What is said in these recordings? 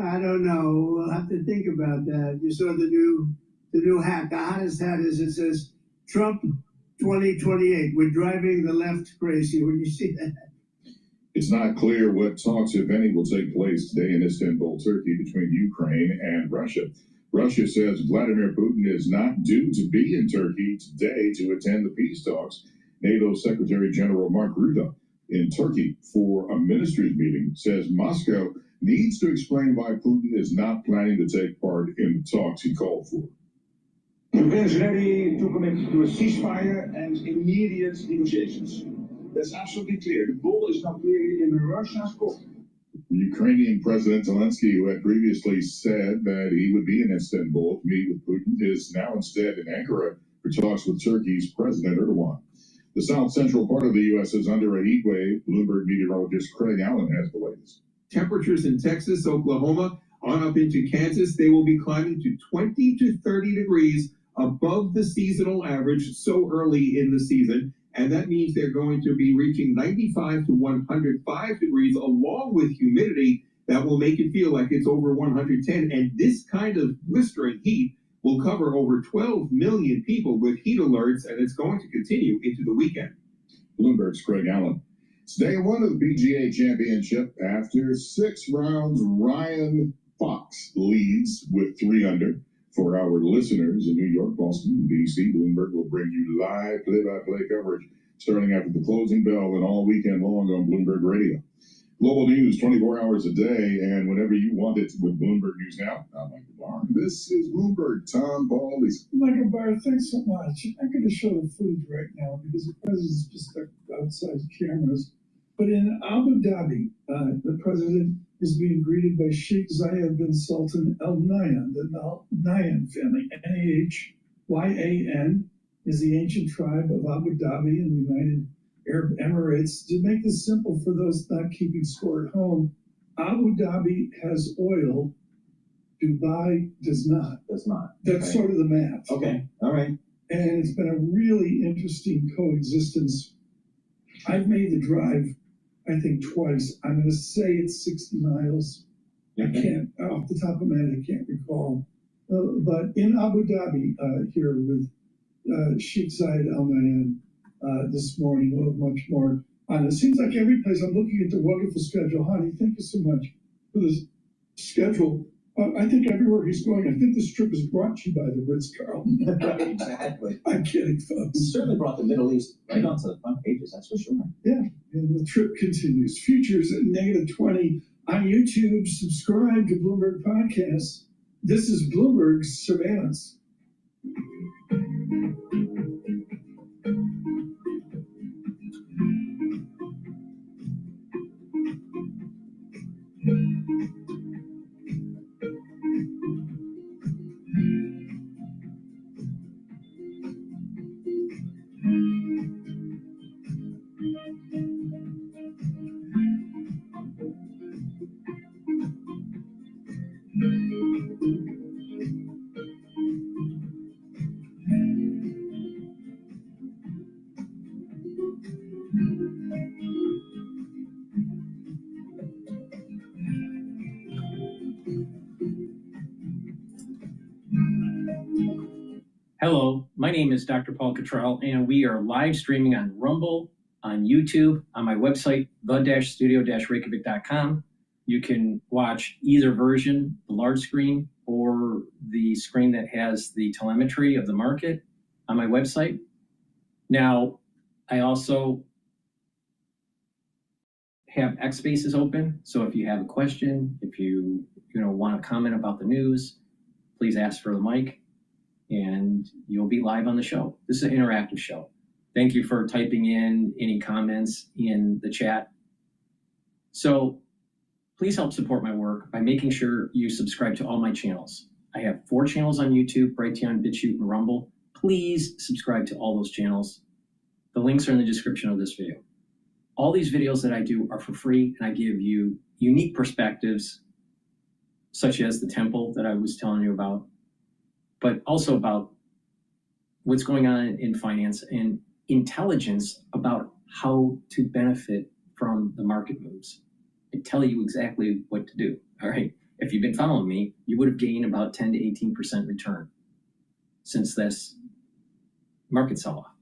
I don't know. We'll have to think about that. You saw the new hat. The hottest hat is it says Trump 2028. We're driving the left crazy. When you see that. It's not clear what talks, if any, will take place today in Istanbul, Turkey, between Ukraine and Russia. Russia says Vladimir Putin is not due to be in Turkey today to attend the peace talks. NATO Secretary General Mark Rutte in Turkey for a ministers meeting says Moscow needs to explain why Putin is not planning to take part in the talks he called for. Ukraine is ready to commit to a ceasefire and immediate negotiations. That's absolutely clear. The ball is now clearly in Russia's court. Ukrainian President Zelensky, who had previously said that he would be in Istanbul to meet with Putin, is now instead in Ankara for talks with Turkey's President Erdogan. The south-central part of the U.S. is under a heat wave. Bloomberg meteorologist Craig Allen has the latest. Temperatures in Texas, Oklahoma, on up into Kansas, they will be climbing to 20 to 30 degrees above the seasonal average so early in the season. And that means they're going to be reaching 95 to 105 degrees, along with humidity that will make it feel like it's over 110. And this kind of blistering heat will cover over 12 million people with heat alerts, and it's going to continue into the weekend. Bloomberg's Craig Allen. It's day one of the PGA Championship. After 6 rounds, Ryan Fox leads with 3 under. For our listeners in New York, Boston, and D.C., Bloomberg will bring you live play-by-play coverage starting after the closing bell and all weekend long on Bloomberg Radio. Global news 24 hours a day and whenever you want it with Bloomberg News Now. I'm Michael Barr. This is Bloomberg. Tom Paul. Michael Barr, thanks so much. I'm going to show the footage right now because the president's just outside the cameras. But in Abu Dhabi, the president is being greeted by Sheikh Zayed bin Sultan Al Nahyan, the Nahyan family. Nahyan is the ancient tribe of Abu Dhabi in the United Arab Emirates. To make this simple for those not keeping score at home, Abu Dhabi has oil, Dubai does not. Does not. That's okay. Sort of the math. Okay, all right. And it's been a really interesting coexistence. I've made the drive, I think, twice. I'm going to say it's 60 miles. I can't, off the top of my head, I can't recall. But in Abu Dhabi, here with Sheikh Zayed Al Nahyan this morning, we'll have much more on it. It seems like every place, I'm looking at the wonderful schedule. Honey, thank you so much for this schedule. I think everywhere he's going, I think this trip is brought to you by the Ritz-Carlton. Exactly. I'm kidding, folks. You certainly brought the Middle East right onto the front pages, that's for sure. Yeah, and the trip continues. Futures at -20 on YouTube. Subscribe to Bloomberg Podcasts. This is Bloomberg's Surveillance. Hello, my name is DrPaulCottrell, and we are live streaming on Rumble, on YouTube, on my website, the-studio-reykjavik.com. You can watch either version, the large screen or the screen that has the telemetry of the market on my website. Now, I also have X Spaces open, so if you have a question, if you want to comment about the news, please ask for the mic, and you'll be live on the show. This is an interactive show. Thank you for typing in any comments in the chat. So please help support my work by making sure you subscribe to all my channels. I have 4 channels on YouTube, Brighteon, Bitchute, and Rumble. Please subscribe to all those channels. The links are in the description of this video. All these videos that I do are for free, and I give you unique perspectives, such as the temple that I was telling you about, but also about what's going on in finance and intelligence about how to benefit from the market moves. I tell you exactly what to do, all right? if you've been following me, you would have gained about 10 to 18% return since this market sell-off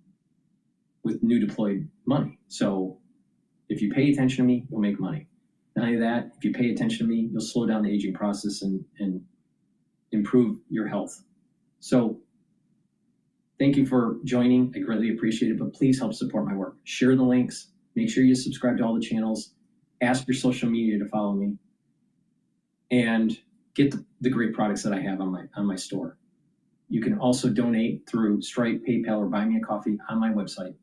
with new deployed money. So if you pay attention to me, you'll make money. Not only that, if you pay attention to me, you'll slow down the aging process and improve your health. So thank you for joining. I greatly appreciate it, but please help support my work. Share the links. Make sure you subscribe to all the channels. Ask your social media to follow me. And get the great products that I have on my store. You can also donate through Stripe, PayPal, or Buy Me a Coffee on my website.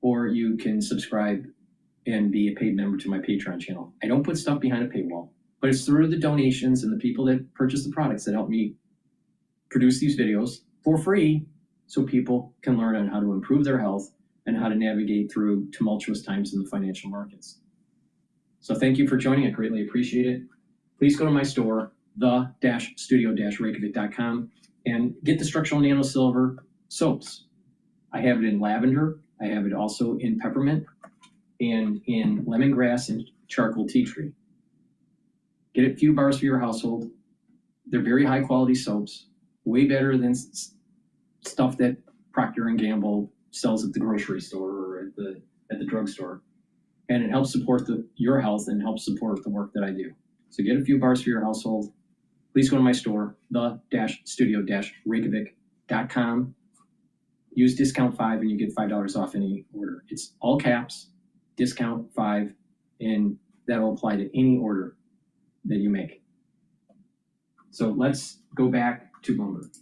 Or you can subscribe and be a paid member to my Patreon channel. I don't put stuff behind a paywall, but it's through the donations and the people that purchase the products that help me produce these videos for free so people can learn on how to improve their health and how to navigate through tumultuous times in the financial markets. So thank you for joining. I greatly appreciate it. Please go to my store, the-studio-reykjavik.com, and get the structural nano silver soaps. I have it in lavender. I have it also in peppermint and in lemongrass and charcoal tea tree. Get a few bars for your household. They're very high quality soaps, way better than stuff that Procter & Gamble sells at the grocery store or at the drugstore. And it helps support your health and helps support the work that I do. So get a few bars for your household. Please go to my store, the-studio-reykjavik.com. Use discount 5 and you get $5 off any order. It's all caps, discount 5, and that'll apply to any order that you make. So let's go back to Bloomberg.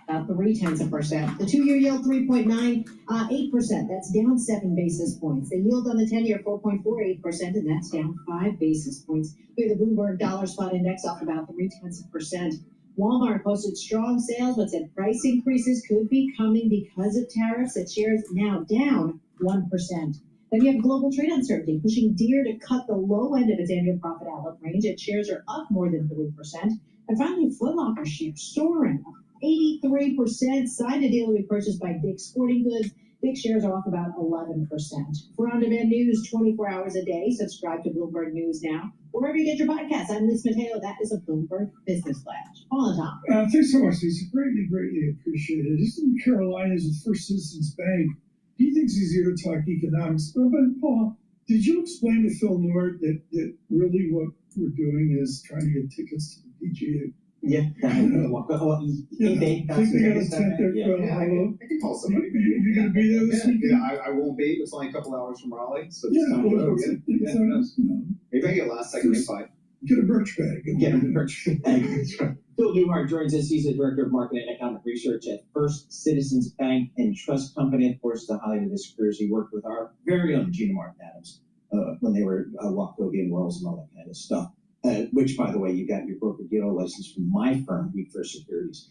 About 0.3%. The 2-year yield 3.98%. That's down 7 basis points. The yield on the 10-year 4.48%, and that's down 5 basis points. Here, the Bloomberg Dollar Spot Index off about 0.3%. Walmart posted strong sales, but said price increases could be coming because of tariffs. Its shares now down 1%. Then you have global trade uncertainty, pushing Deere to cut the low end of its annual profit outlook range. Its shares are up more than 3%. And finally, Foot Locker shares soaring, 83%, signed a deal to be purchased by Dick's Sporting Goods. Dick's shares are off about 11%. For on-demand news 24 hours a day, subscribe to Bloomberg News now. Wherever you get your podcasts, I'm Lisa Mateo. That is a Bloomberg Business Flash. Paul and Tom. Thanks so much, Lisa. Greatly appreciated. He's in the Carolinas with First Citizens Bank. He thinks he's here to talk economics. But Paul, did you explain to Phil Nord that really what we're doing is trying to get tickets to the PGA? Yeah. I can call somebody. You're going to be there this weekend? Yeah, I won't be. It's only a couple hours from Raleigh, so Yeah, it's down the road. Maybe I get a last second invite. Get a merch bag. Get a merch bag. Phil Newhart joins us. He's the Director of Marketing and Economic Research at First Citizens Bank and Trust Company. Of course, the highlight of his career is he worked with our very own Gina Martin Adams when they were Wachovia and Wells and all that kind of stuff. Which, by the way, you got your broker-dealer license from my firm, Wheat First Securities.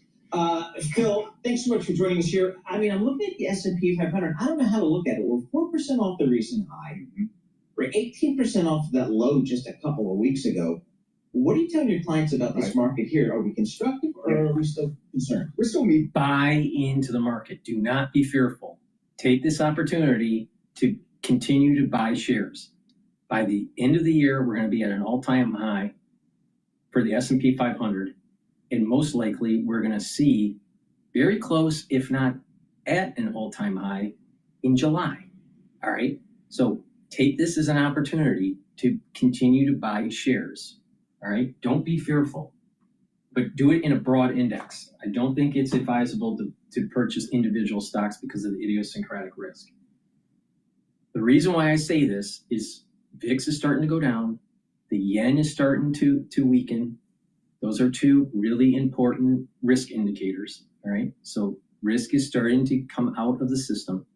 Phil, thanks so much for joining us here. I mean, I'm looking at the S&P 500. I don't know how to look at it. We're 4% off the recent high. We're 18% off that low just a couple of weeks ago. What are you telling your clients about this market here? Are we constructive or are we still concerned? We're still buy into the market. Do not be fearful. Take this opportunity to continue to buy shares. By the end of the year, we're going to be at an all-time high for the S&P 500, and most likely we're going to see very close, if not at an all-time high, in July. All right? So take this as an opportunity to continue to buy shares. All right? Don't be fearful, but do it in a broad index. I don't think it's advisable to purchase individual stocks because of the idiosyncratic risk. The reason why I say this is VIX is starting to go down. The yen is starting to weaken. Those are two really important risk indicators. All right. So risk is starting to come out of the system.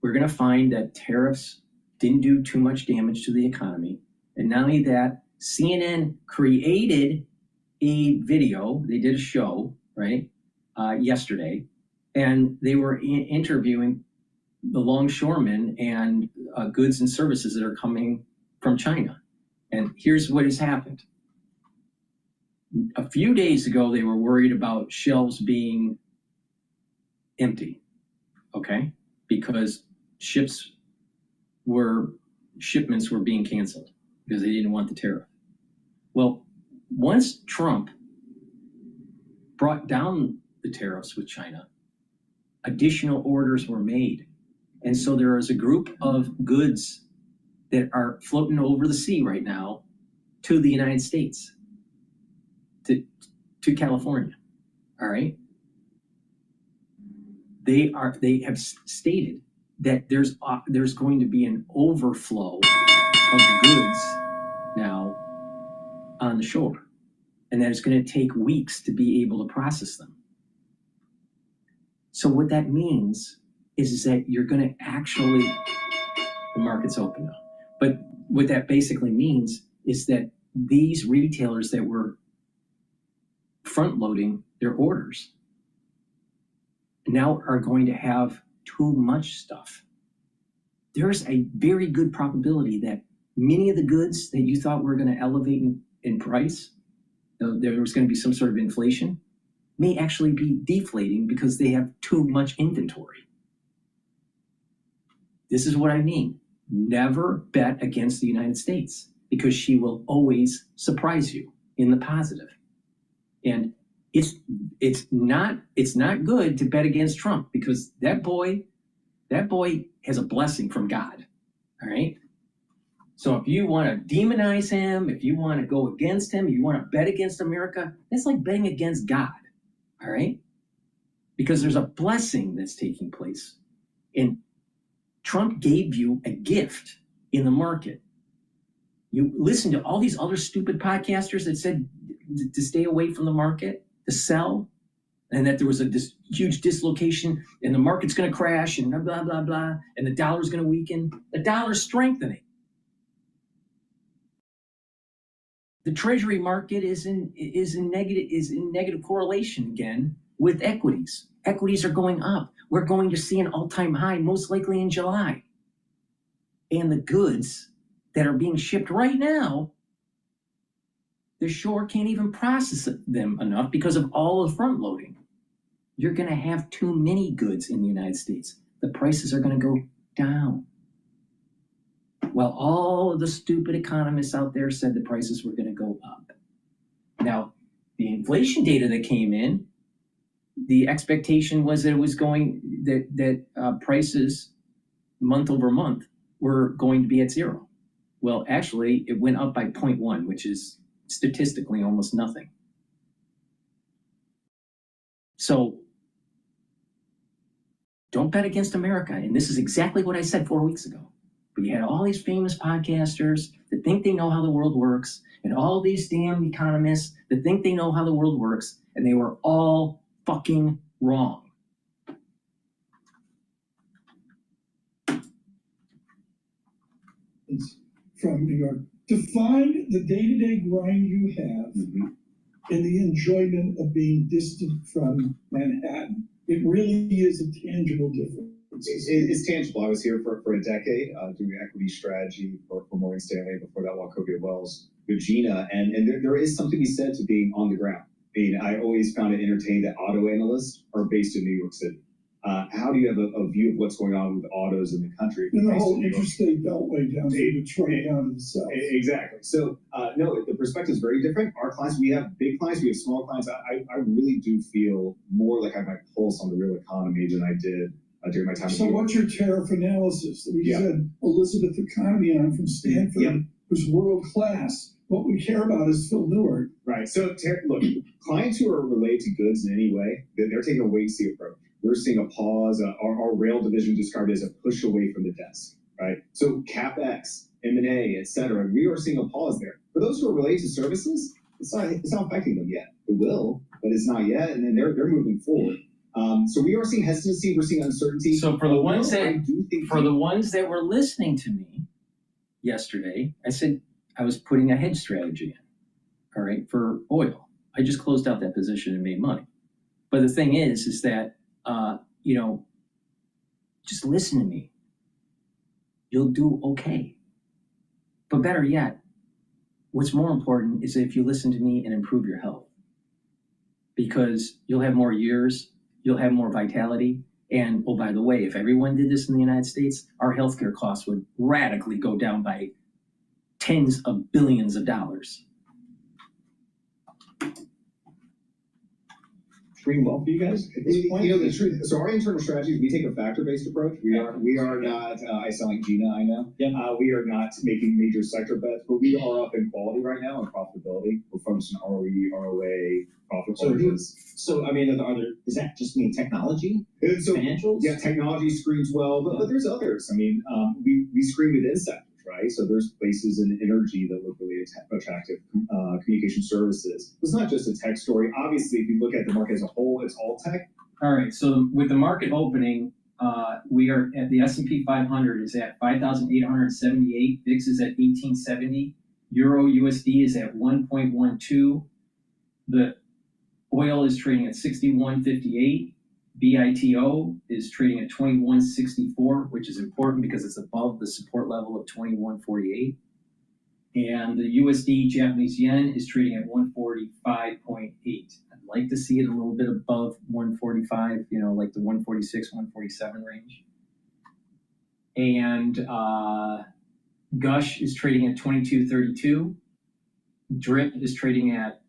We're going to find that tariffs didn't do too much damage to the economy. And not only that, CNN created a video. They did a show, right, yesterday, and they were interviewing the longshoremen and goods and services that are coming from China. And here's what has happened. A few days ago, they were worried about shelves being empty, okay? Because shipments were being canceled. because they didn't want the tariff. Well, once Trump brought down the tariffs with China, additional orders were made. And so there is a group of goods that are floating over the sea right now to the United States, to California. All right. They have stated that there's going to be an overflow of goods now on the shore, and that it's going to take weeks to be able to process them. So what that means is that you're going to actually, the market's open now, but what that basically means is that these retailers that were front loading their orders now are going to have too much stuff. There's a very good probability that many of the goods that you thought were going to elevate in price, there was going to be some sort of inflation, may actually be deflating because they have too much inventory. This is what I mean. Never bet against the United States, because she will always surprise you in the positive. And it's not good to bet against Trump, because that boy has a blessing from God. All right. So if you want to demonize him, if you want to go against him, if you want to bet against America, that's like betting against God. All right. Because there's a blessing that's taking place. And Trump gave you a gift in the market. You listen to all these other stupid podcasters that said to stay away from the market, to sell, and that there was this huge dislocation and the market's going to crash and blah, blah, blah, and the dollar's going to weaken. The dollar's strengthening. The treasury market is in negative correlation again with equities. Equities are going up. We're going to see an all-time high, most likely in July. And the goods that are being shipped right now, the shore can't even process them enough because of all the front loading. You're going to have too many goods in the United States. The prices are going to go down. While all of the stupid economists out there said the prices were going to go up. Now, the inflation data that came in, the expectation was that it was that prices month over month were going to be at zero. Well, actually, it went up by 0.1, which is statistically almost nothing. So don't bet against America. And this is exactly what I said 4 weeks ago. But you had all these famous podcasters that think they know how the world works, and all these damn economists that think they know how the world works, and they were all fucking wrong. It's from New York. Define the day-to-day grind you have and the enjoyment of being distant from Manhattan. It really is a tangible difference. It's tangible. I was here for a decade doing equity strategy for Morgan Stanley, before that Wachovia Wells with Gina, and there is something to be said to being on the ground. I mean, I always found it entertaining that auto analysts are based in New York City. How do you have a view of what's going on with autos in the country? And the whole interstate beltway down to Detroit, down to the south. Exactly. So, no, the perspective is very different. Our clients, we have big clients, we have small clients. I really do feel more like I have my pulse on the real economy than I did during my time. So what's your tariff analysis? We had Elizabeth Economy on from Stanford, who's world class. What we care about is Phil Newark. Right. So look, clients who are related to goods in any way, they're taking a wait-and-see approach. We're seeing a pause. Our rail division described it as a push away from the desk. Right. So CapEx, M&A, et cetera, we are seeing a pause there. For those who are related to services, it's not affecting them yet. It will, but it's not yet, and then they're moving forward. So we are seeing hesitancy, we're seeing uncertainty. So for the ones that were listening to me yesterday, I said I was putting a hedge strategy in, all right, for oil. I just closed out that position and made money. But the thing is that, just listen to me. You'll do okay. But better yet, what's more important is if you listen to me and improve your health. Because you'll have more years, you'll have more vitality. And, oh, by the way, if everyone did this in the United States, our healthcare costs would radically go down by tens of billions of dollars. Green well for you guys at this point? You know, the truth, so our internal strategy is we take a factor-based approach. We are not, I sound like Gina, I know. Yeah. We are not making major sector bets, but we are up in quality right now and profitability. We're focused on ROE, ROA, profit margins. So, I mean, does that just mean technology? And so, Financials? yeah, technology screens well, but there's others. I mean, we screen within sectors, right? So there's places in energy that look really attractive, communication services. It's not just a tech story. Obviously, if you look at the market as a whole, it's all tech. All right, so with the market opening, we are at the S&P 500 is at 5,878. VIX is at 1870. Euro USD is at 1.12. The oil is trading at 61.58. BITO is trading at 21.64, which is important because it's above the support level of 21.48. And the USD Japanese yen is trading at 145.8. I'd like to see it a little bit above 145, you know, like the 146, 147 range. And Gush is trading at 22.32. DRIP is trading at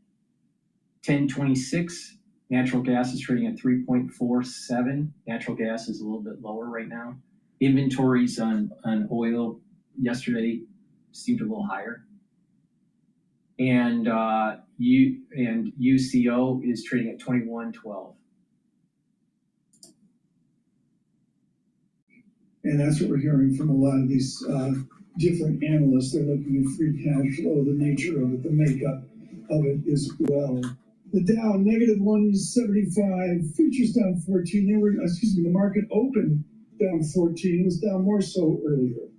10.26. Natural gas is trading at 3.47. Natural gas is a little bit lower right now. Inventories on oil yesterday seemed a little higher. And UCO is trading at 21.12. And that's what we're hearing from a lot of these different analysts. They're looking at free cash flow, the nature of it, the makeup of it as well. The Dow negative 175, futures down 14. The market opened down 14. It was down more so earlier.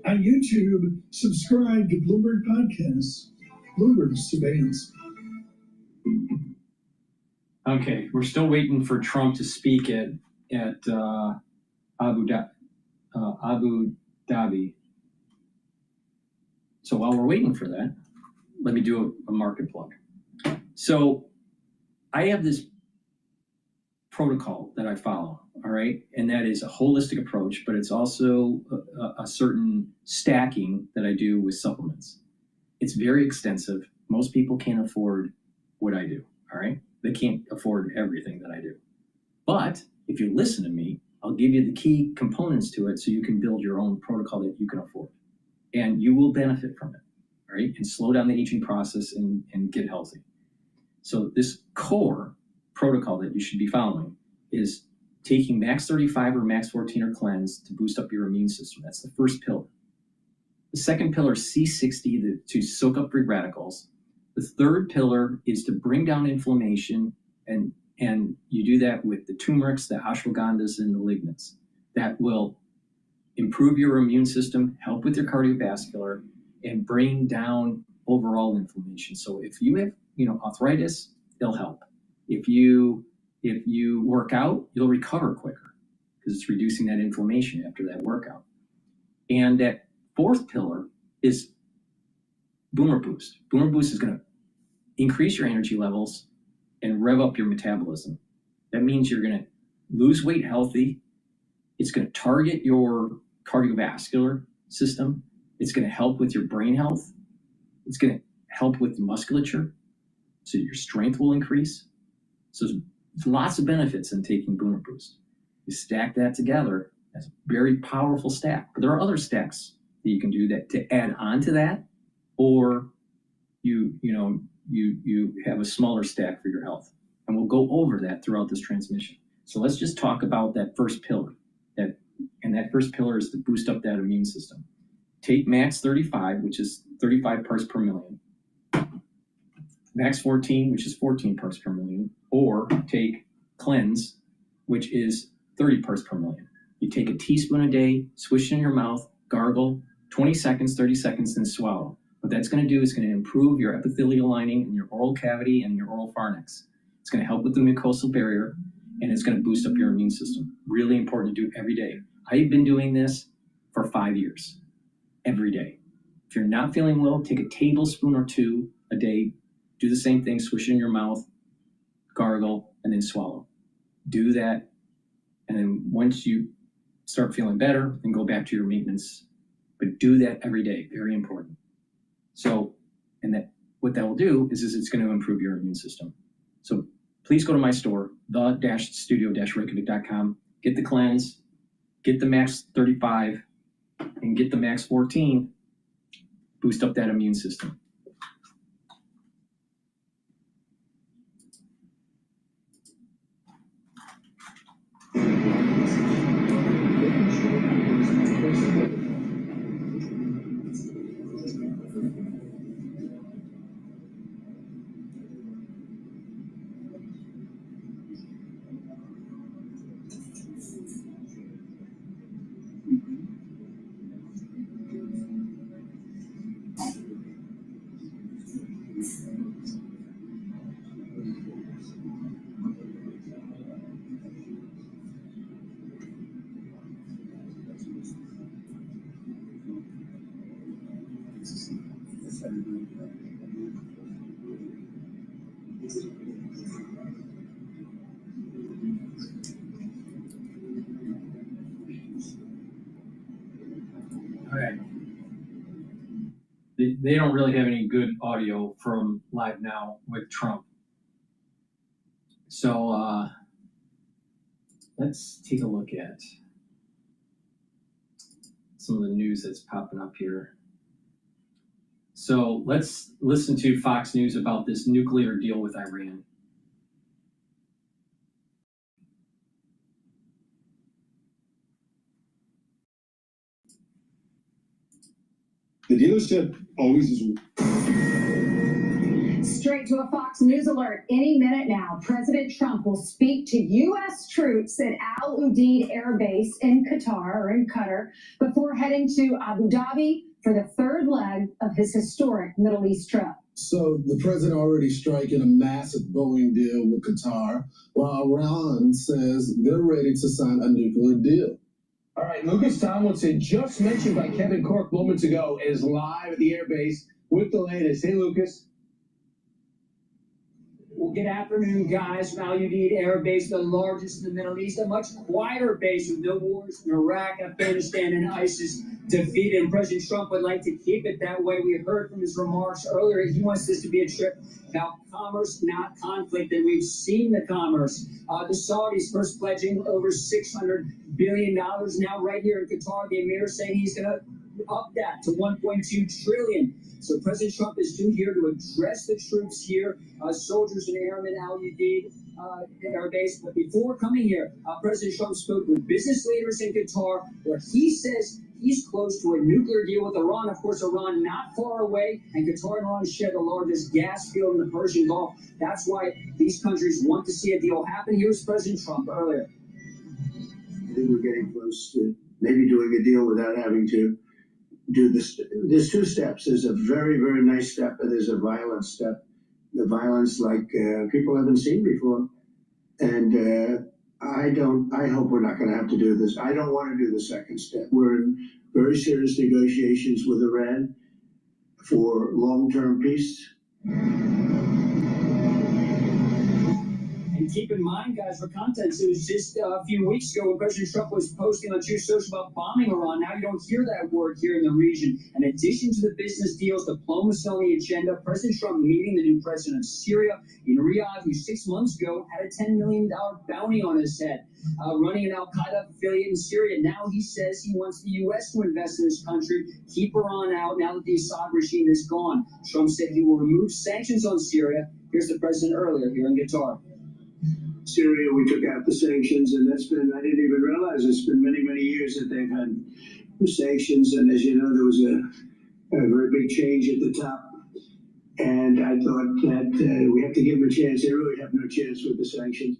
On YouTube, subscribe to Bloomberg Podcasts, Bloomberg Surveillance. Okay, we're still waiting for Trump to speak at Abu Dhabi. So while we're waiting for that, let me do a market plug. So I have this protocol that I follow, all right? And that is a holistic approach, but it's also a certain stacking that I do with supplements. It's very extensive. Most people can't afford what I do, all right? They can't afford everything that I do. But if you listen to me, I'll give you the key components to it so you can build your own protocol that you can afford. And you will benefit from it, all right? And slow down the aging process and get healthy. So this core protocol that you should be following is taking max 35 or max 14 or cleanse to boost up your immune system. That's the first pillar. The second pillar is C60 to soak up free radicals. The third pillar is to bring down inflammation, and you do that with the turmerics, the ashwagandhas, and the lignans. That will improve your immune system, help with your cardiovascular, and bring down overall inflammation. So if you have arthritis, it'll help. If you work out, you'll recover quicker because it's reducing that inflammation after that workout. And that fourth pillar is Boomer Boost. Boomer Boost is going to increase your energy levels and rev up your metabolism. That means you're going to lose weight healthy. It's going to target your cardiovascular system. It's going to help with your brain health. It's going to help with the musculature, so your strength will increase. So there's lots of benefits in taking Boomer Boost. You stack that together, that's a very powerful stack. But there are other stacks that you can do that to add on to that, or you have a smaller stack for your health. And we'll go over that throughout this transmission. So let's just talk about that first pillar. That first pillar is to boost up that immune system. Take max 35, which is 35 parts per million. Max 14, which is 14 parts per million. Or take cleanse, which is 30 parts per million. You take a teaspoon a day, swish it in your mouth, gargle, 20 seconds, 30 seconds, then swallow. What that's going to do is going to improve your epithelial lining in your oral cavity and your oral pharynx. It's going to help with the mucosal barrier, and it's going to boost up your immune system. Really important to do every day. I've been doing this for 5 years, every day. If you're not feeling well, take a tablespoon or two a day. Do the same thing, swish it in your mouth, gargle, and then swallow. Do that, and then once you start feeling better, then go back to your maintenance but do that every day. Very important. So, and that what that will do is it's going to improve your immune system. So please go to my store, the-studio-reykjavik.com, get the cleanse, get the max 35, and get the max 14. Boost up that immune system. Okay. They don't really have any good audio from Live Now with Trump. So let's take a look at some of the news that's popping up here. So let's listen to Fox News about this nuclear deal with Iran. The dealership always is. Straight to a Fox News alert. Any minute now, President Trump will speak to U.S. troops at Al Udeid Air Base in Qatar before heading to Abu Dhabi for the third leg of his historic Middle East trip. So the president already striking a massive Boeing deal with Qatar, while Iran says they're ready to sign a nuclear deal. All right, Lucas Tomlinson, just mentioned by Kevin Cork moments ago, is live at the airbase with the latest. Hey, Lucas. Well, good afternoon, guys. From Al Udeid Air Base, the largest in the Middle East, a much quieter base with no wars in Iraq, Afghanistan, and ISIS defeated. And President Trump would like to keep it that way. We heard from his remarks earlier. He wants this to be a trip about commerce, not conflict, and we've seen the commerce. The Saudis first pledging over $600 billion now right here in Qatar. The Emir saying he's going to up that to $1.2 trillion. So President Trump is due here to address the troops here, soldiers and airmen, Al Udeid Air Base. But before coming here, President Trump spoke with business leaders in Qatar, where he says he's close to a nuclear deal with Iran. Of course, Iran not far away, and Qatar and Iran share the largest gas field in the Persian Gulf. That's why these countries want to see a deal happen. Here's President Trump earlier. I think we're getting close to maybe doing a deal without having to do this. There's two steps. There's a very, very nice step, and there's a violent step. The violence like people haven't seen before. And I hope we're not going to have to do this. I don't want to do the second step. We're in very serious negotiations with Iran for long-term peace. And keep in mind, guys, for context, it was just a few weeks ago when President Trump was posting on Truth Social about bombing Iran. Now you don't hear that word here in the region. In addition to the business deals, diplomacy on the agenda, President Trump meeting the new president of Syria in Riyadh, who 6 months ago had a $10 million bounty on his head, running an al-Qaeda affiliate in Syria. Now he says he wants the U.S. to invest in this country, keep Iran out now that the Assad regime is gone. Trump said he will remove sanctions on Syria. Here's the president earlier here in GETTR. Syria, we took out the sanctions, and that's been, I didn't even realize it's been many, many years that they've had sanctions. And as you know, there was a very big change at the top. And I thought that we have to give them a chance. They really have no chance with the sanctions.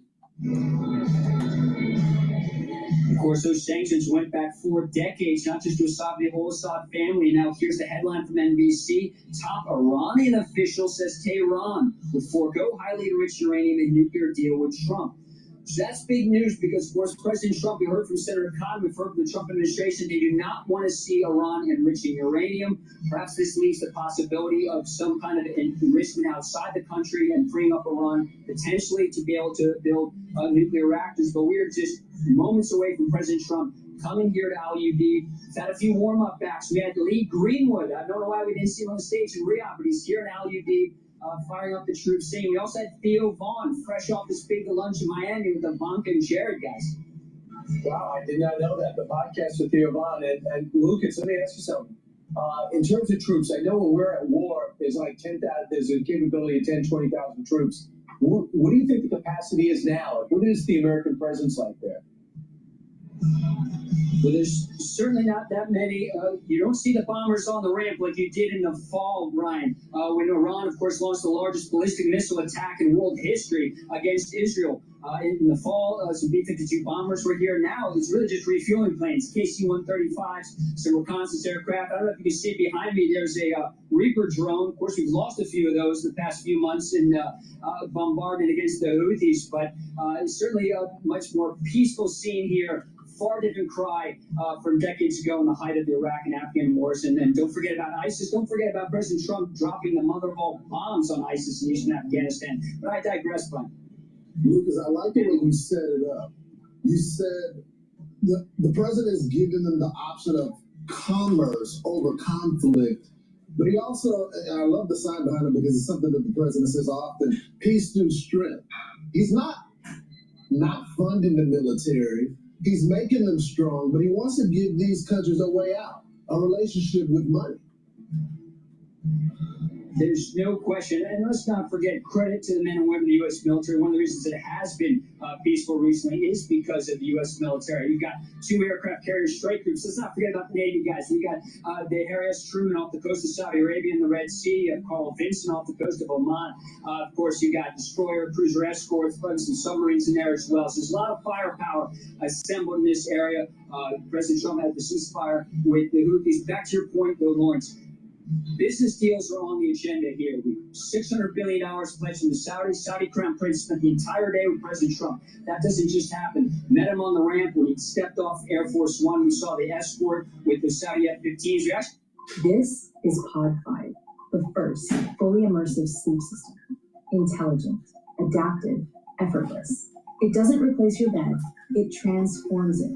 Of course, those sanctions went back 4 decades, not just to Assad, the whole Assad family. Now, here's the headline from NBC. Top Iranian official says Tehran would forego highly enriched uranium and nuclear deal with Trump. So that's big news because, of course, President Trump, we heard from Senator Cotton, we've heard from the Trump administration, they do not want to see Iran enriching uranium. Perhaps this leaves the possibility of some kind of enrichment outside the country and freeing up Iran potentially to be able to build nuclear reactors. But we are just moments away from President Trump coming here to LUD. We've had a few warm-up backs. We had Lee Greenwood. I don't know why we didn't see him on the stage in Riyadh, but he's here in LUD, firing up the troops scene. We also had Theo Vaughn, fresh off his big lunch in Miami with Ivanka and Jared, guys. Wow, I did not know that. The podcast with Theo Vaughn. And Lucas, let me ask you something. In terms of troops, I know when we're at war, there's like 10,000, there's a capability of 10, 20,000 troops. What do you think the capacity is now? What is the American presence like there? Well, there's certainly not that many. You don't see the bombers on the ramp like you did in the fall, Ryan, when Iran, of course, launched the largest ballistic missile attack in world history against Israel. In the fall, some B-52 bombers were here. Now it's really just refueling planes, KC-135s, some reconnaissance aircraft. I don't know if you can see behind me. There's a Reaper drone. Of course, we've lost a few of those in the past few months in bombardment against the Houthis, but it's certainly a much more peaceful scene here. Far different cry from decades ago in the height of the Iraq and Afghan wars. And then don't forget about ISIS. Don't forget about President Trump dropping the mother of all bombs on ISIS in eastern Afghanistan. But I digress, Brian. Lucas, I like the way you set it up. You said the president is giving them the option of commerce over conflict. But he also, and I love the sign behind it because it's something that the president says often, peace through strength. He's not funding the military. He's making them strong, but he wants to give these countries a way out, a relationship with money. There's no question, and let's not forget credit to the men and women of the U.S. military. One of the reasons it has been peaceful recently is because of the U.S. military. You've got 2 aircraft carrier strike groups. Let's not forget about the Navy guys. We got the Harry S. Truman off the coast of Saudi Arabia in the Red Sea, Carl Vinson off the coast of Oman. Of course, you got destroyer, cruiser escorts, some submarines in there as well. So there's a lot of firepower assembled in this area. President Trump had the ceasefire with the Houthis. Back to your point, though, Lawrence. Business deals are on the agenda here. $600 billion pledged from the Saudi Crown Prince spent the entire day with President Trump. That doesn't just happen. Met him on the ramp when he stepped off Air Force One. We saw the escort with the Saudi F-15s. This is Pod 5, the first fully immersive sleep system. Intelligent, adaptive, effortless. It doesn't replace your bed, it transforms it.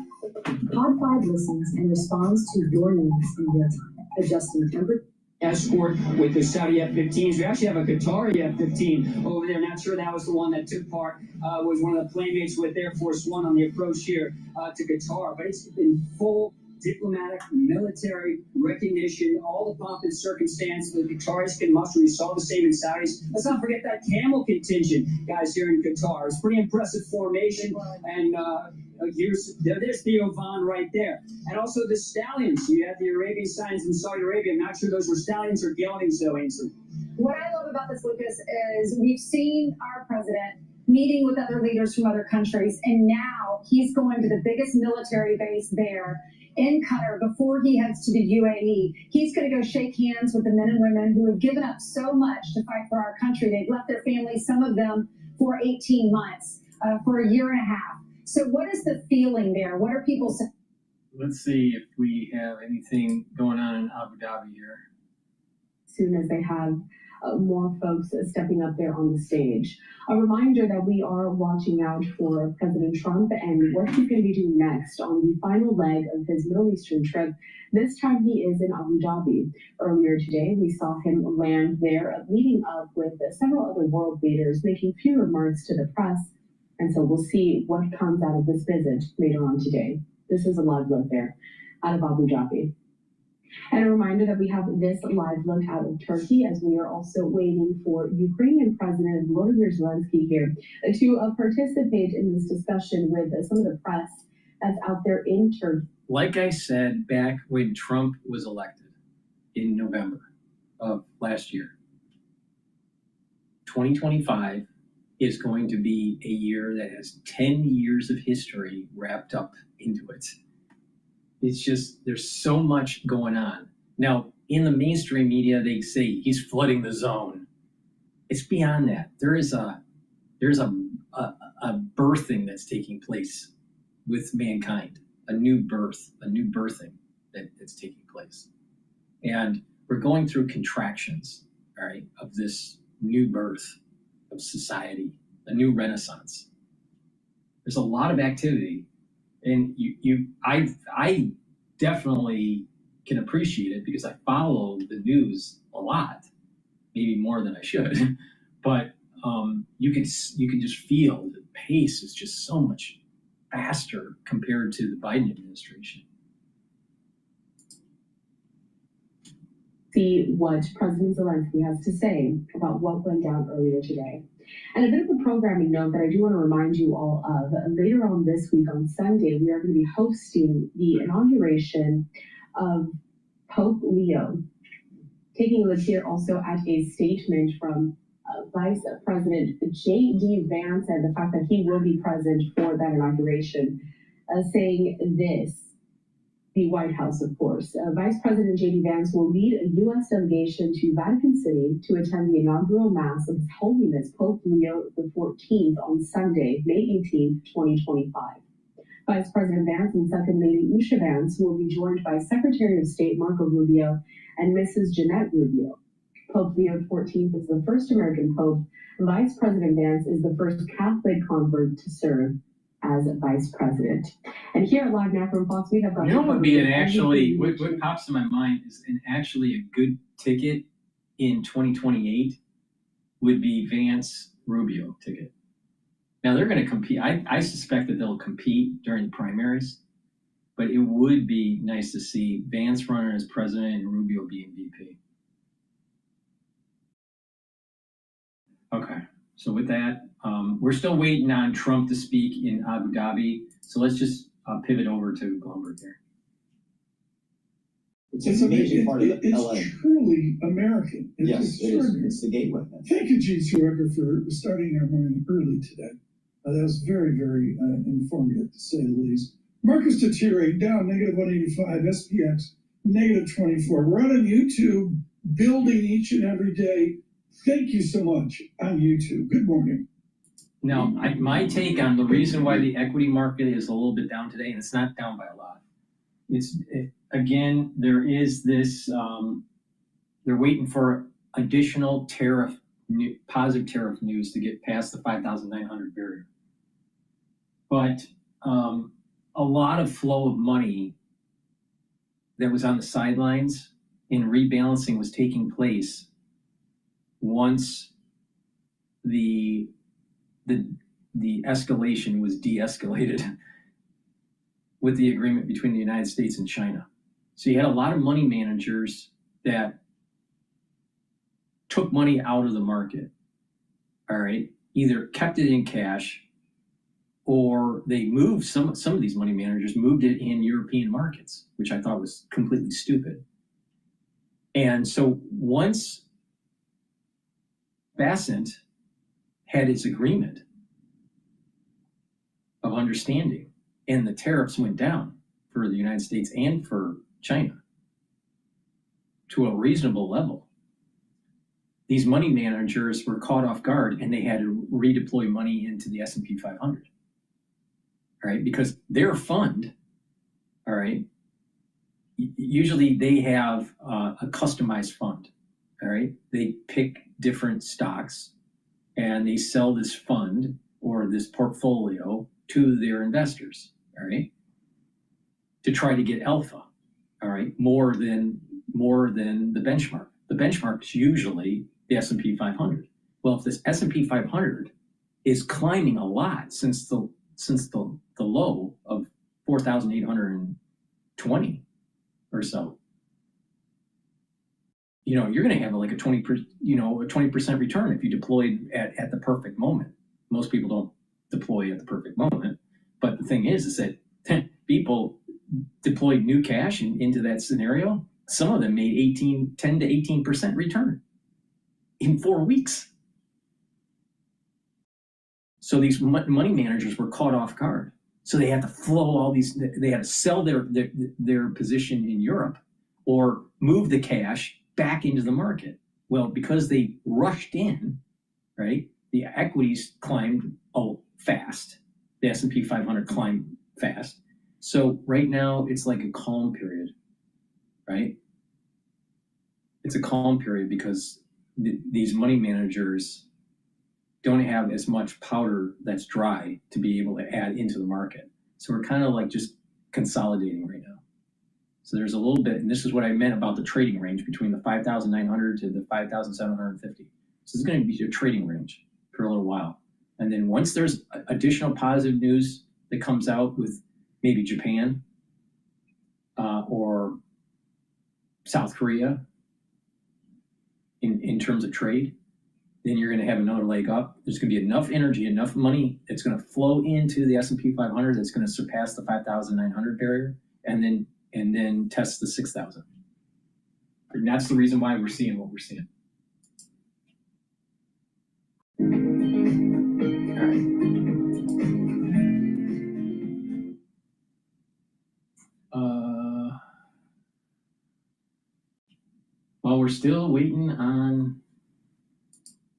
Pod 5 listens and responds to your needs in real time, adjusting temperature. Escort with the Saudi F-15s. We actually have a Qatari F-15 over there. Not sure that was the one that took part, was one of the playmates with Air Force One on the approach here to Qatar. But it's been full diplomatic, military recognition, all the pomp and circumstance that the Qataris can muster. We saw the same in Saudis. Let's not forget that camel contingent, guys, here in Qatar. It's pretty impressive formation. And there's Theo Vaughn right there. And also the stallions. You have the Arabian Stallions in Saudi Arabia. I'm not sure those were stallions or geldings, though, Ainsley. What I love about this, Lucas, is we've seen our president meeting with other leaders from other countries, and now he's going to the biggest military base there in Qatar before he heads to the UAE. He's going to go shake hands with the men and women who have given up so much to fight for our country. They've left their families, some of them, for 18 months, for a year and a half. So what is the feeling there? What are people saying? Let's see if we have anything going on in Abu Dhabi here. As soon as they have more folks stepping up there on the stage. A reminder that we are watching out for President Trump and what he's going to be doing next on the final leg of his Middle Eastern trip. This time he is in Abu Dhabi. Earlier today, we saw him land there, meeting up with several other world leaders, making few remarks to the press. And so we'll see what comes out of this visit later on today. This is a live look there out of Abu Dhabi. And a reminder that we have this live look out of Turkey as we are also waiting for Ukrainian President Volodymyr Zelensky here to participate in this discussion with some of the press that's out there in Turkey. Like I said back when Trump was elected in November of last year, 2025 is going to be a year that has 10 years of history wrapped up into it. It's just, there's so much going on. Now, in the mainstream media, they say he's flooding the zone. It's beyond that. There's a birthing that's taking place with mankind, a new birth, a new birthing that's taking place. And we're going through contractions, all right, of this new birth of society, a new renaissance. There's a lot of activity And I definitely can appreciate it because I follow the news a lot, maybe more than I should, but you can just feel the pace is just so much faster compared to the Biden administration. See what President Zelensky has to say about what went down earlier today. And a bit of a programming note that I do want to remind you all of. Later on this week on Sunday, we are going to be hosting the inauguration of Pope Leo. Taking a look here also at a statement from Vice President J.D. Vance and the fact that he will be present for that inauguration, saying this. The White House, of course. Vice President J.D. Vance will lead a U.S. delegation to Vatican City to attend the inaugural Mass of His Holiness Pope Leo XIV on Sunday, May 18, 2025. Vice President Vance and Second Lady Usha Vance will be joined by Secretary of State Marco Rubio and Mrs. Jeanette Rubio. Pope Leo XIV is the first American pope. Vice President Vance is the first Catholic convert to serve as vice president. And here at Live Now from Fox, we have got. You know what would be what pops in my mind is actually a good ticket in 2028 would be Vance Rubio ticket. Now they're going to compete. I suspect that they'll compete during the primaries, but it would be nice to see Vance running as president and Rubio being VP. Okay. So with that, we're still waiting on Trump to speak in Abu Dhabi. So let's just pivot over to Bloomberg here. It's an amazing part of LA. It's truly American. It's yes, it is. It's the gateway. Thank you, Gene Schumacher, for starting our morning early today. That was very, very informative, to say the least. Markets deteriorate, down -185, SPX -24. We're on YouTube, building each and every day. Thank you so much on YouTube. Good morning. Now, my take on the reason why the equity market is a little bit down today, and it's not down by a lot. Again, there is this, they're waiting for additional positive tariff news to get past the 5,900 barrier. But a lot of flow of money that was on the sidelines in rebalancing was taking place once the escalation was de-escalated with the agreement between the United States and China. So you had a lot of money managers that took money out of the market, all right? Either kept it in cash or they moved, some of these money managers moved it in European markets, which I thought was completely stupid. And so once Bassett had its agreement of understanding and the tariffs went down for the United States and for China to a reasonable level, these money managers were caught off guard and they had to redeploy money into the S&P 500, all right? Because their fund, all right, usually they have a customized fund, all right? They pick different stocks and they sell this fund or this portfolio to their investors, all right, to try to get alpha, all right, more than the benchmark. The benchmark is usually the S&P 500. Well, if this S&P 500 is climbing a lot since the low of 4,820 or so, you know, you're going to have like a 20% return if you deployed at the perfect moment. Most people don't deploy at the perfect moment, but the thing is that people deployed new cash into that scenario. Some of them made 10 to 18% return in 4 weeks. So these money managers were caught off guard. So they had to flow all these. They had to sell their position in Europe or move the cash back into the market. Well, because they rushed in, right? The equities climbed fast. The S&P 500 climbed fast. So right now it's like a calm period, right? It's a calm period because these money managers don't have as much powder that's dry to be able to add into the market. So we're kind of like just consolidating right now. So there's a little bit, and this is what I meant about the trading range between the 5,900 to the 5,750. So it's going to be a trading range for a little while. And then once there's additional positive news that comes out with maybe Japan or South Korea in terms of trade, then you're going to have another leg up. There's going to be enough energy, enough money that's going to flow into the S&P 500 that's going to surpass the 5,900 barrier, and then test the 6,000. And that's the reason why we're seeing what we're seeing. All right. Well, we're still waiting on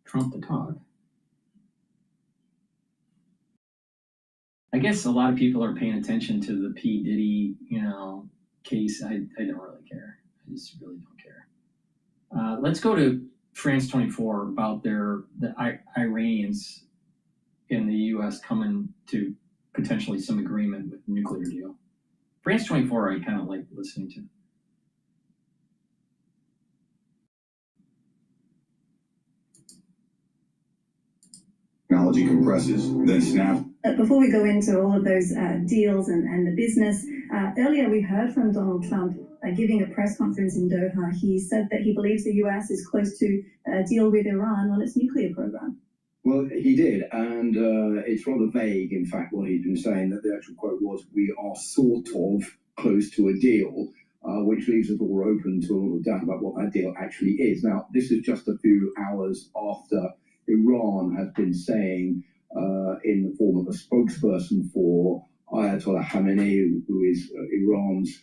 Trump to talk. I guess a lot of people are paying attention to the P. Diddy, case. I don't really care. I just really don't care. Let's go to France 24 about the Iranians in the U.S. coming to potentially some agreement with the nuclear deal. France 24 I kind of like listening to. Technology compresses, then snaps. Before we go into all of those deals and the business, earlier we heard from Donald Trump giving a press conference in Doha. He said that he believes the U.S. is close to a deal with Iran on its nuclear program. Well, he did, and it's rather vague, in fact, what he's been saying, that the actual quote was, "We are sort of close to a deal," which leaves the door open to a lot of doubt about what that deal actually is. Now, this is just a few hours after Iran has been saying, in the form of a spokesperson for Ayatollah Khamenei, who is Iran's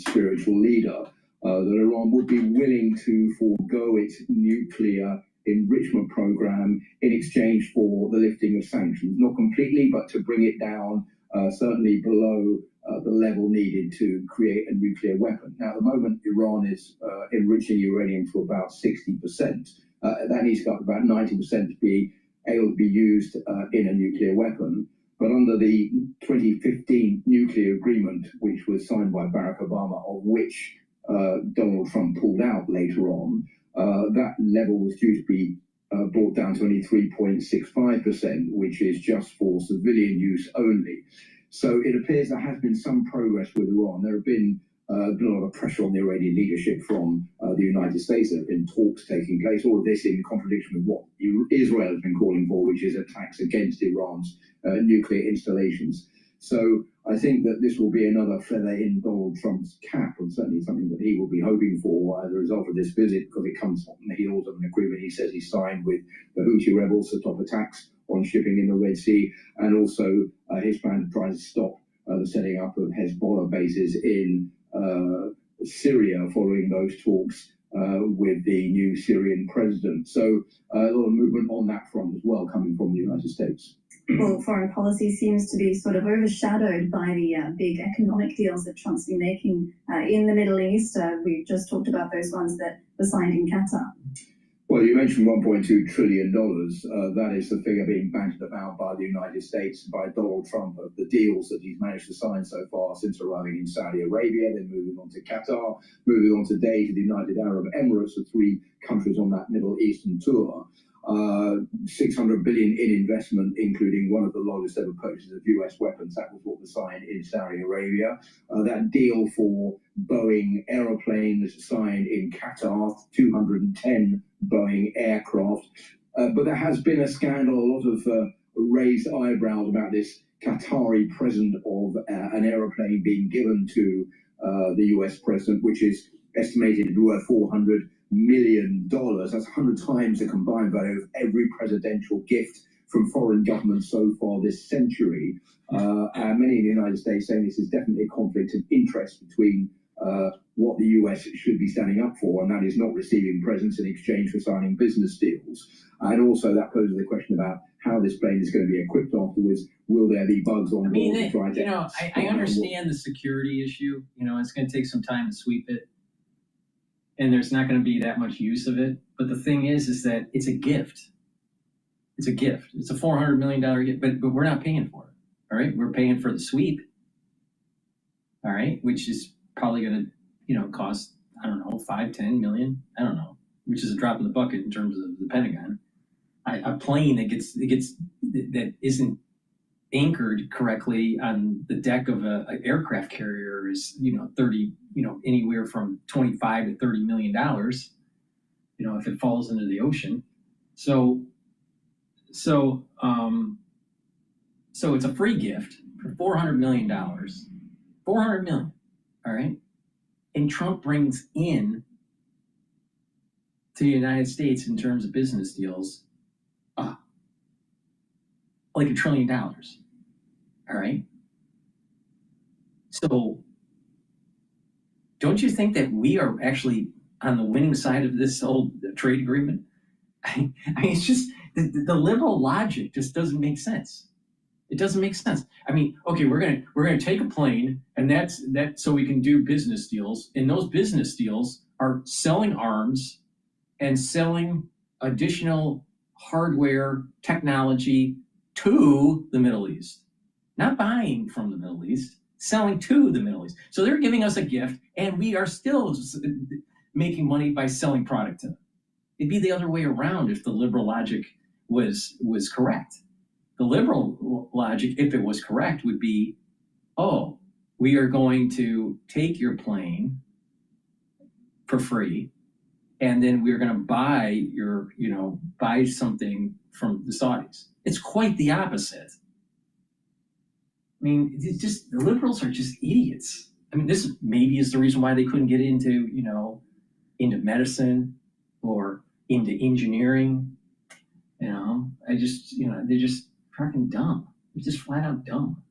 spiritual leader, that Iran would be willing to forego its nuclear enrichment program in exchange for the lifting of sanctions. Not completely, but to bring it down certainly below the level needed to create a nuclear weapon. Now, at the moment, Iran is enriching uranium to about 60%. That needs to go up to about 90% to be able to be used in a nuclear weapon. But under the 2015 nuclear agreement, which was signed by Barack Obama, of which Donald Trump pulled out later on, that level was due to be brought down to only 3.65%, which is just for civilian use only. So it appears there has been some progress with Iran. There have been a lot of pressure on the Iranian leadership from the United States. There have been talks taking place, all of this in contradiction with what Israel has been calling for, which is attacks against Iran's nuclear installations. So I think that this will be another feather in Donald Trump's cap, and certainly something that he will be hoping for as a result of this visit, because it comes on the heels of an agreement he says he signed with the Houthi rebels to stop attacks on shipping in the Red Sea, and also his plan to try to stop the setting up of Hezbollah bases in Syria following those talks with the new Syrian president. So a lot of movement on that front as well, coming from the United States. Well, foreign policy seems to be sort of overshadowed by the big economic deals that Trump's been making in the Middle East. We've just talked about those ones that were signed in Qatar. Well, you mentioned $1.2 trillion. That is the figure being bandied about by the United States, by Donald Trump, of the deals that he's managed to sign so far since arriving in Saudi Arabia, then moving on to Qatar, moving on today to the United Arab Emirates, the three countries on that Middle Eastern tour. $600 billion in investment, including one of the largest ever purchases of US weapons. That was what was signed in Saudi Arabia. That deal for Boeing aeroplanes signed in Qatar, 210 Boeing aircraft. But there has been a scandal, a lot of raised eyebrows about this Qatari present of an aeroplane being given to the US president, which is estimated to be worth $400 million. That's 100 times the combined value of every presidential gift from foreign governments so far this century. And many in the United States saying this is definitely a conflict of interest between what the US should be standing up for, and that is not receiving presents in exchange for signing business deals. And also that poses the question about how this plane is going to be equipped afterwards. Will there be bugs on board to try to... I understand the security issue. It's going to take some time to sweep it, and there's not going to be that much use of it. But the thing is that it's a gift. It's a gift. It's a $400 million gift, but we're not paying for it. All right, we're paying for the sweep. All right, which is probably going to, cost, I don't know, 5-10 million. I don't know, which is a drop in the bucket in terms of the Pentagon. A plane that isn't anchored correctly on the deck of an aircraft carrier is, 30, anywhere from 25 to 30 million dollars, if it falls into the ocean. So it's a free gift for $400 million. 400 million, all right? And Trump brings in to the United States in terms of business deals, like $1 trillion, all right? So don't you think that we are actually on the winning side of this whole trade agreement? I mean, it's just, the liberal logic just doesn't make sense. It doesn't make sense. I mean, okay, we're gonna take a plane, and that's so we can do business deals, and those business deals are selling arms and selling additional hardware technology to the Middle East, not buying from the Middle East, selling to the Middle East. So they're giving us a gift, and we are still making money by selling product to them. It'd be the other way around if the liberal logic was correct. The liberal logic, if it was correct, would be, oh, we are going to take your plane for free, and then we're going to buy buy something from the Saudis. It's quite the opposite. I mean, it's just, the liberals are just idiots. I mean, this maybe is the reason why they couldn't get into, into medicine or into engineering. They're just fucking dumb. They're just flat out dumb.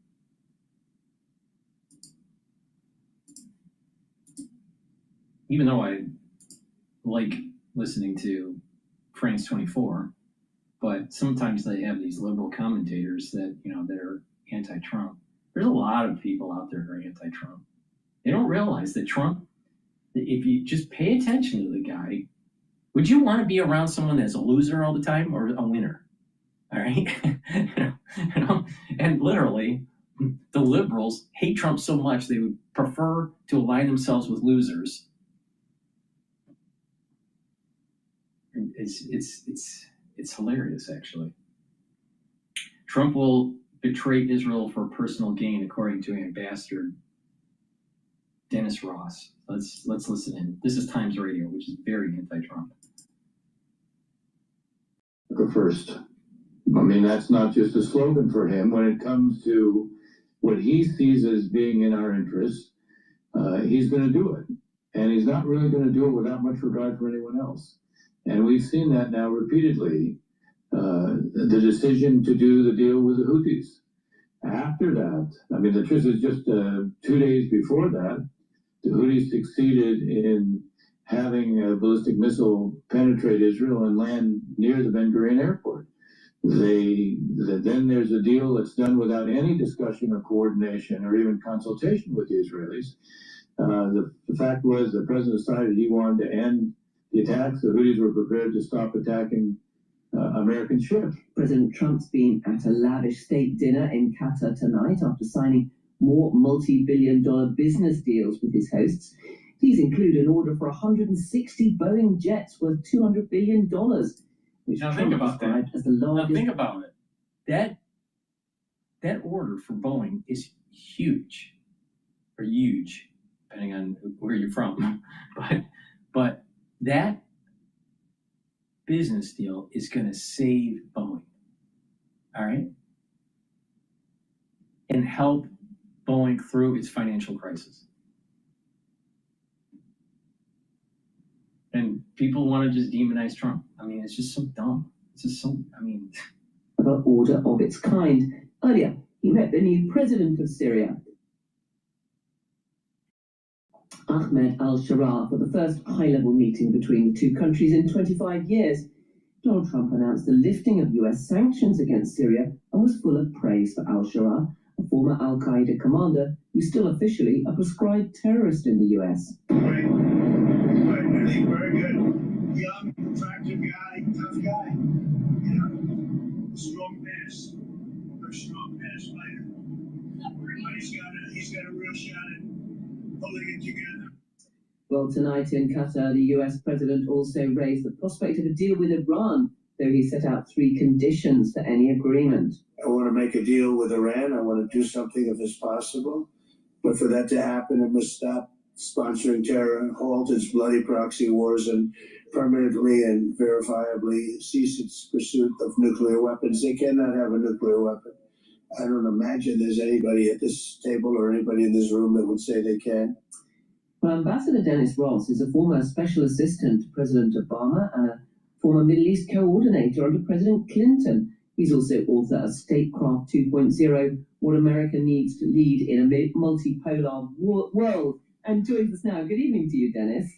Even though I like listening to France 24, but sometimes they have these liberal commentators that, that are anti-Trump. There's a lot of people out there who are anti-Trump. They don't realize that Trump, if you just pay attention to the guy, would you want to be around someone that's a loser all the time or a winner? All right. And literally, the liberals hate Trump so much they would prefer to align themselves with losers. It's hilarious, actually. Trump will betray Israel for personal gain, according to Ambassador Dennis Ross. Let's listen in. This is Times Radio, which is very anti-Trump. First. I mean, that's not just a slogan for him. When it comes to what he sees as being in our interest, he's going to do it. And he's not really going to do it without much regard for anyone else. And we've seen that now repeatedly. The decision to do the deal with the Houthis. After that, I mean, the truth is just 2 days before that, the Houthis succeeded in having a ballistic missile penetrate Israel and land near the Ben Gurion airport. Then there's a deal that's done without any discussion or coordination or even consultation with the Israelis. The fact was the president decided he wanted to end the attacks. The Houthis were prepared to stop attacking American ships. President Trump's been at a lavish state dinner in Qatar tonight after signing more multi-billion-dollar business deals with his hosts. These include an order for 160 Boeing jets worth $200 billion. Which now Trump think about that. as the largest. Now think about it. That order for Boeing is huge, or huge, depending on where you're from. But that business deal is going to save Boeing, all right, and help Boeing through its financial crisis. And people want to just demonize Trump. I mean, it's just so dumb. It's just so, The order of its kind. Earlier, he met the new president of Syria, Ahmed al-Sharaa, for the first high-level meeting between the two countries in 25 years. Donald Trump announced the lifting of US sanctions against Syria and was full of praise for al-Sharaa, a former al-Qaeda commander who's still officially a proscribed terrorist in the US. Very good. Young, attractive guy, tough guy. Strong pass. Very strong pass fighter. pulling it together. Well, tonight in Qatar, the US president also raised the prospect of a deal with Iran, though he set out 3 conditions for any agreement. I want to make a deal with Iran. I want to do something if it's possible. But for that to happen, it must stop sponsoring terror, halt its bloody proxy wars, and permanently and verifiably cease its pursuit of nuclear weapons. They cannot have a nuclear weapon. I don't imagine there's anybody at this table or anybody in this room that would say they can. Well, Ambassador Dennis Ross is a former special assistant to President Obama and a former Middle East coordinator under President Clinton. He's also author of Statecraft 2.0, What America Needs to Lead in a Multipolar World, and joins us now. Good evening to you, Dennis.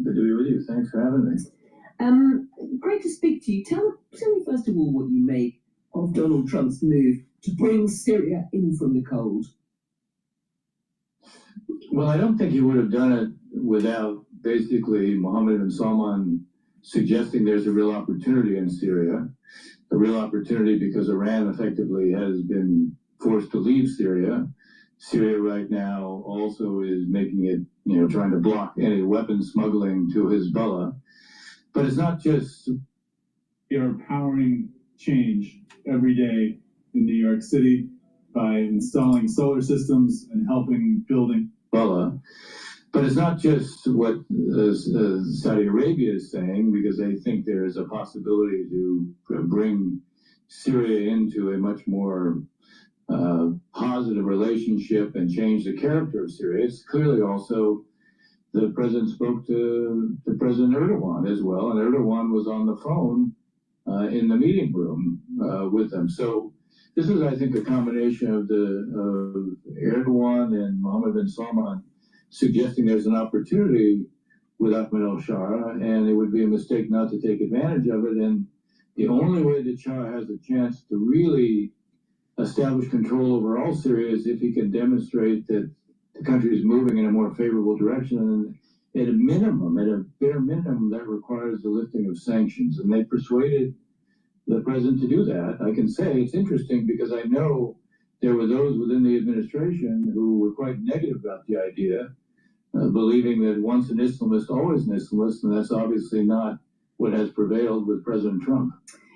Good to be with you. Thanks for having me. Great to speak to you. Tell me first of all what you make of Donald Trump's move to bring Syria in from the cold. Well, I don't think he would have done it without basically Mohammed bin Salman suggesting there's a real opportunity in Syria, a real opportunity because Iran effectively has been forced to leave Syria. Syria right now also is making it, trying to block any weapons smuggling to Hezbollah. But it's not just... We are powering change every day in New York City by installing solar systems and helping building. But it's not just what Saudi Arabia is saying, because they think there is a possibility to bring Syria into a much more positive relationship and change the character of Syria. It's clearly also the president spoke to President Erdogan as well, and Erdogan was on the phone in the meeting room with them. So this is, I think, a combination of Erdogan and Mohammed bin Salman suggesting there's an opportunity with Ahmed al-Shara, and it would be a mistake not to take advantage of it. And the only way that Shah has a chance to really establish control over all Syria is if he can demonstrate that the country is moving in a more favorable direction. And at a bare minimum, that requires the lifting of sanctions. And they persuaded the president to do that. I can say it's interesting because I know there were those within the administration who were quite negative about the idea, believing that once an Islamist, always an Islamist, and that's obviously not what has prevailed with President Trump.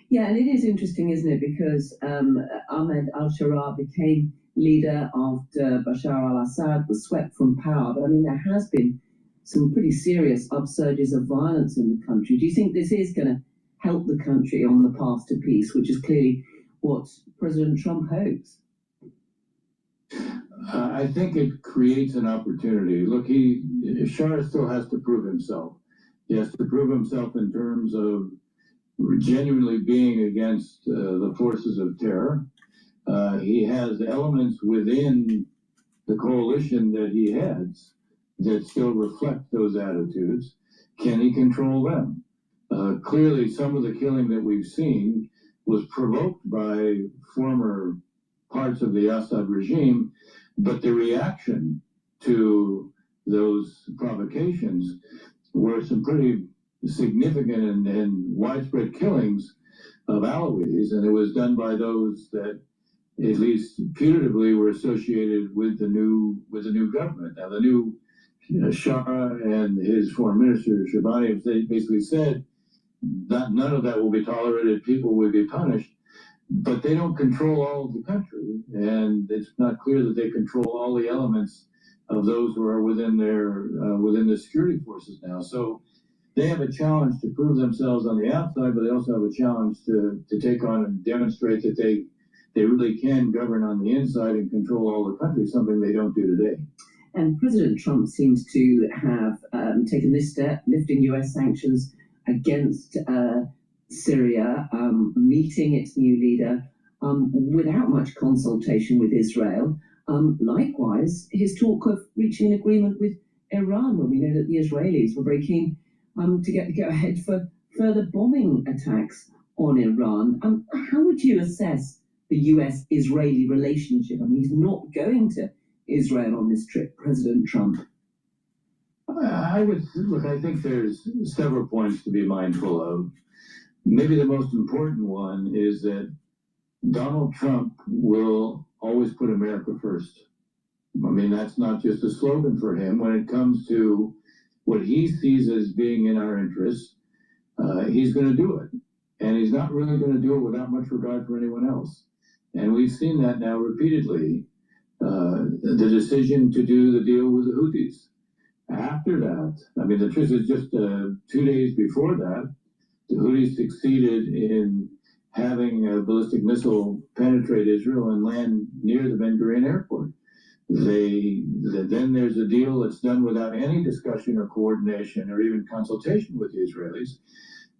Yeah, and it is interesting, isn't it? Because Ahmed al-Shara became leader after Bashar al-Assad was swept from power. But I mean, there has been some pretty serious upsurges of violence in the country. Do you think this is going to help the country on the path to peace, which is clearly what President Trump hopes? I think it creates an opportunity. Look, Shah still has to prove himself. He has to prove himself in terms of genuinely being against the forces of terror. He has elements within the coalition that he heads that still reflect those attitudes. Can he control them? Clearly, some of the killing that we've seen was provoked by former parts of the Assad regime, but the reaction to those provocations were some pretty significant and widespread killings of Alawis, and it was done by those that, at least putatively, were associated with the new government. Now, the new Shah and his foreign minister Shabani, they basically said that none of that will be tolerated. People will be punished, but they don't control all of the country, and it's not clear that they control all the elements of those who are within the security forces now. So they have a challenge to prove themselves on the outside, but they also have a challenge to take on and demonstrate that they really can govern on the inside and control all the country, something they don't do today. And President Trump seems to have taken this step, lifting US sanctions against Syria, meeting its new leader without much consultation with Israel. Likewise, his talk of reaching an agreement with Iran, when we know that the Israelis were very keen to get the go-ahead for further bombing attacks on Iran. How would you assess the US-Israeli relationship? I mean, he's not going to Israel on this trip, President Trump. I think there's several points to be mindful of. Maybe the most important one is that Donald Trump will always put America first. I mean, that's not just a slogan for him. When it comes to what he sees as being in our interests, he's going to do it. And he's not really going to do it without much regard for anyone else. And we've seen that now repeatedly. The decision to do the deal with the Houthis. After that, I mean, the truth is just 2 days before that, the Houthis succeeded in having a ballistic missile penetrate Israel and land near the Ben Gurion airport. Then there's a deal that's done without any discussion or coordination or even consultation with the Israelis.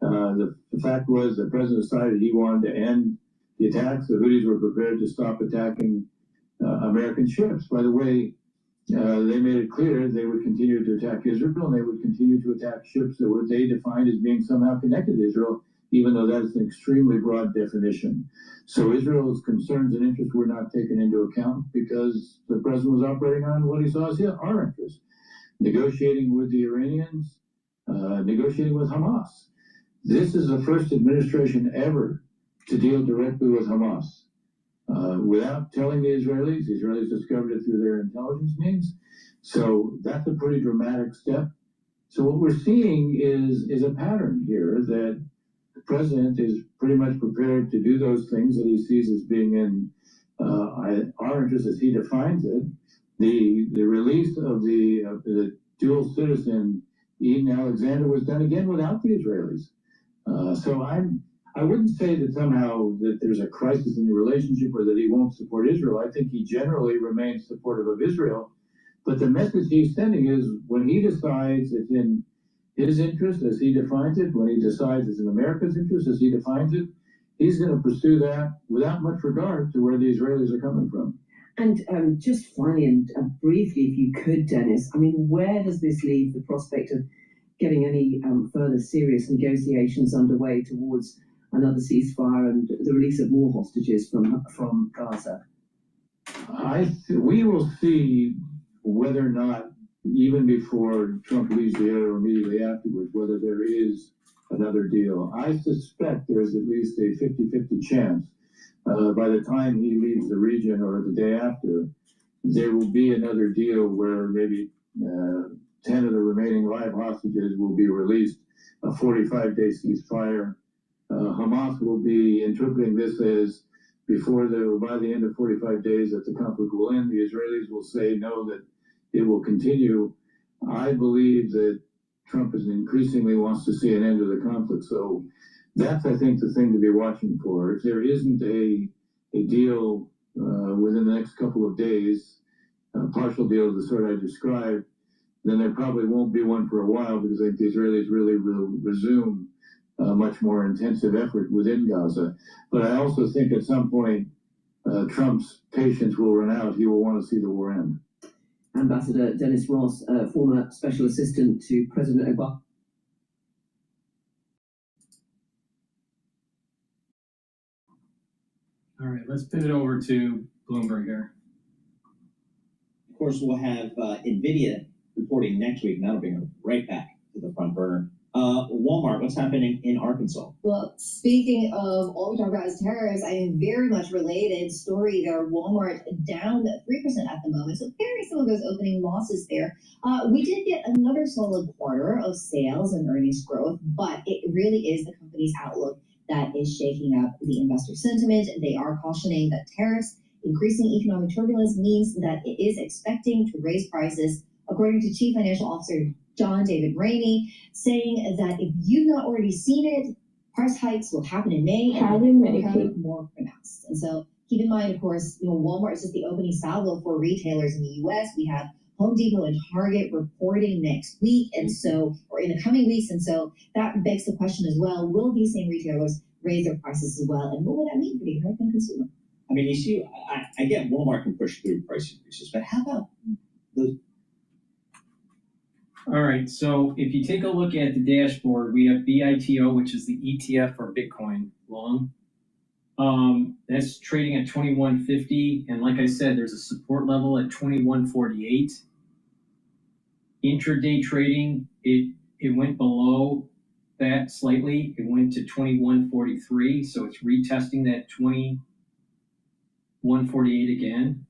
The fact was the president decided he wanted to end the attacks. The Houthis were prepared to stop attacking American ships. By the way, they made it clear they would continue to attack Israel and they would continue to attack ships that they defined as being somehow connected to Israel, even though that is an extremely broad definition. So Israel's concerns and interests were not taken into account because the president was operating on what he saw as our interests, negotiating with the Iranians, negotiating with Hamas. This is the first administration ever to deal directly with Hamas. Without telling the Israelis discovered it through their intelligence means. So that's a pretty dramatic step. So what we're seeing is a pattern here that the president is pretty much prepared to do those things that he sees as being in our interest as he defines it. The release of the dual citizen Eden Alexander was done again without the Israelis. So I wouldn't say that somehow that there's a crisis in the relationship or that he won't support Israel. I think he generally remains supportive of Israel. But the message he's sending is when he decides it's in his interest as he defines it, when he decides it's in America's interest as he defines it, he's going to pursue that without much regard to where the Israelis are coming from. And just finally and briefly, if you could, Dennis, I mean, where does this leave the prospect of getting any further serious negotiations underway towards another ceasefire and the release of more hostages from Gaza? We will see whether or not, even before Trump leaves the air or immediately afterwards, whether there is another deal. I suspect there's at least a 50-50 chance by the time he leaves the region or the day after, there will be another deal where maybe 10 of the remaining live hostages will be released, a 45-day ceasefire. Hamas will be interpreting this as by the end of 45 days that the conflict will end. The Israelis will say no, that it will continue. I believe that Trump increasingly wants to see an end to the conflict. So that's, I think, the thing to be watching for. If there isn't a deal within the next couple of days, a partial deal of the sort I described, then there probably won't be one for a while because I think the Israelis really will resume much more intensive effort within Gaza. But I also think at some point Trump's patience will run out. He will want to see the war end. Ambassador Dennis Ross, former special assistant to President Obama. All right, let's pivot over to Bloomberg here. Of course, we'll have NVIDIA reporting next week, and that'll bring them right back to the front burner. Walmart, what's happening in Arkansas? Well, speaking of all we talk about is tariffs, I am very much related story there. Walmart down 3% at the moment, so very some of those opening losses there. We did get another solid quarter of sales and earnings growth, but it really is the company's outlook that is shaking up the investor sentiment. They are cautioning that tariffs, increasing economic turbulence means that it is expecting to raise prices, according to Chief Financial Officer John David Rainey, saying that if you've not already seen it, price hikes will happen in May and become more pronounced. And so keep in mind, of course, Walmart is just the opening salvo for retailers in the U.S. We have Home Depot and Target reporting next week, and so, or in the coming weeks, and so that begs the question as well: will these same retailers raise their prices as well, and what would that mean for the American consumer? I mean, you see, I get Walmart can push through price increases, but how about the... All right, so if you take a look at the dashboard, we have BITO, which is the ETF for Bitcoin long. That's trading at 2150, and like I said, there's a support level at 2148. Intraday trading, it went below that slightly. It went to 2143, so it's retesting that 2148 again.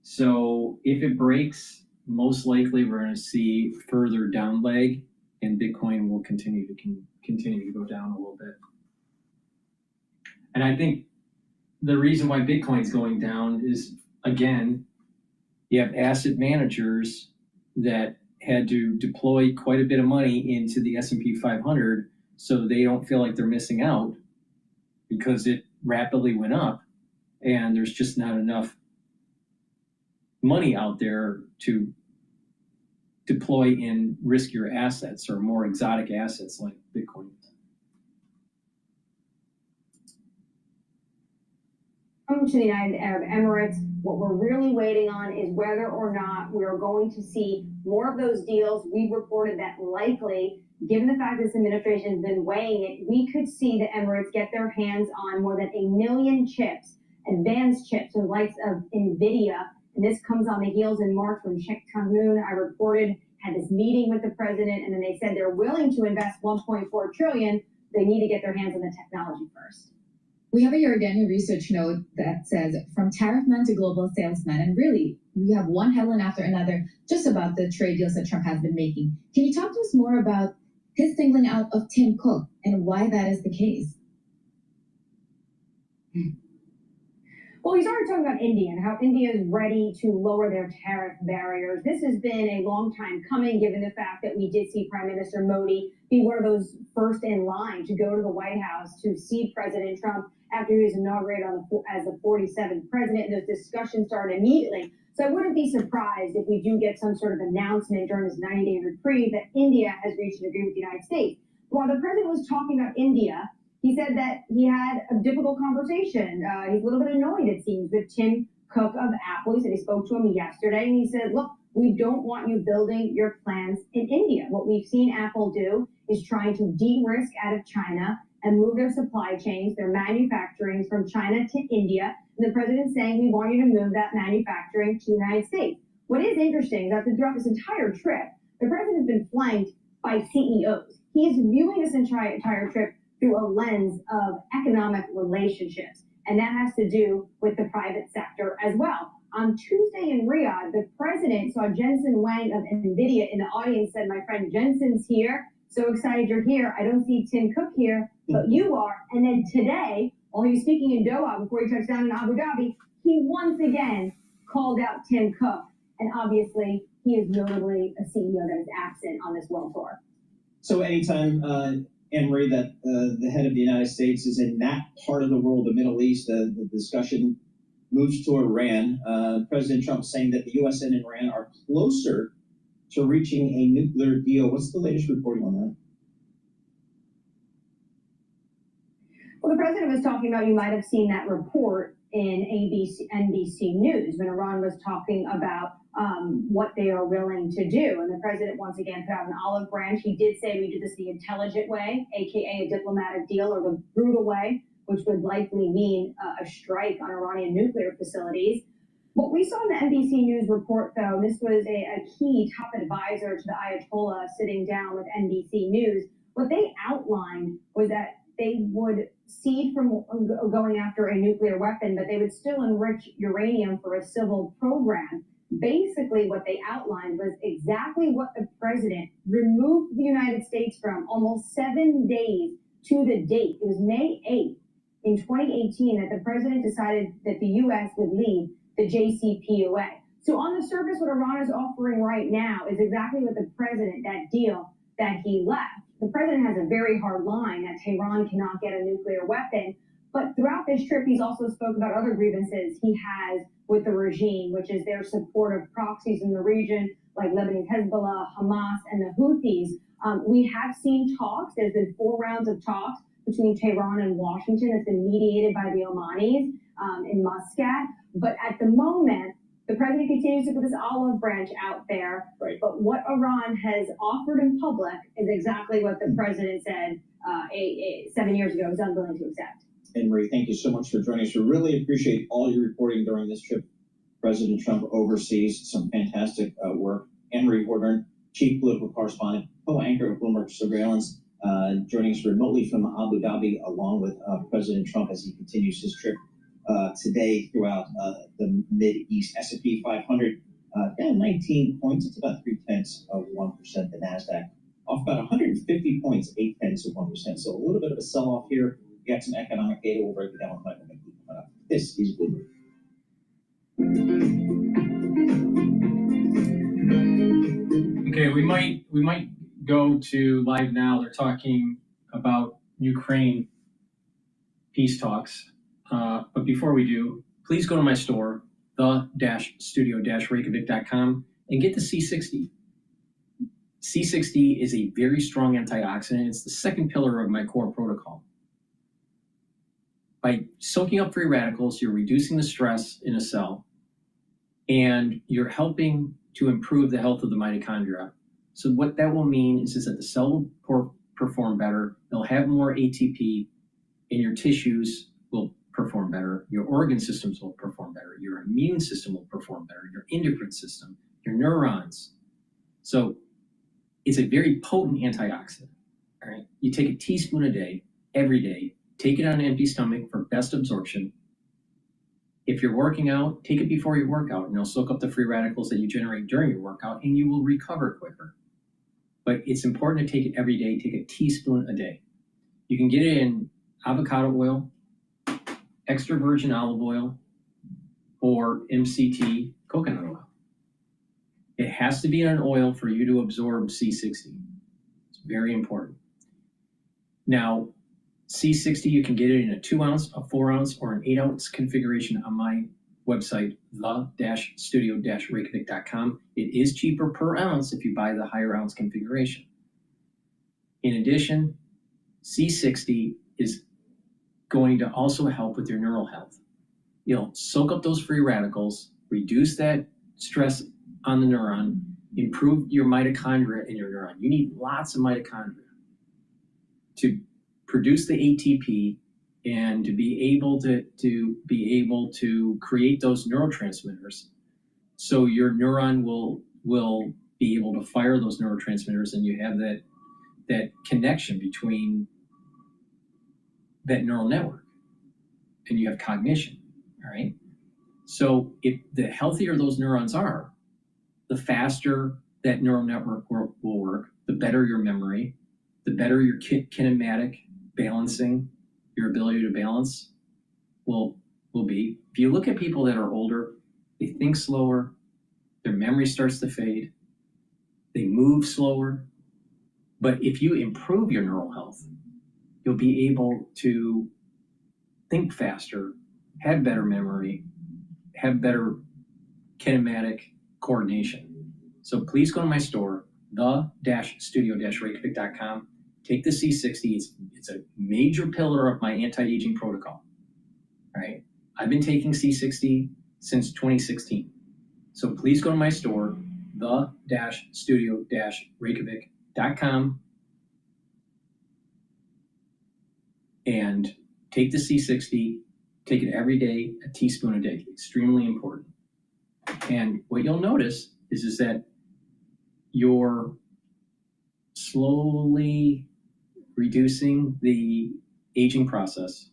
So if it breaks, most likely we're going to see further down leg, and Bitcoin will continue to go down a little bit. And I think the reason why Bitcoin's going down is, again, you have asset managers that had to deploy quite a bit of money into the S&P 500 so they don't feel like they're missing out because it rapidly went up and there's just not enough money out there to deploy in riskier assets or more exotic assets like Bitcoin. Coming to the United Arab Emirates, what we're really waiting on is whether or not we are going to see more of those deals. We've reported that likely, given the fact this administration has been weighing it, we could see the Emirates get their hands on more than 1 million chips, advanced chips, the likes of NVIDIA. And this comes on the heels in March when Sheikh Tamim, I reported, had this meeting with the president, and then they said they're willing to invest $1.4 trillion. They need to get their hands on the technology first. We have a Jordanian research note that says, from tariff man to global salesman, and really, we have one headline after another just about the trade deals that Trump has been making. Can you talk to us more about his singling out of Tim Cook and why that is the case? Well, he started talking about India and how India is ready to lower their tariff barriers. This has been a long time coming, given the fact that we did see Prime Minister Modi be one of those first in line to go to the White House to see President Trump after he was inaugurated as the 47th president, and those discussions started immediately. So I wouldn't be surprised if we do get some sort of announcement during this 90-day reprieve that India has reached an agreement with the United States. While the president was talking about India, he said that he had a difficult conversation. He's a little bit annoyed, it seems, with Tim Cook of Apple. He said he spoke to him yesterday, and he said, look, we don't want you building your plants in India. What we've seen Apple do is trying to de-risk out of China and move their supply chains, their manufacturing from China to India. And the president's saying, we want you to move that manufacturing to the United States. What is interesting is that throughout this entire trip, the president has been flanked by CEOs. He is viewing this entire trip through a lens of economic relationships. And that has to do with the private sector as well. On Tuesday in Riyadh, the president saw Jensen Huang of NVIDIA in the audience, said, my friend Jensen's here. So excited you're here. I don't see Tim Cook here, but you are. And then today, while he was speaking in Doha before he touched down in Abu Dhabi, he once again called out Tim Cook. And obviously, he is notably a CEO that is absent on this world tour. So anytime, Anne-Marie, that the head of the United States is in that part of the world, the Middle East, the discussion moves to Iran. President Trump saying that the U.S. and Iran are closer to reaching a nuclear deal. What's the latest reporting on that? Well, the president was talking about, you might have seen that report in NBC News when Iran was talking about what they are willing to do. And the president once again put out an olive branch. He did say we do this the intelligent way, aka a diplomatic deal, or the brutal way, which would likely mean a strike on Iranian nuclear facilities. What we saw in the NBC News report, though, this was a key top advisor to the Ayatollah sitting down with NBC News. What they outlined was that they would cede from going after a nuclear weapon, but they would still enrich uranium for a civil program. Basically, what they outlined was exactly what the president removed the United States from almost 7 days to the date. It was May 8th in 2018 that the president decided that the U.S. would leave the JCPOA. So on the surface, what Iran is offering right now is exactly what the president, that deal that he left. The president has a very hard line that Tehran cannot get a nuclear weapon. But throughout this trip, he's also spoke about other grievances he has with the regime, which is their support of proxies in the region, like Lebanese Hezbollah, Hamas, and the Houthis. We have seen talks. There's been 4 rounds of talks between Tehran and Washington that's been mediated by the Omanis in Muscat. But at the moment, the president continues to put this olive branch out there. Right. But what Iran has offered in public is exactly what the president said 7 years ago he was unwilling to accept. Anne-Marie, thank you so much for joining us. We really appreciate all your reporting during this trip. President Trump oversees some fantastic work. Anne-Marie Horton, Chief Political Correspondent, co-anchor of Bloomberg Surveillance, joining us remotely from Abu Dhabi, along with President Trump as he continues his trip today throughout the Mid-East. S&P 500 down 19 points. It's about 0.3%. The NASDAQ off about 150 points, 0.8%. So a little bit of a sell-off here. We got some economic data. We'll break it down with Michael. This is Bloomberg. Okay, we might go to live now. They're talking about Ukraine peace talks. But before we do, please go to my store, the-studio-reykjavik.com, and get the C60. C60 is a very strong antioxidant. It's the second pillar of my core protocol. By soaking up free radicals, you're reducing the stress in a cell, and you're helping to improve the health of the mitochondria. So what that will mean is that the cell will perform better, they'll have more ATP, and your tissues will perform better, your organ systems will perform better, your immune system will perform better, your endocrine system, your neurons. So it's a very potent antioxidant. All right, you take a teaspoon a day, every day. Take it on an empty stomach for best absorption. If you're working out, take it before your workout, and it'll soak up the free radicals that you generate during your workout, and you will recover quicker. But it's important to take it every day. Take a teaspoon a day. You can get it in avocado oil, extra virgin olive oil, or MCT coconut oil. It has to be in an oil for you to absorb C60. It's very important. Now, C60, you can get it in a 2 ounce, a 4 ounce, or an 8 ounce configuration on my website, the-studio-reykjavik.com. It is cheaper per ounce if you buy the higher ounce configuration. In addition, C60 is going to also help with your neural health. You'll soak up those free radicals, reduce that stress on the neuron, improve your mitochondria in your neuron. You need lots of mitochondria to produce the ATP and to be able to create those neurotransmitters. So your neuron will be able to fire those neurotransmitters, and you have that connection between that neural network, and you have cognition. All right. So if the healthier those neurons are, the faster that neural network will work, the better your memory, the better your kinematic balancing, your ability to balance will be. If you look at people that are older, they think slower, their memory starts to fade, they move slower. But if you improve your neural health, you'll be able to think faster, have better memory, have better kinematic coordination. So please go to my store, the-studio-reykjavik.com. Take the C60. It's a major pillar of my anti-aging protocol. All right. I've been taking C60 since 2016. So please go to my store, the-studio-reykjavik.com, and take the C60. Take it every day, a teaspoon a day. Extremely important. And what you'll notice is that you're slowly reducing the aging process.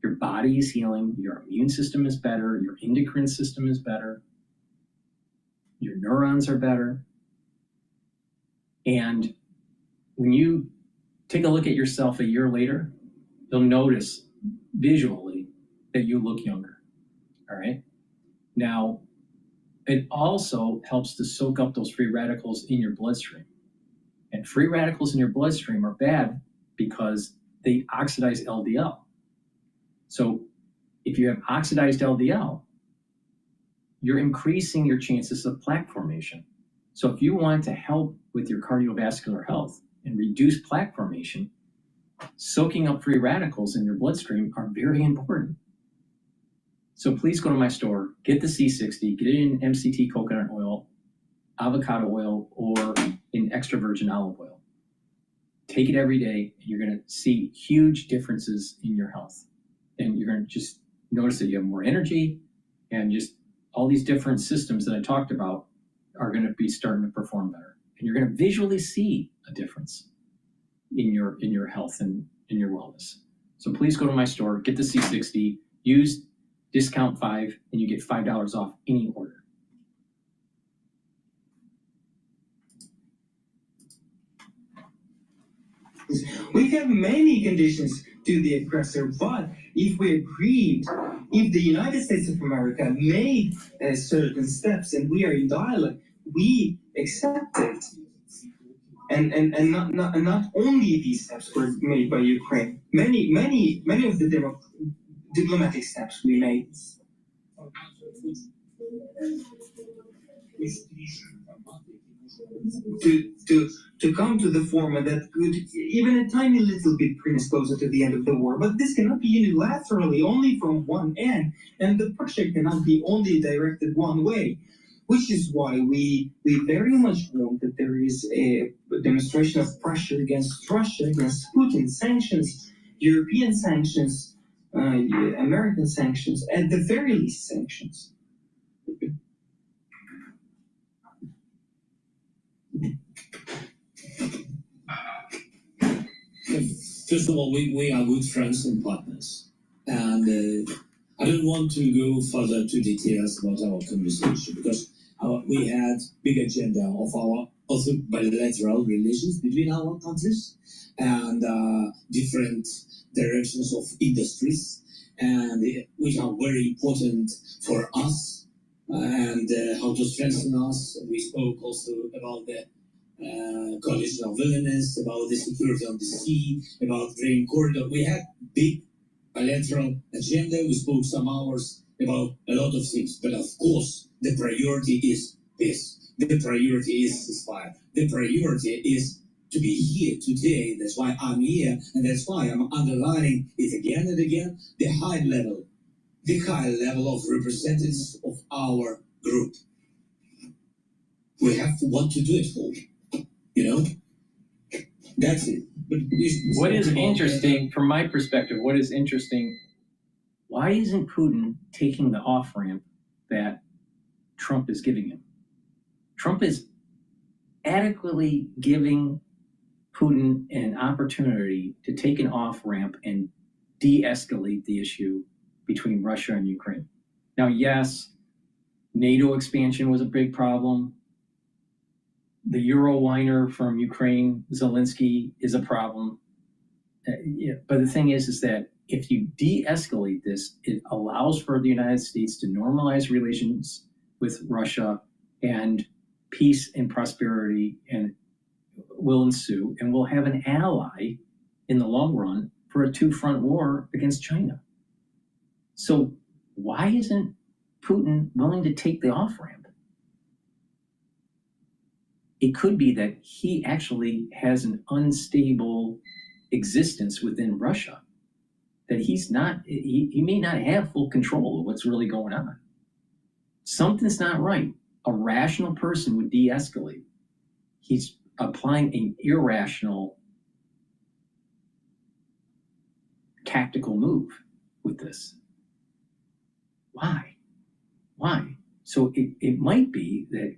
Your body is healing, your immune system is better, your endocrine system is better, your neurons are better. And when you take a look at yourself a year later, you'll notice visually that you look younger. All right. Now, it also helps to soak up those free radicals in your bloodstream. And free radicals in your bloodstream are bad because they oxidize LDL. So if you have oxidized LDL, you're increasing your chances of plaque formation. So if you want to help with your cardiovascular health and reduce plaque formation, soaking up free radicals in your bloodstream are very important. So please go to my store, get the C60, get it in MCT coconut oil, avocado oil, or in extra virgin olive oil. Take it every day, and you're going to see huge differences in your health. And you're going to just notice that you have more energy, and just all these different systems that I talked about are going to be starting to perform better. And you're going to visually see a difference in your health and in your wellness. So please go to my store, get the C60, use discount 5, and you get $5 off any order. We have many conditions to the aggressor, but if we agreed, if the United States of America made certain steps and we are in dialogue, we accept it. And not only these steps were made by Ukraine, many of the diplomatic steps we made. To come to the format that could even a tiny little bit bring us closer to the end of the war, but this cannot be unilaterally only from one end, and the pressure cannot be only directed one way, which is why we very much want that there is a demonstration of pressure against Russia, against Putin, sanctions, European sanctions, American sanctions, at the very least sanctions. First of all, we are good friends and partners. And I don't want to go further to details about our conversation because we had big agenda of our also bilateral relations between our countries and different directions of industries, and which are very important for us and how to strengthen us. We spoke also about the coalition of willingness, about the security of the sea, about grain corridor. We had big bilateral agenda. We spoke some hours about a lot of things, but of course the priority is peace. The priority is ceasefire. The priority is to be here today. That's why I'm here, and that's why I'm underlining it again and again. The high level of representatives of our group. We have to want to do it for. You know, that's it. But what is interesting, from my perspective, what is interesting, why isn't Putin taking the off-ramp that Trump is giving him? Trump is adequately giving Putin an opportunity to take an off-ramp and de-escalate the issue between Russia and Ukraine. Now, yes, NATO expansion was a big problem. The Euro whiner from Ukraine, Zelensky, is a problem. But the thing is that if you de-escalate this, it allows for the United States to normalize relations with Russia, and peace and prosperity and will ensue, and we'll have an ally in the long run for a two-front war against China. So why isn't Putin willing to take the off-ramp? It could be that he actually has an unstable existence within Russia, that he may not have full control of what's really going on. Something's not right. A rational person would de-escalate. He's applying an irrational tactical move with this. Why? So it might be that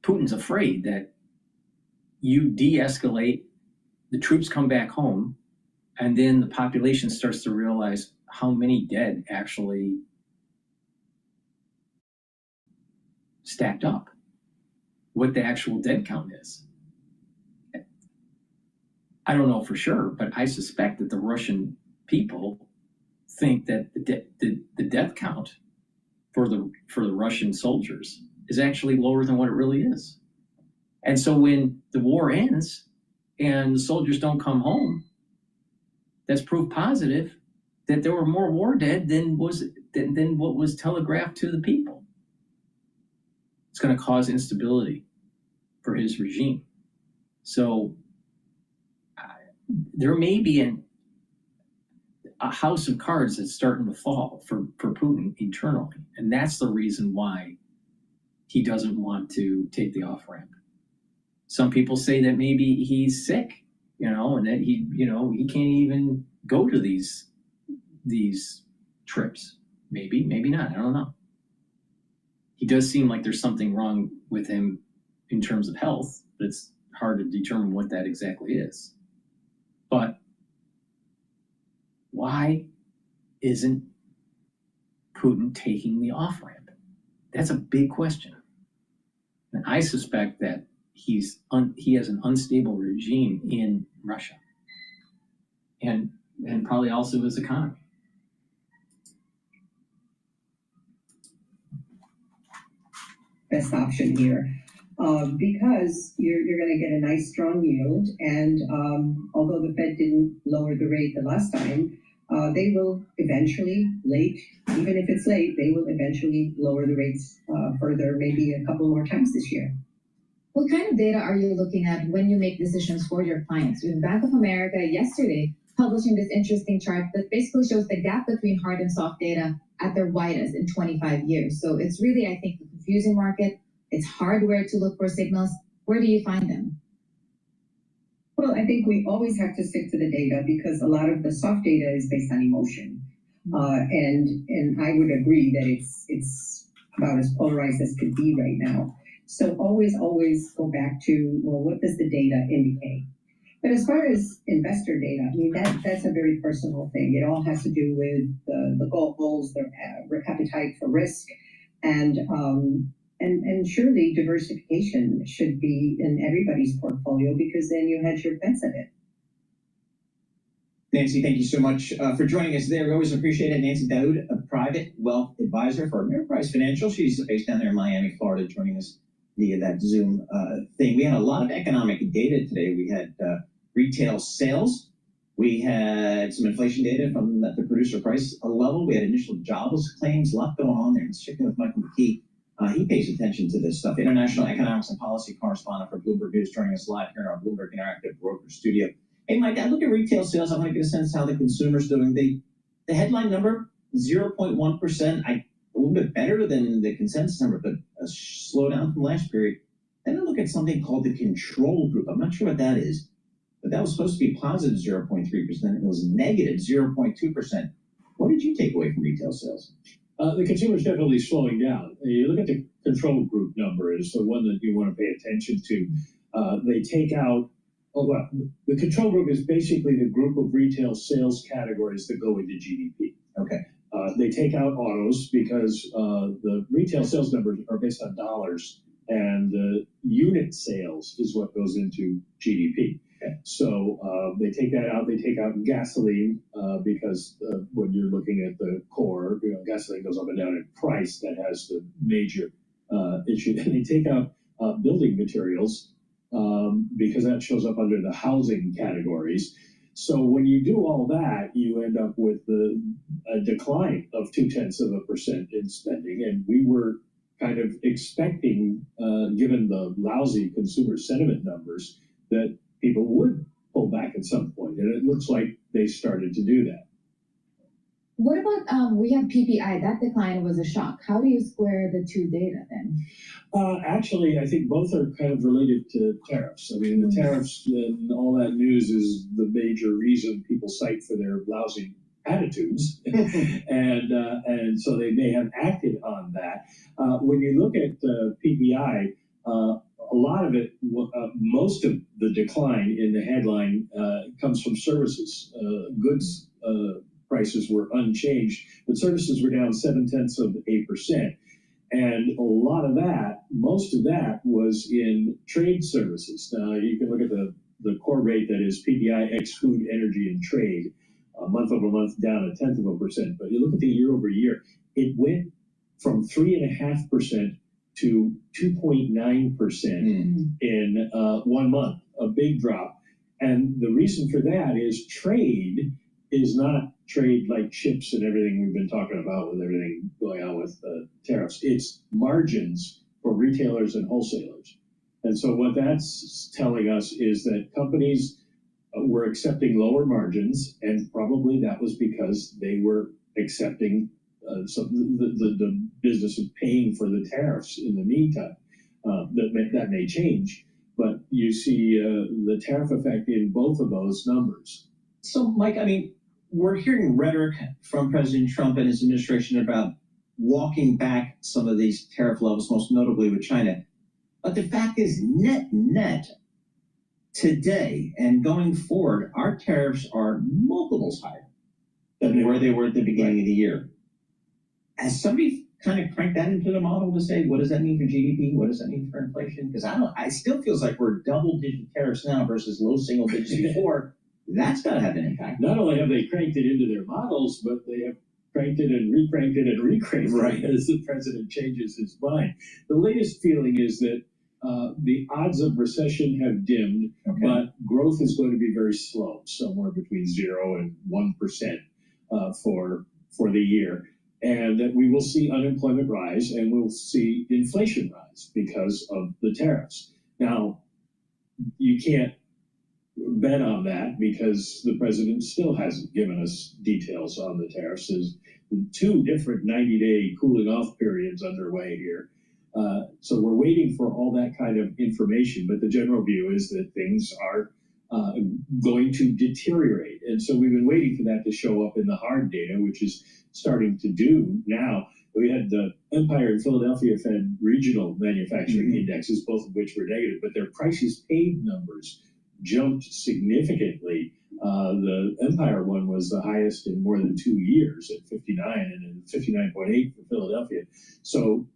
Putin's afraid that you de-escalate, the troops come back home, and then the population starts to realize how many dead actually stacked up, what the actual dead count is. I don't know for sure, but I suspect that the Russian people think that the death count for the Russian soldiers is actually lower than what it really is. And so when the war ends and the soldiers don't come home, that's proof positive that there were more war dead than what was telegraphed to the people. It's going to cause instability for his regime. So there may be a house of cards that's starting to fall for Putin internally. And that's the reason why he doesn't want to take the off-ramp. Some people say that maybe he's sick, and that he can't even go to these trips. Maybe not, I don't know. He does seem like there's something wrong with him in terms of health, but it's hard to determine what that exactly is. But why isn't Putin taking the off-ramp? That's a big question. And I suspect that he has an unstable regime in Russia, and probably also his economy. Best option here, because you're going to get a nice strong yield, and although the Fed didn't lower the rate the last time, they will eventually, even if it's late, they will eventually lower the rates further, maybe a couple more times this year. What kind of data are you looking at when you make decisions for your clients? We have Bank of America yesterday publishing this interesting chart that basically shows the gap between hard and soft data at their widest in 25 years. So it's really, I think, a confusing market. It's hard where to look for signals. Where do you find them? Well, I think we always have to stick to the data because a lot of the soft data is based on emotion. And I would agree that it's about as polarized as could be right now. So always go back to, well, what does the data indicate? But as far as investor data, I mean, that's a very personal thing. It all has to do with the goals, their appetite for risk, and surely diversification should be in everybody's portfolio because then you hedge your bets at it. Nancy, thank you so much for joining us today. We always appreciate it. Nancy Daoud, a private wealth advisor for Ameriprise Financial. She's based down there in Miami, Florida, joining us via that Zoom thing. We had a lot of economic data today. We had retail sales. We had some inflation data from the producer price level. We had initial jobless claims, a lot going on there. Let's check in with Michael McKee. He pays attention to this stuff. International economics and policy correspondent for Bloomberg News, joining us live here in our Bloomberg Interactive Broker Studio. Hey, Mike, I look at retail sales. I want to get a sense of how the consumer's doing. The headline number, 0.1%, a little bit better than the consensus number, but a slowdown from last period. Then I look at something called the control group. I'm not sure what that is, but that was supposed to be positive 0.3%. It was negative 0.2%. What did you take away from retail sales? The consumer is definitely slowing down. You look at the control group number is the one that you want to pay attention to. They take out, the control group is basically the group of retail sales categories that go into GDP. Okay. They take out autos because the retail sales numbers are based on dollars, and the unit sales is what goes into GDP. Okay. So they take that out. They take out gasoline because when you're looking at the core, gasoline goes up and down in price. That has the major issue. And they take out building materials because that shows up under the housing categories. So when you do all that, you end up with a decline of 0.2% in spending. And we were kind of expecting, given the lousy consumer sentiment numbers, that people would pull back at some point. And it looks like they started to do that. What about, we have PPI, that decline was a shock. How do you square the two data then? Actually, I think both are kind of related to tariffs. I mean, the tariffs and all that news is the major reason people cite for their lousy attitudes. and so they may have acted on that. When you look at PPI, a lot of it, most of the decline in the headline comes from services. Goods prices were unchanged, but services were down 0.7%. And a lot of that, most of that was in trade services. Now, you can look at the core rate that is PPI ex food, energy, and trade, month over month down 0.1%. But you look at the year over year, it went from 3.5% to 2.9% in 1 month, a big drop. And the reason for that is trade is not trade like chips and everything we've been talking about with everything going on with tariffs. It's margins for retailers and wholesalers. And so what that's telling us is that companies were accepting lower margins, and probably that was because they were accepting the business of paying for the tariffs in the meantime. That may change, but you see the tariff effect in both of those numbers. So, Mike, I mean, we're hearing rhetoric from President Trump and his administration about walking back some of these tariff levels, most notably with China. But the fact is, net, today and going forward, our tariffs are multiples higher than where they were at the beginning of the year. Has somebody kind of cranked that into the model to say, what does that mean for GDP? What does that mean for inflation? Because I still feels like we're double-digit tariffs now versus low single digits before. That's got to have an impact. Not only have they cranked it into their models, but they have cranked it and recranked it and recranked Right. it as the president changes his mind. The latest feeling is that the odds of recession have dimmed, but growth is going to be very slow, somewhere between 0 and 1% for the year. And that we will see unemployment rise and we'll see inflation rise because of the tariffs. Now, you can't bet on that because the president still hasn't given us details on the tariffs. There's 2 different 90-day cooling off periods underway here. So we're waiting for all that kind of information, but the general view is that things are going to deteriorate. And so we've been waiting for that to show up in the hard data, which is starting to do now. We had the Empire and Philadelphia Fed regional manufacturing indexes, both of which were negative, but their prices paid numbers jumped significantly. The Empire one was the highest in more than 2 years at 59 and then 59.8 for Philadelphia. So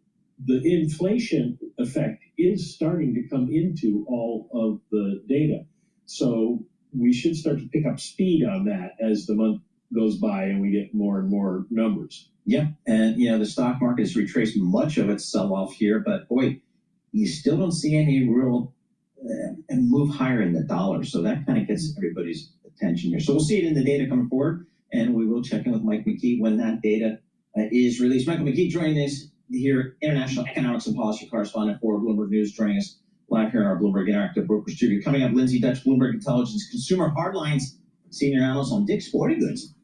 the inflation effect is starting to come into all of the data. So we should start to pick up speed on that as the month goes by and we get more and more numbers. Yeah, and the stock market has retraced much of its sell-off here, but boy, you still don't see any real move higher in the dollar. So that kind of gets everybody's attention here. So we'll see it in the data coming forward, and we will check in with Mike McKee when that data is released. Michael McKee joining us here, international economics and policy correspondent for Bloomberg News, joining us live here in our Bloomberg Interactive Broker Studio. Coming up, Lindsay Dutch, Bloomberg Intelligence Consumer Hardlines Senior Analyst on Dick's Sporting Goods.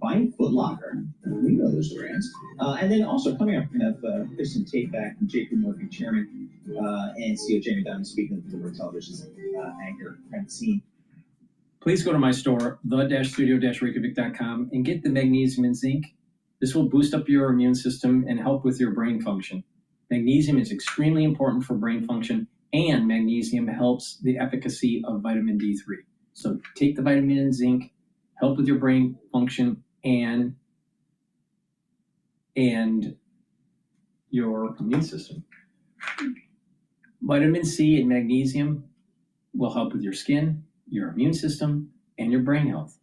Buying Foot Locker. We know those brands. And then also coming up, we're going to have Kristen Tate back from JP Morgan Chairman and CEO Jamie Dimon speaking with Bloomberg Television's anchor Francine. Please go to my store, the-studio-reykjavik.com, and get the magnesium and zinc. This will boost up your immune system and help with your brain function. Magnesium is extremely important for brain function, and magnesium helps the efficacy of vitamin D3. So take the vitamin and zinc, help with your brain function and your immune system. Vitamin C and magnesium will help with your skin, your immune system, and your brain health.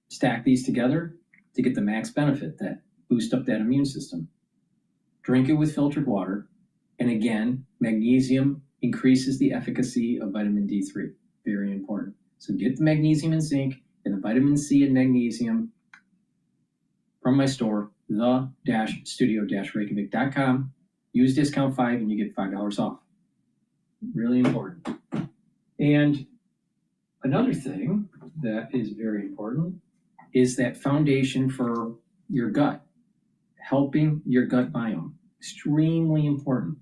Stack these together to get the max benefit that boost up that immune system. Drink it with filtered water. And again, magnesium increases the efficacy of vitamin D3. Very important. So get the magnesium and zinc and the vitamin C and magnesium from my store, the-studio-reykjavik.com. Use discount 5 and you get $5 off. Really important. And another thing that is very important is that foundation for your gut, helping your gut biome. Extremely important.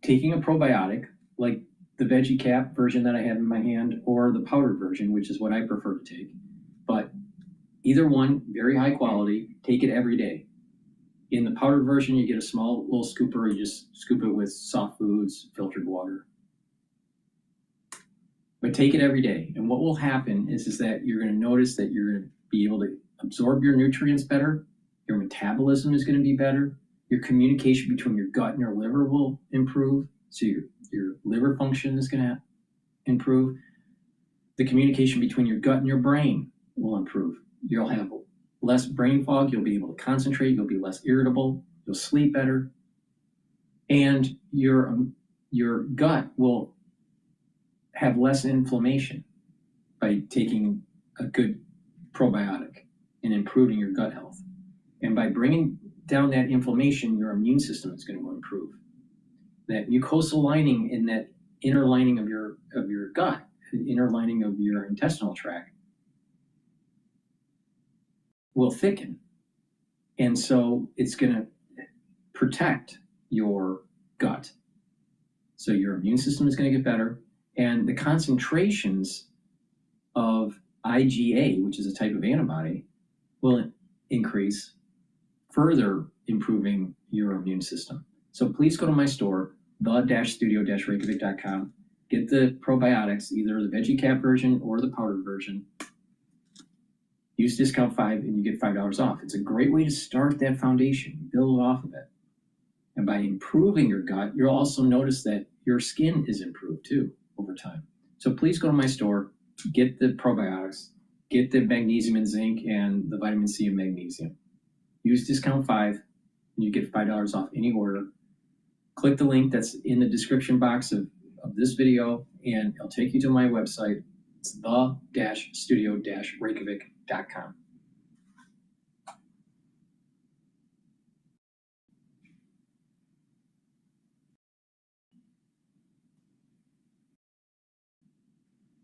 Taking a probiotic like the veggie cap version that I have in my hand or the powdered version, which is what I prefer to take. But either one, very high quality, take it every day. In the powdered version, you get a small little scooper, you just scoop it with soft foods, filtered water. But take it every day. And what will happen is that you're going to notice that you're going to be able to absorb your nutrients better, your metabolism is going to be better, your communication between your gut and your liver will improve, so your liver function is going to improve. The communication between your gut and your brain will improve. You'll have less brain fog, you'll be able to concentrate, you'll be less irritable, you'll sleep better, and your gut will have less inflammation by taking a good probiotic and improving your gut health. And by bringing down that inflammation, your immune system is going to improve. That mucosal lining in that inner lining of your gut, the inner lining of your intestinal tract, will thicken. And so it's going to protect your gut. So your immune system is going to get better. And the concentrations of IgA, which is a type of antibody, will increase, further improving your immune system. So please go to my store, the-studio-reykjavik.com. Get the probiotics, either the veggie cap version or the powdered version. Use discount 5 and you get $5 off. It's a great way to start that foundation, build off of it. And by improving your gut, you'll also notice that your skin is improved too over time. So please go to my store, get the probiotics, get the magnesium and zinc and the vitamin C and magnesium. Use discount 5 and you get $5 off any order. Click the link that's in the description box of this video and it'll take you to my website. It's the-studio-reykjavik.com.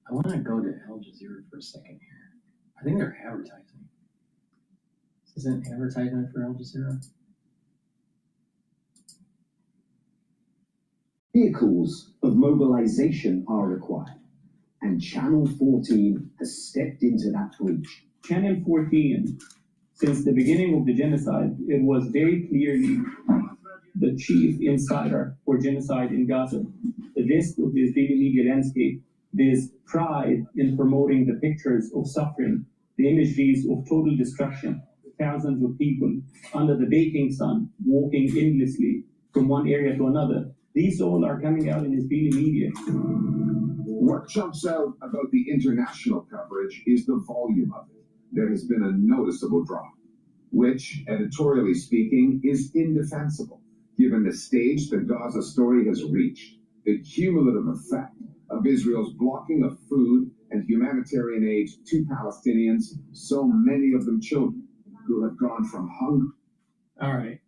I want to go to Al Jazeera for a second here. I think they're advertising. This isn't advertisement for Al Jazeera. Vehicles of mobilization are required, and Channel 14 has stepped into that breach. Channel 14, since the beginning of the genocide, it was very clearly the chief insider for genocide in Gaza. The rest of the Israeli media landscape, there's pride in promoting the pictures of suffering, the imageries of total destruction, thousands of people under the baking sun, walking endlessly from one area to another. These all are coming out in Israeli media. What jumps out about the international coverage is the volume of it. There has been a noticeable drop, which, editorially speaking, is indefensible, given the stage the Gaza story has reached, the cumulative effect of Israel's blocking of food and humanitarian aid to Palestinians, so many of them children, who have gone from hunger. All right.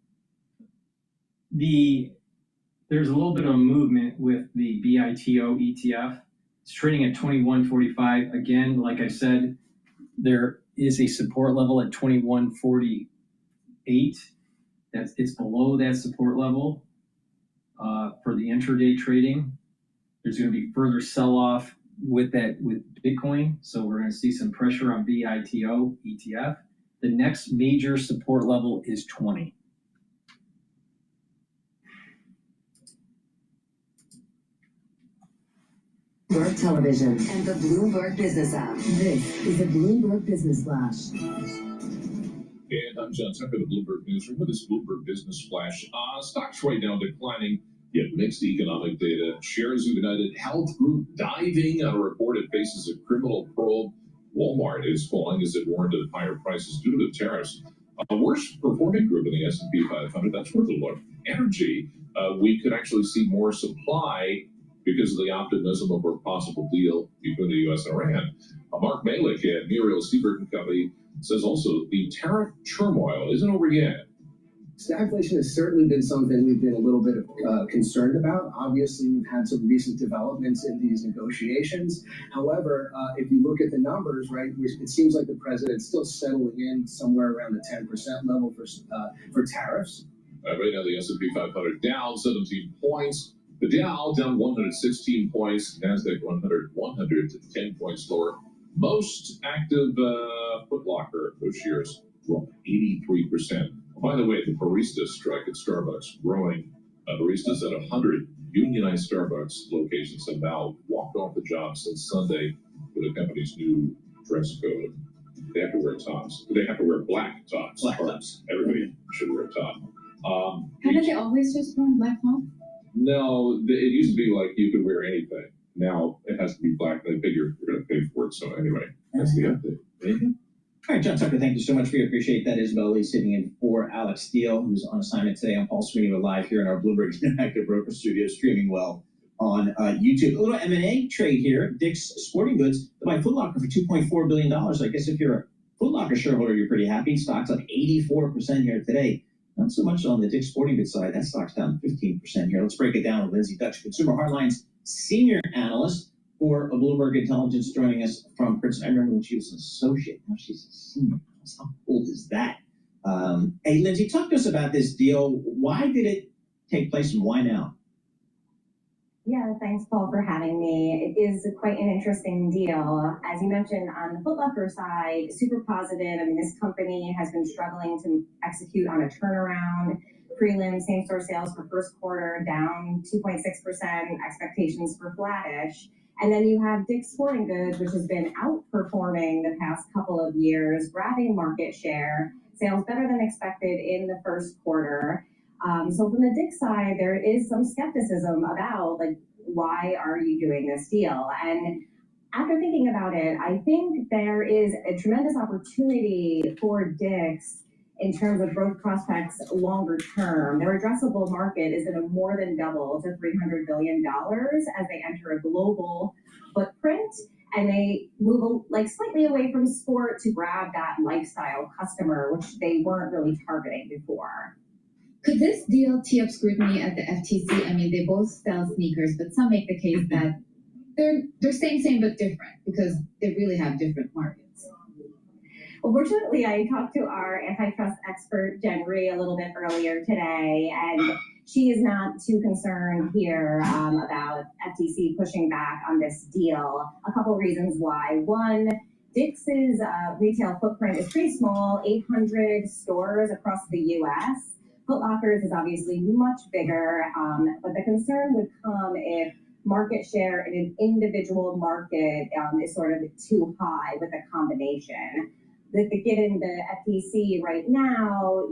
There's a little bit of a movement with the BITO ETF. It's trading at 21.45. Again, like I said, there is a support level at 21.48. It's below that support level for the intraday trading. There's going to be further sell-off with Bitcoin, so we're going to see some pressure on BITO ETF. The next major support level is 20. Bloomberg Television and the Bloomberg Business app. This is a Bloomberg Business Flash. And I'm John Tucker, the Bloomberg Newsroom, with this Bloomberg Business Flash. Stocks right now declining, yet mixed economic data. Shares of United Health Group diving on a report it faces a criminal probe. Walmart is falling as it warned of higher prices due to the tariffs. A worst performing group in the SP 500, that's worth a look. Energy, we could actually see more supply because of the optimism of a possible deal between the U.S. and Iran. Mark Malik at Muriel Siebert and Company says also the tariff turmoil isn't over yet. Stagflation has certainly been something we've been a little bit concerned about. Obviously, we've had some recent developments in these negotiations. However, if you look at the numbers, right, it seems like the president's still settling in somewhere around the 10% level for tariffs. Right now, the S&P 500 down 17 points. The Dow down 116 points. NASDAQ 100 to 10 points lower. Most active Foot Locker those shares dropped 83%. By the way, the barista strike at Starbucks growing. Baristas at 100 unionized Starbucks locations have now walked off the job since Sunday with the company's new dress code. They have to wear tops. They have to wear black tops. Black tops. Everybody should wear a top. Haven't they always just worn black top? No, it used to be like you could wear anything. Now it has to be black. They figure you're going to pay for it. So anyway, that's the update. Anything? All right, John Tucker, thank you so much. We appreciate that. Isabel Lee sitting in for Alex Steele, who's on assignment today. I'm Paul Sweeney. We're live here in our Bloomberg Interactive Broker Studio, streaming well on YouTube. A little M&A trade here. Dick's Sporting Goods to buy Foot Locker for $2.4 billion. I guess if you're a Foot Locker shareholder, you're pretty happy. Stock's up 84% here today. Not so much on the Dick's Sporting Goods side. That stock's down 15% here. Let's break it down with Lindsay Dutch, Consumer Hardlines senior analyst for Bloomberg Intelligence, joining us from Princeton. I remember when she was an associate. Now she's a senior analyst. How cool is that? Hey, Lindsay, talk to us about this deal. Why did it take place and why now? Yeah, thanks, Paul, for having me. It is quite an interesting deal. As you mentioned, on the Foot Locker side, super positive. I mean, this company has been struggling to execute on a turnaround. Prelim same-store sales for first quarter down 2.6%, expectations for flattish. And then you have Dick's Sporting Goods, which has been outperforming the past couple of years, grabbing market share, sales better than expected in the first quarter. So from the Dick's side, there is some skepticism about, like, why are you doing this deal? And after thinking about it, I think there is a tremendous opportunity for Dick's in terms of growth prospects longer term. Their addressable market is going to more than double to $300 billion as they enter a global footprint, and they move like slightly away from sport to grab that lifestyle customer, which they weren't really targeting before. Could this deal tee up scrutiny at the FTC? I mean, they both sell sneakers, but some make the case that they're same but different because they really have different markets. Well, fortunately, I talked to our antitrust expert, Jen Rhee, a little bit earlier today, and she is not too concerned here about FTC pushing back on this deal. A couple reasons why. One, Dick's retail footprint is pretty small, 800 stores across the U.S. Foot Locker's is obviously much bigger, but the concern would come if market share in an individual market is sort of too high with a combination. Given the FTC right now,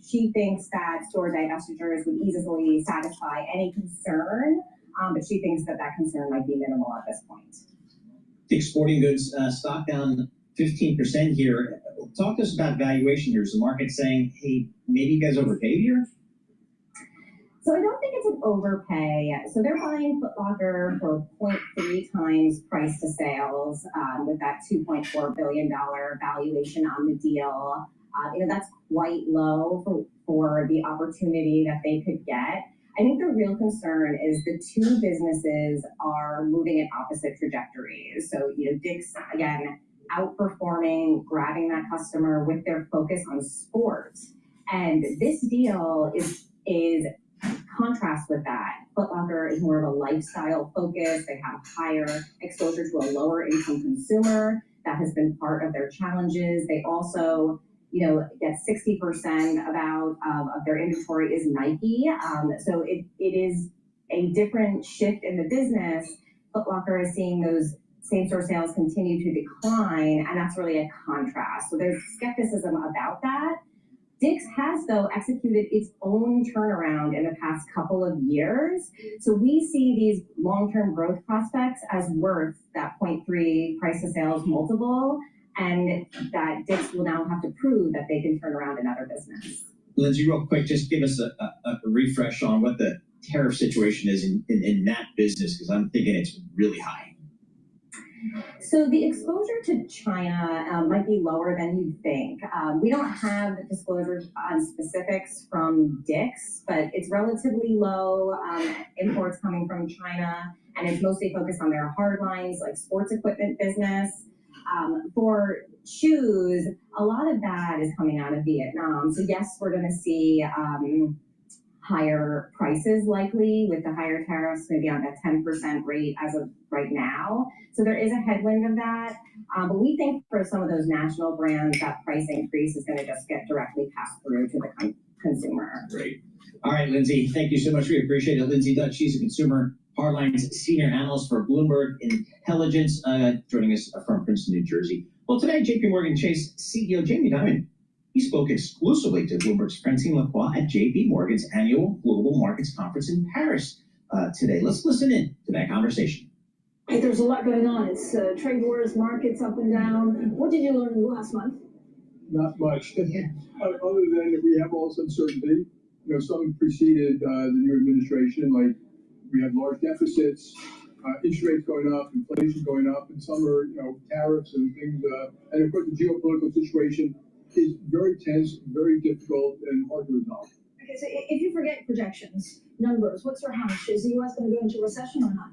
she thinks that store divestitures would easily satisfy any concern, but she thinks that concern might be minimal at this point. Dick's Sporting Goods stock down 15% here. Talk to us about valuation here. Is the market saying, hey, maybe you guys overpaid here? So I don't think it's an overpay. So they're buying Foot Locker for 0.3 times price to sales with that $2.4 billion valuation on the deal. That's quite low for the opportunity that they could get. I think the real concern is the two businesses are moving in opposite trajectories. So, Dick's, again, outperforming, grabbing that customer with their focus on sports. And this deal is contrast with that. Foot Locker is more of a lifestyle focus. They have higher exposure to a lower income consumer. That has been part of their challenges. They also, get 60% of their inventory is Nike. So it is a different shift in the business. Foot Locker is seeing those same-store sales continue to decline, and that's really a contrast. So there's skepticism about that. Dick's has, though, executed its own turnaround in the past couple of years. So we see these long-term growth prospects as worth that 0.3 price to sales multiple, and that Dick's will now have to prove that they can turn around another business. Lindsay, real quick, just give us a refresh on what the tariff situation is in that business, because I'm thinking it's really high. So the exposure to China might be lower than you'd think. We don't have disclosures on specifics from Dick's, but it's relatively low imports coming from China, and it's mostly focused on their hard lines like sports equipment business. For shoes, a lot of that is coming out of Vietnam. So yes, we're going to see higher prices likely with the higher tariffs, maybe on that 10% rate as of right now. So there is a headwind of that. But we think for some of those national brands, that price increase is going to just get directly passed through to the consumer. Great. All right, Lindsay, thank you so much. We appreciate it. Lindsay Dutch, she's a consumer hardlines senior analyst for Bloomberg Intelligence, joining us from Princeton, New Jersey. Well, today, JP Morgan Chase CEO Jamie Dimon, he spoke exclusively to Bloomberg's Francine Lacroix at JP Morgan's annual Global Markets Conference in Paris today. Let's listen in to that conversation. Hey, there's a lot going on. It's trade wars, markets up and down. What did you learn last month? Not much. Other than that we have all this uncertainty. Something preceded the new administration, like we had large deficits, interest rates going up, inflation going up, and some are, tariffs and things. And of course, the geopolitical situation is very tense, very difficult, and hard to resolve. Okay, so if you forget projections, numbers, what's your hunch? Is the U.S. going to go into recession or not?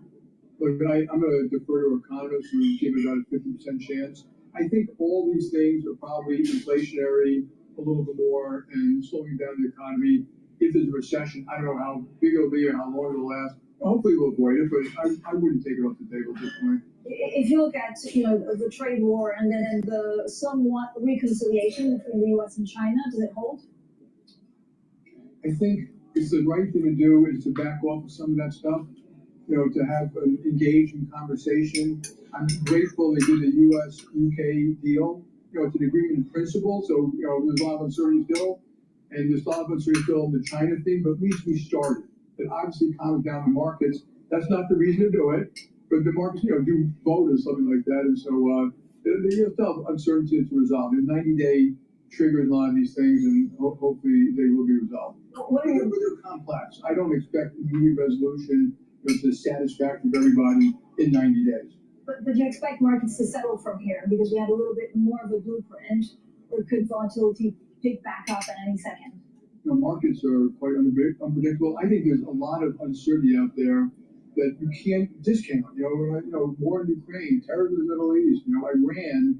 Look, I'm going to defer to economists who give about a 50% chance. I think all these things are probably inflationary a little bit more and slowing down the economy. If there's a recession, I don't know how big it'll be or how long it'll last. Hopefully we'll avoid it, but I wouldn't take it off the table at this point. If you look at the trade war and then the somewhat reconciliation between the U.S. and China, does it hold? I think it's the right thing to do is to back off of some of that stuff to have an engaging conversation. I'm grateful they did the U.S.-UK deal. It's an agreement in principle, so, there's a lot of uncertainty still. And there's a lot of uncertainty still in the China thing, but at least we started. It obviously calmed down the markets. That's not the reason to do it, but the markets, do vote or something like that. And so, there's still uncertainty to resolve. There's 90-day triggers a lot of these things, and hopefully they will be resolved. But they're complex. I don't expect immediate resolution to satisfaction of everybody in 90 days. But you expect markets to settle from here because we have a little bit more of a blueprint, or could volatility pick back up at any second? Markets are quite unpredictable. I think there's a lot of uncertainty out there that you can't discount. War in Ukraine, terror in the Middle East, Iran,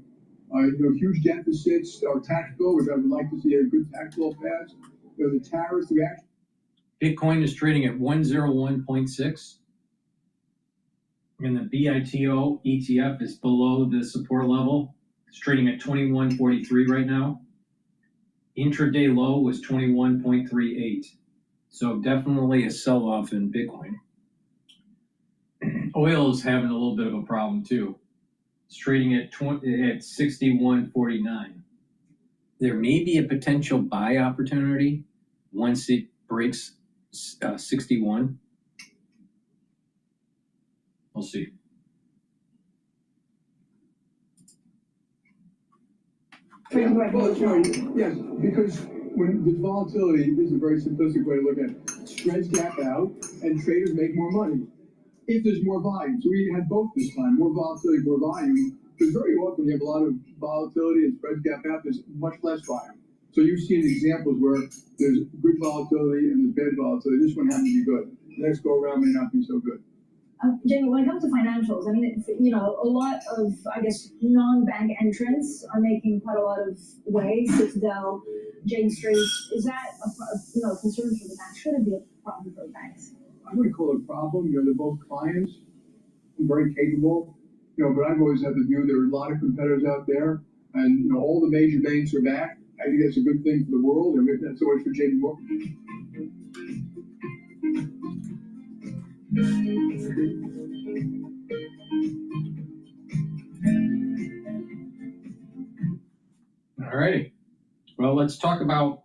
huge deficits, our tax bill, which I would like to see a good tax bill passed. The tariffs, the reaction. Bitcoin is trading at 101.6. And the BITO ETF is below the support level. It's trading at 21.43 right now. Intraday low was 21.38. So definitely a sell-off in Bitcoin. Oil is having a little bit of a problem too. It's trading at 61.49. There may be a potential buy opportunity once it breaks 61. We'll see. Well, yes, because when the volatility is a very simplistic way to look at it. Spreads gap out and traders make more money if there's more volume. So we had both this time, more volatility, more volume. Because very often you have a lot of volatility and spreads gap out, there's much less volume. So you've seen examples where there's good volatility and there's bad volatility. This one happened to be good. The next go around may not be so good. Jamie, when it comes to financials, I mean, a lot of, non-bank entrants are making quite a lot of waves. Citadel, Jane Street. Is that a concern for the bank? Should it be a problem for the banks? I wouldn't call it a problem. They're both clients, very capable. But I've always had the view there are a lot of competitors out there, and all the major banks are back. I think that's a good thing for the world, and maybe that's so much for JP Morgan. All righty. Well, let's talk about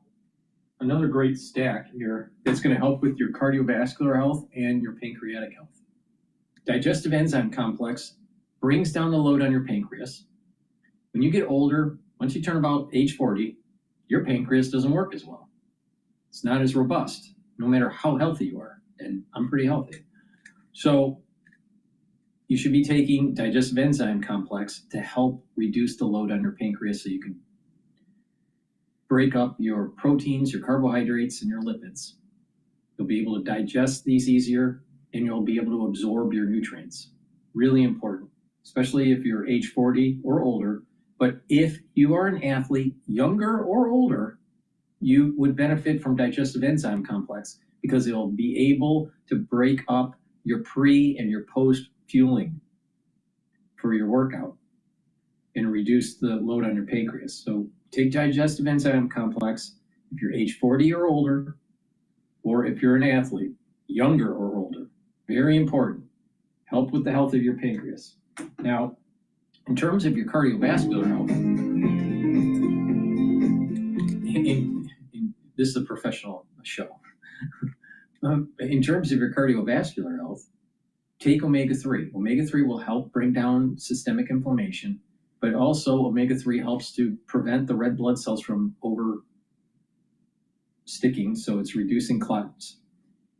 another great stack here that's going to help with your cardiovascular health and your pancreatic health. Digestive enzyme complex brings down the load on your pancreas. When you get older, once you turn about age 40, your pancreas doesn't work as well. It's not as robust, no matter how healthy you are. And I'm pretty healthy. So you should be taking digestive enzyme complex to help reduce the load on your pancreas so you can break up your proteins, your carbohydrates, and your lipids. You'll be able to digest these easier, and you'll be able to absorb your nutrients. Really important, especially if you're age 40 or older. But if you are an athlete, younger or older, you would benefit from digestive enzyme complex because it'll be able to break up your pre and your post fueling for your workout and reduce the load on your pancreas. So take digestive enzyme complex if you're age 40 or older, or if you're an athlete, younger or older. Very important. Help with the health of your pancreas. Now, in terms of your cardiovascular health, this is a professional show. In terms of your cardiovascular health, take omega-3. Omega-3 will help bring down systemic inflammation, but also omega-3 helps to prevent the red blood cells from over sticking, so it's reducing clots.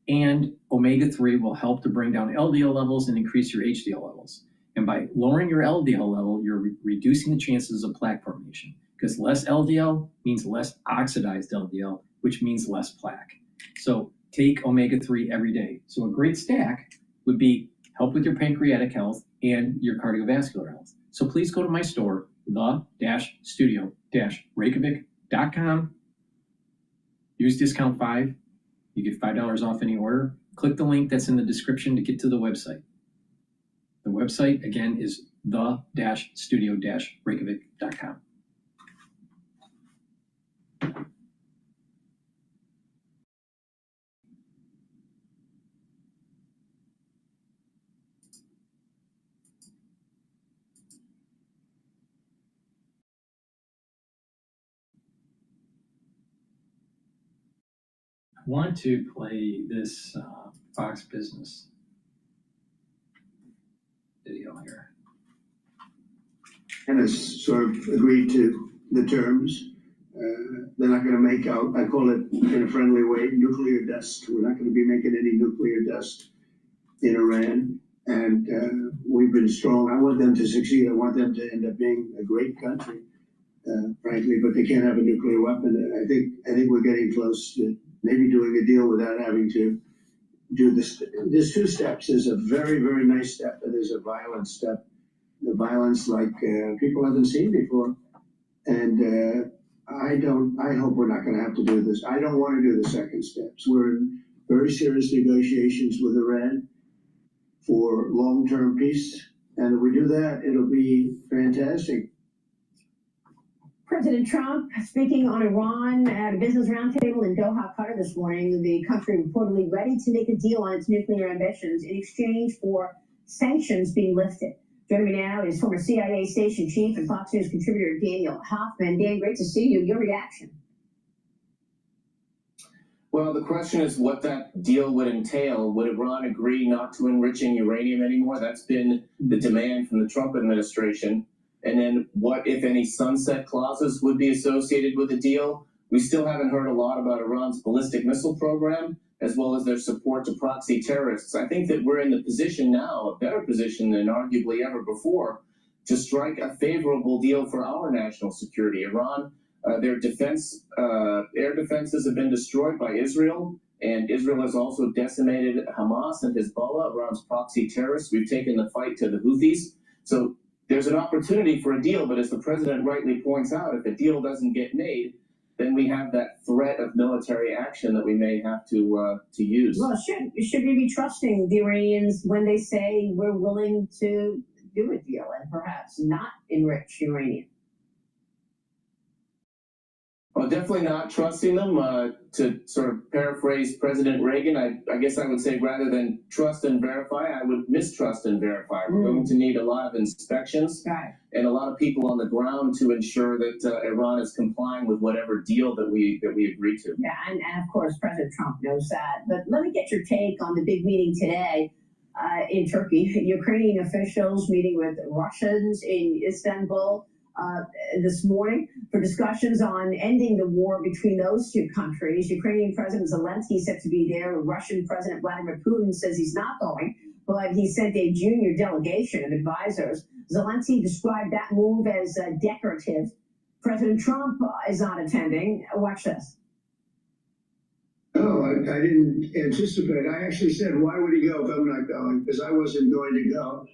And omega-3 will help to bring down LDL levels and increase your HDL levels. And by lowering your LDL level, you're reducing the chances of plaque formation, because less LDL means less oxidized LDL, which means less plaque. So take omega-3 every day. So a great stack would be help with your pancreatic health and your cardiovascular health. So please go to my store, the-studio-reykjavik.com. Use discount 5. You get $5 off any order. Click the link that's in the description to get to the website. The website, again, is the-studio-reykjavik.com. want to play this Fox Business video here. And has sort of agreed to the terms. They're not going to make out, I call it in a friendly way, nuclear dust. We're not going to be making any nuclear dust in Iran. And we've been strong. I want them to succeed. I want them to end up being a great country, frankly, but they can't have a nuclear weapon. I think we're getting close to maybe doing a deal without having to do this. There's two steps. There's a very, very nice step, and there's a violent step. The violence like people haven't seen before. And I hope we're not going to have to do this. I don't want to do the second steps. We're in very serious negotiations with Iran for long-term peace. And if we do that, it'll be fantastic. President Trump speaking on Iran at a business roundtable in Doha, Qatar this morning. The country reportedly ready to make a deal on its nuclear ambitions in exchange for sanctions being lifted. Joining me now is former CIA station chief and Fox News contributor Daniel Hoffman. Dan, great to see you. Your reaction? Well, the question is what that deal would entail. Would Iran agree not to enriching uranium anymore? That's been the demand from the Trump administration. And then what, if any, sunset clauses would be associated with the deal? We still haven't heard a lot about Iran's ballistic missile program, as well as their support to proxy terrorists. I think that we're in the position now, a better position than arguably ever before, to strike a favorable deal for our national security. Iran, their defense, air defenses have been destroyed by Israel, and Israel has also decimated Hamas and Hezbollah, Iran's proxy terrorists. We've taken the fight to the Houthis. So there's an opportunity for a deal, but as the president rightly points out, if a deal doesn't get made, then we have that threat of military action that we may have to use. Well, should we be trusting the Iranians when they say we're willing to do a deal and perhaps not enrich uranium? Well, definitely not trusting them. To sort of paraphrase President Reagan, I guess I would say rather than trust and verify, I would mistrust and verify. We're going to need a lot of inspections and a lot of people on the ground to ensure that Iran is complying with whatever deal that we agree to. Yeah, and of course, President Trump knows that. But let me get your take on the big meeting today in Turkey. Ukrainian officials meeting with Russians in Istanbul this morning for discussions on ending the war between those two countries. Ukrainian President Zelensky said to be there. Russian President Vladimir Putin says he's not going, but he sent a junior delegation of advisors. Zelensky described that move as decorative. President Trump is not attending. Watch this. Oh, I didn't anticipate. I actually said, why would he go if I'm not going? Because I wasn't going to go.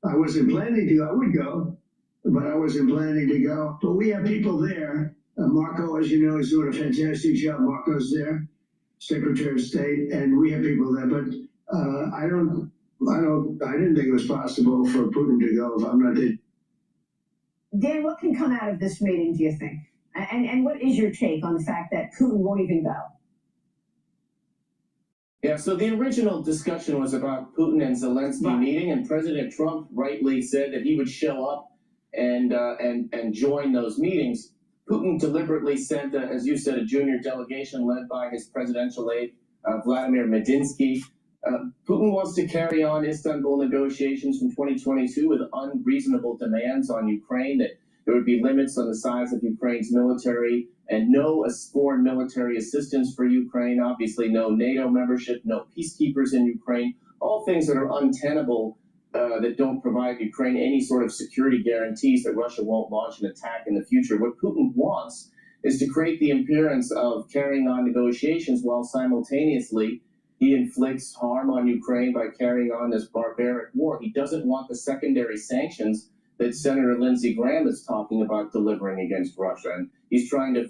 I wasn't planning to. I would go, but I wasn't planning to go. But we have people there. Marco, as you know, is doing a fantastic job. Marco's there, Secretary of State, and we have people there. But I didn't think it was possible for Putin to go if I'm not there. Dan, what can come out of this meeting, do you think? And what is your take on the fact that Putin won't even go? Yeah, so the original discussion was about Putin and Zelensky meeting, and President Trump rightly said that he would show up and join those meetings. Putin deliberately sent, as you said, a junior delegation led by his presidential aide, Vladimir Medinsky. Putin wants to carry on Istanbul negotiations from 2022 with unreasonable demands on Ukraine, that there would be limits on the size of Ukraine's military and no foreign military assistance for Ukraine, obviously no NATO membership, no peacekeepers in Ukraine, all things that are untenable, that don't provide Ukraine any sort of security guarantees that Russia won't launch an attack in the future. What Putin wants is to create the appearance of carrying on negotiations while simultaneously he inflicts harm on Ukraine by carrying on this barbaric war. He doesn't want the secondary sanctions that Senator Lindsey Graham is talking about delivering against Russia. And he's trying to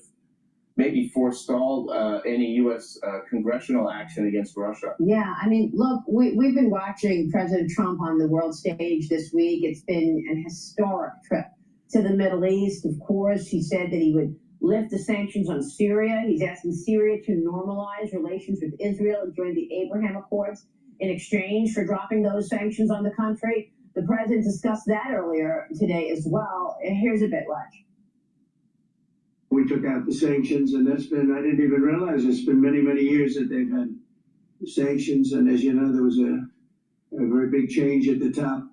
maybe forestall any U.S. congressional action against Russia. Yeah, I mean, look, we've been watching President Trump on the world stage this week. It's been an historic trip to the Middle East. Of course, he said that he would lift the sanctions on Syria. He's asking Syria to normalize relations with Israel and join the Abraham Accords in exchange for dropping those sanctions on the country. The president discussed that earlier today as well. And here's a bit, watch. we took out the sanctions, and that's been, I didn't even realize it's been many, many years that they've had sanctions, and as you know, there was a very big change at the top.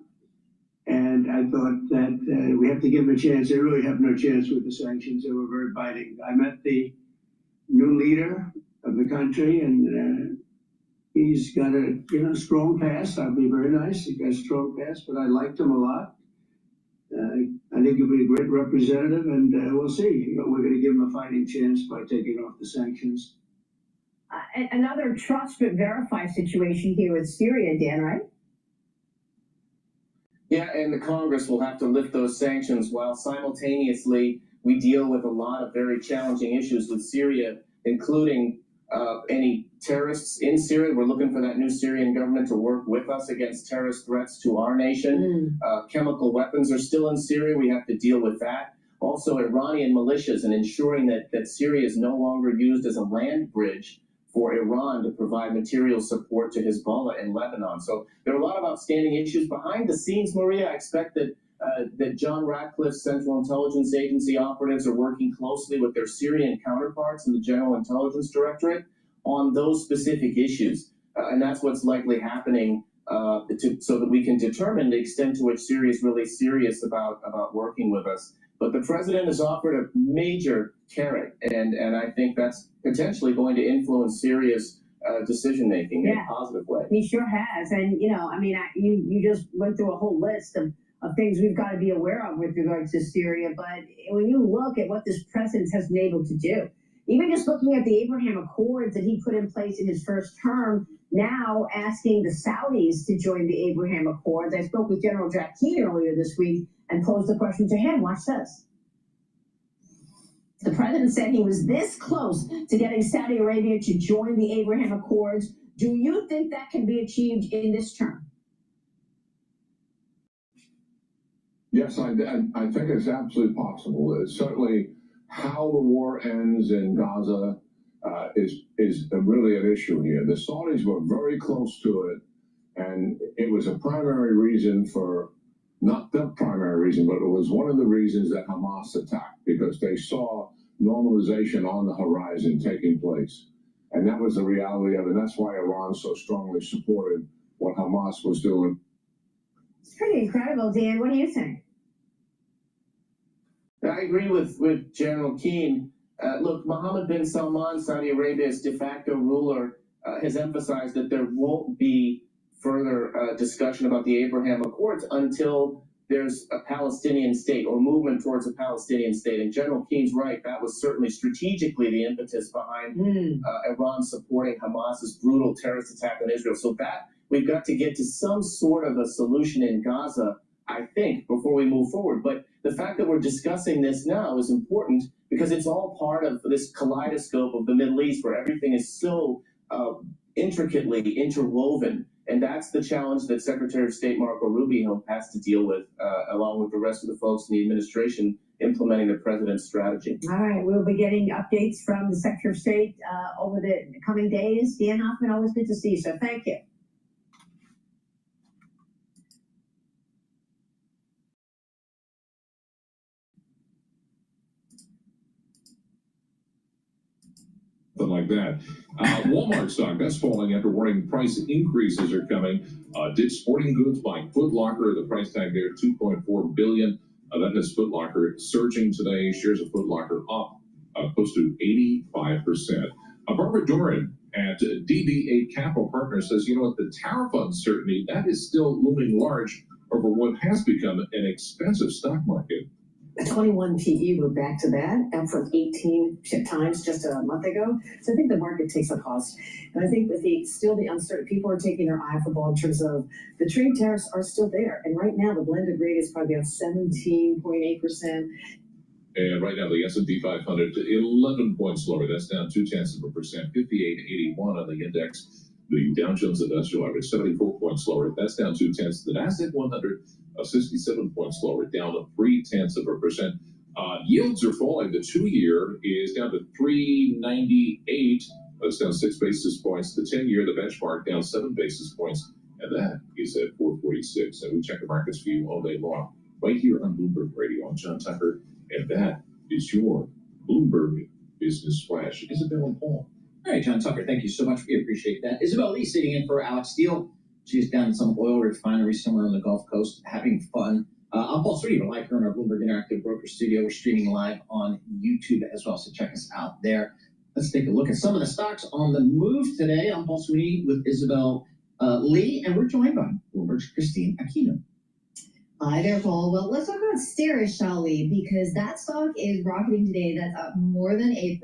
And I thought that we have to give them a chance. They really have no chance with the sanctions. They were very biting. I met the new leader of the country, and he's got a strong past. I'll be very nice. He's got a strong past, but I liked him a lot. I think he'll be a great representative, and we'll see. We're going to give him a fighting chance by taking off the sanctions. Another trust but verify situation here with Syria, Dan, right? Yeah, and the Congress will have to lift those sanctions while simultaneously we deal with a lot of very challenging issues with Syria, including any terrorists in Syria. We're looking for that new Syrian government to work with us against terrorist threats to our nation. Chemical weapons are still in Syria. We have to deal with that. Also, Iranian militias and ensuring that Syria is no longer used as a land bridge for Iran to provide material support to Hezbollah in Lebanon. So there are a lot of outstanding issues behind the scenes, Maria. I expect that John Ratcliffe's Central Intelligence Agency operatives are working closely with their Syrian counterparts in the General Intelligence Directorate on those specific issues. And that's what's likely happening so that we can determine the extent to which Syria is really serious about working with us. But the president has offered a major carrot, and I think that's potentially going to influence Syria's decision-making in a positive way. He sure has. And, you just went through a whole list of things we've got to be aware of with regards to Syria. But when you look at what this president has been able to do, even just looking at the Abraham Accords that he put in place in his first term, now asking the Saudis to join the Abraham Accords. I spoke with General Jack Keane earlier this week and posed the question to him. Watch this. The president said he was this close to getting Saudi Arabia to join the Abraham Accords. Do you think that can be achieved in this term? Yes, I think it's absolutely possible. It's certainly how the war ends in Gaza is really an issue here. The Saudis were very close to it, and it was a primary reason for, not the primary reason, but it was one of the reasons that Hamas attacked, because they saw normalization on the horizon taking place. And that was the reality of it. And that's why Iran so strongly supported what Hamas was doing. It's pretty incredible, Dan. What do you think? I agree with General Keane. Look, Mohammed bin Salman, Saudi Arabia's de facto ruler, has emphasized that there won't be further discussion about the Abraham Accords until there's a Palestinian state or movement towards a Palestinian state. And General Keene's right, that was certainly strategically the impetus behind Iran supporting Hamas's brutal terrorist attack on Israel. So that we've got to get to some sort of a solution in Gaza, I think, before we move forward. But the fact that we're discussing this now is important because it's all part of this kaleidoscope of the Middle East where everything is so intricately interwoven. And that's the challenge that Secretary of State Marco Rubio has to deal with, along with the rest of the folks in the administration implementing the president's strategy. All right, we'll be getting updates from the Secretary of State over the coming days. Dan Hoffman, always good to see you, so thank you. Like that. Walmart stock, that's falling after warning price increases are coming. Did Sporting Goods buy Foot Locker? The price tag there, $2.4 billion. That has Foot Locker surging today. Shares of Foot Locker up close to 85%. Barbara Doran at DB8 Capital Partners says, you know what, the tariff uncertainty, that is still looming large over what has become an expensive stock market. 21 PE, we're back to that, up from 18 times just a month ago. So I think the market takes a cost. And I think with the uncertain, people are taking their eye off the ball in terms of the trade tariffs are still there. And right now, the blended rate is probably about 17.8%. And right now, the S&P 500, 11 points lower. That's down 0.2%, 58.81 on the index. The Dow Jones Industrial Average, 74 points lower. That's down 0.2. The Nasdaq 100, 67 points lower, down 0.3%. Yields are falling. The 2-year is down to 3.98. That's down 6 basis points. The 10-year, the benchmark, down 7 basis points. And that is at 446. And we check the markets for you all day long, right here on Bloomberg Radio. I'm John Tucker, and that is your Bloomberg Business Flash, Isabel and Paul. All right, John Tucker, thank you so much. We appreciate that. Isabel Lee sitting in for Alex Steele. She's down in some oil refinery somewhere on the Gulf Coast having fun. I'm Paul Sweet. We're live here in our Bloomberg Interactive Broker Studio. We're streaming live on YouTube as well, so check us out there. Let's take a look at some of the stocks on the move today. I'm Paul Sweeney with Isabel Lee, and we're joined by Bloomberg's Christine Aquino. Hi there, Paul. Well, let's talk about Steris, shall we? Because that stock is rocketing today. That's up more than 8%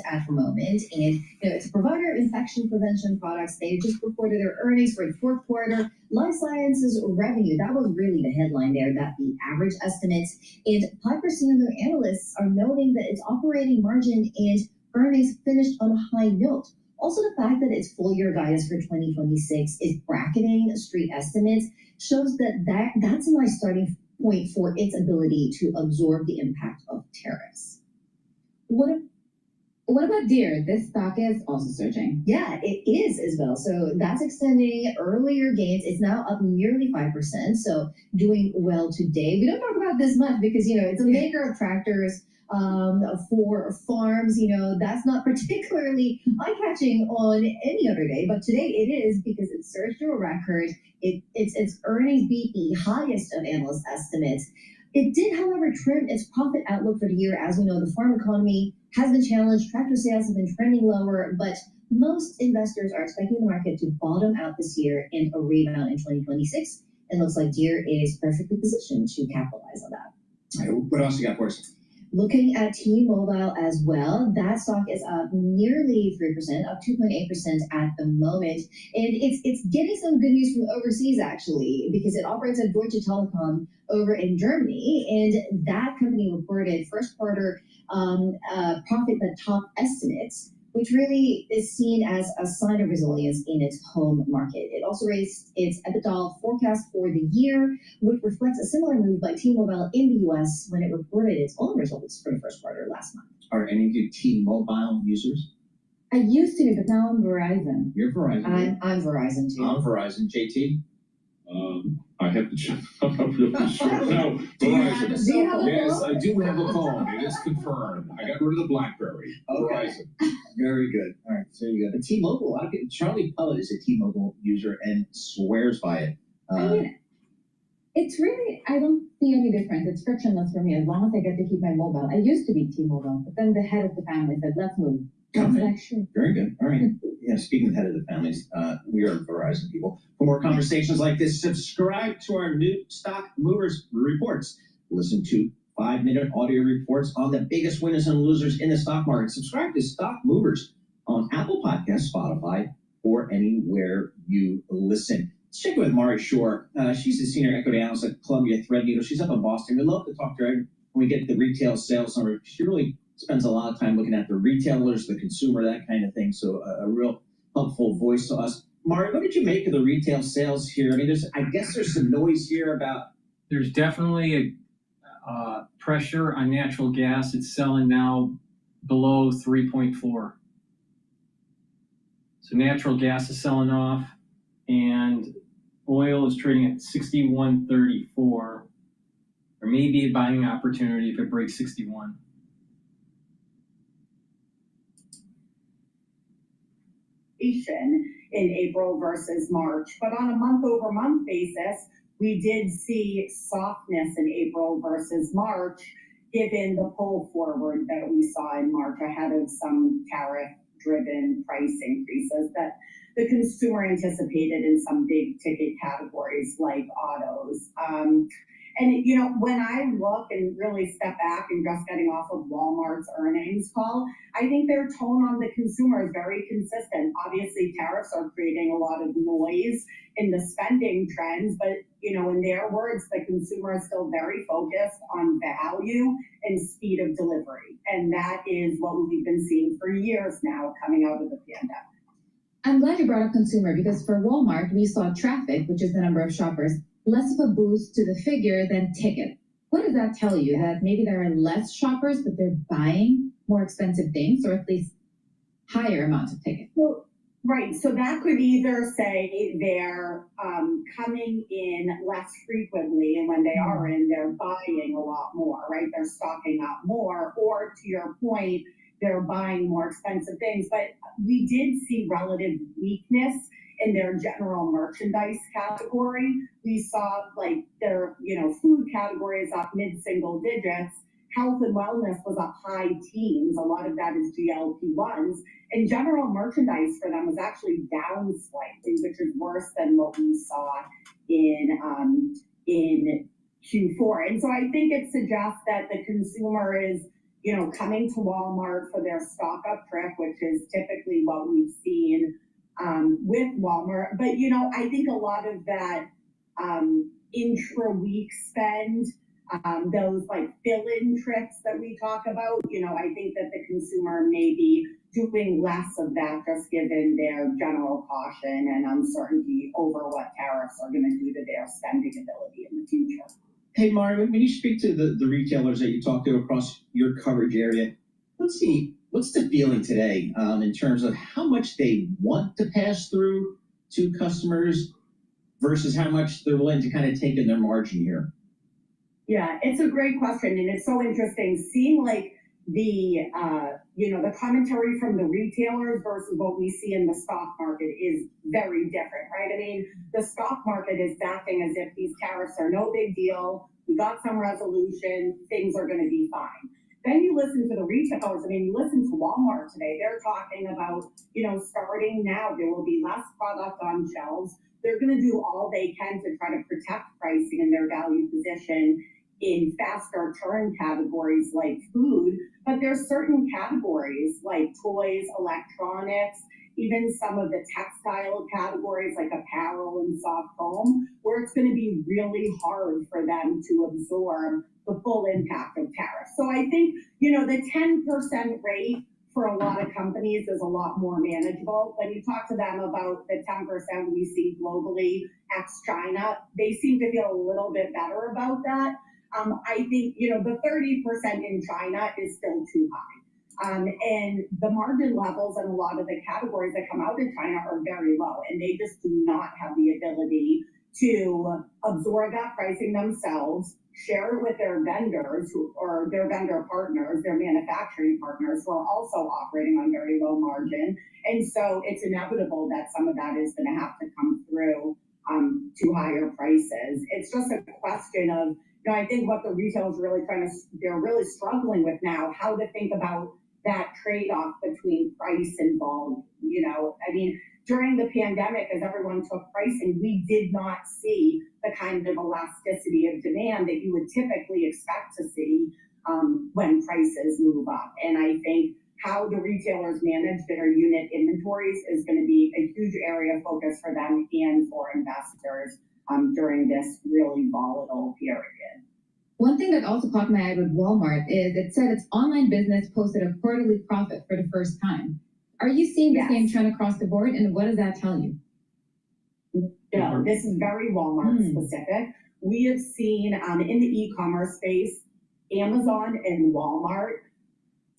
at the moment. And it's a provider of infection prevention products. They just reported their earnings for the fourth quarter. Life sciences revenue, that was really the headline there, that the average estimates. And 5% of their analysts are noting that its operating margin and earnings finished on a high note. Also, the fact that its full year guidance for 2026 is bracketing street estimates shows that's a nice starting point for its ability to absorb the impact of tariffs. What about DeER? This stock is also surging. Yeah, it is as well. So that's extending earlier gains. It's now up nearly 5%. So doing well today. We don't talk about this much because, it's a maker of tractors for farms. That's not particularly eye-catching on any other day. But today it is because it surged to a record. Its earnings beat the highest of analyst estimates. It did, however, trim its profit outlook for the year. As we know, the farm economy has been challenged. Tractor sales have been trending lower, but most investors are expecting the market to bottom out this year and a rebound in 2026. And looks like DeER is perfectly positioned to capitalize on that. All right, what else you got for us? Looking at T-Mobile as well, that stock is up nearly 3%, up 2.8% at the moment. And it's getting some good news from overseas, actually, because it operates at Deutsche Telekom over in Germany. And that company reported first quarter profit that topped estimates, which really is seen as a sign of resilience in its home market. It also raised its EBITDA forecast for the year, which reflects a similar move by T-Mobile in the U.S. when it reported its own results for the first quarter last month. Are any of you T-Mobile users? I used to be, but now I'm Verizon. You're Verizon. I'm Verizon too. I'm Verizon. JT? I have to check. I'm not really sure. No, Verizon. Yes, I do have a phone. It is confirmed. I got rid of the BlackBerry. Okay. Verizon. Very good. All right, so you got the T-Mobile. A lot of people, Charlie Pullett is a T-Mobile user and swears by it. It's really, I don't see any difference. It's frictionless for me as long as I get to keep my mobile. I used to be T-Mobile, but then the head of the family said, let's move. Okay. Very good. All right. Yeah, speaking of head of the families, we are Verizon people. For more conversations like this, subscribe to our new Stock Movers reports. Listen to 5-minute audio reports on the biggest winners and losers in the stock market. Subscribe to Stock Movers on Apple Podcasts, Spotify, or anywhere you listen. Let's check with Mari Shore. She's a senior equity analyst at Columbia Threadneedle. She's up in Boston. We'd love to talk to her when we get the retail sales number. She really spends a lot of time looking at the retailers, the consumer, that kind of thing. So a real helpful voice to us. Mari, what did you make of the retail sales here? I mean, I guess there's some noise here about. There's definitely a pressure on natural gas. It's selling now below 3.4. So natural gas is selling off, and oil is trading at 61.34. There may be a buying opportunity if it breaks 61. In April versus March, but on a month-over-month basis, we did see softness in April versus March, given the pull forward that we saw in March ahead of some tariff-driven price increases that the consumer anticipated in some big ticket categories like autos. And, when I look and really step back and just getting off of Walmart's earnings call, I think their tone on the consumer is very consistent. Obviously, tariffs are creating a lot of noise in the spending trends, but, in their words, the consumer is still very focused on value and speed of delivery. And that is what we've been seeing for years now coming out of the pandemic. I'm glad you brought up consumer because for Walmart, we saw traffic, which is the number of shoppers, less of a boost to the figure than ticket. What does that tell you? That maybe there are less shoppers, but they're buying more expensive things, or at least higher amounts of tickets? Well, Right, so that could either say they're coming in less frequently, and when they are in, they're buying a lot more, right? They're stocking up more, or to your point, they're buying more expensive things. But we did see relative weakness in their general merchandise category. We saw like their, food category is up mid-single digits. Health and wellness was up high teens. A lot of that is GLP-1s. And general merchandise for them was actually down slightly, which is worse than what we saw in Q4. And so I think it suggests that the consumer is, coming to Walmart for their stock up trip, which is typically what we've seen with Walmart. But, I think a lot of that intra-week spend, those like fill-in trips that we talk about, I think that the consumer may be doing less of that just given their general caution and uncertainty over what tariffs are going to do to their spending ability in the future. Hey, Mari, when you speak to the retailers that you talk to across your coverage area, what's the feeling today in terms of how much they want to pass through to customers versus how much they're willing to kind of take in their margin here? Yeah, it's a great question, and it's so interesting seeing like the commentary from the retailers versus what we see in the stock market is very different, right? I mean, the stock market is acting as if these tariffs are no big deal. We got some resolution, things are going to be fine. Then you listen to the retailers. I mean, you listen to Walmart today. They're talking about, starting now, there will be less product on shelves. They're going to do all they can to try to protect pricing and their value position in faster turn categories like food, but there's certain categories like toys, electronics, even some of the textile categories like apparel and soft home, where it's going to be really hard for them to absorb the full impact of tariffs. So I think, the 10% rate for a lot of companies is a lot more manageable. When you talk to them about the 10% we see globally ex-China, they seem to feel a little bit better about that. I think, the 30% in China is still too high. And the margin levels in a lot of the categories that come out of China are very low, and they just do not have the ability to absorb that pricing themselves, share it with their vendors or their vendor partners, their manufacturing partners who are also operating on very low margin. And so it's inevitable that some of that is going to have to come through to higher prices. It's just a question of, I think what the retailers they're really struggling with now, how to think about that trade-off between price and volume. I mean, during the pandemic, as everyone took pricing, we did not see the kind of elasticity of demand that you would typically expect to see when prices move up. And I think how the retailers manage their unit inventories is going to be a huge area of focus for them and for investors during this really volatile period. One thing that also caught my eye with Walmart is it said its online business posted a quarterly profit for the first time. Are you seeing the same trend across the board, and what does that tell you? No, this is very Walmart specific. We have seen in the e-commerce space, Amazon and Walmart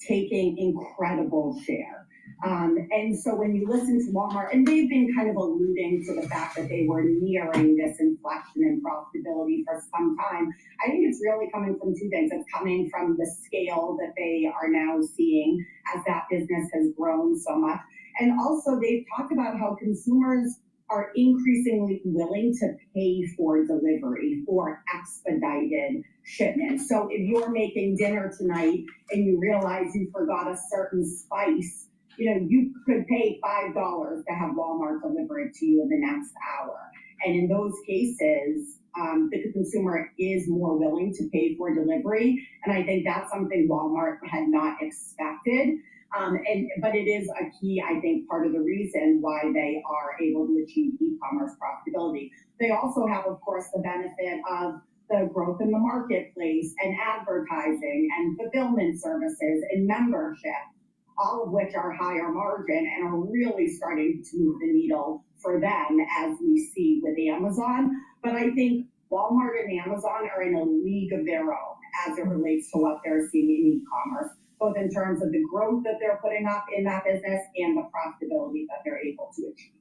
taking incredible share. And so when you listen to Walmart, and they've been kind of alluding to the fact that they were nearing this inflection in profitability for some time, I think it's really coming from two things. It's coming from the scale that they are now seeing as that business has grown so much. And also they've talked about how consumers are increasingly willing to pay for delivery, for expedited shipments. So if you're making dinner tonight and you realize you forgot a certain spice, you could pay $5 to have Walmart deliver it to you in the next hour. And in those cases, the consumer is more willing to pay for delivery. And I think that's something Walmart had not expected. But it is a key, I think, part of the reason why they are able to achieve e-commerce profitability. They also have, of course, the benefit of the growth in the marketplace and advertising and fulfillment services and membership, all of which are higher margin and are really starting to move the needle for them, as we see with Amazon. But I think Walmart and Amazon are in a league of their own as it relates to what they're seeing in e-commerce. both in terms of the growth that they're putting up in that business and the profitability that they're able to achieve.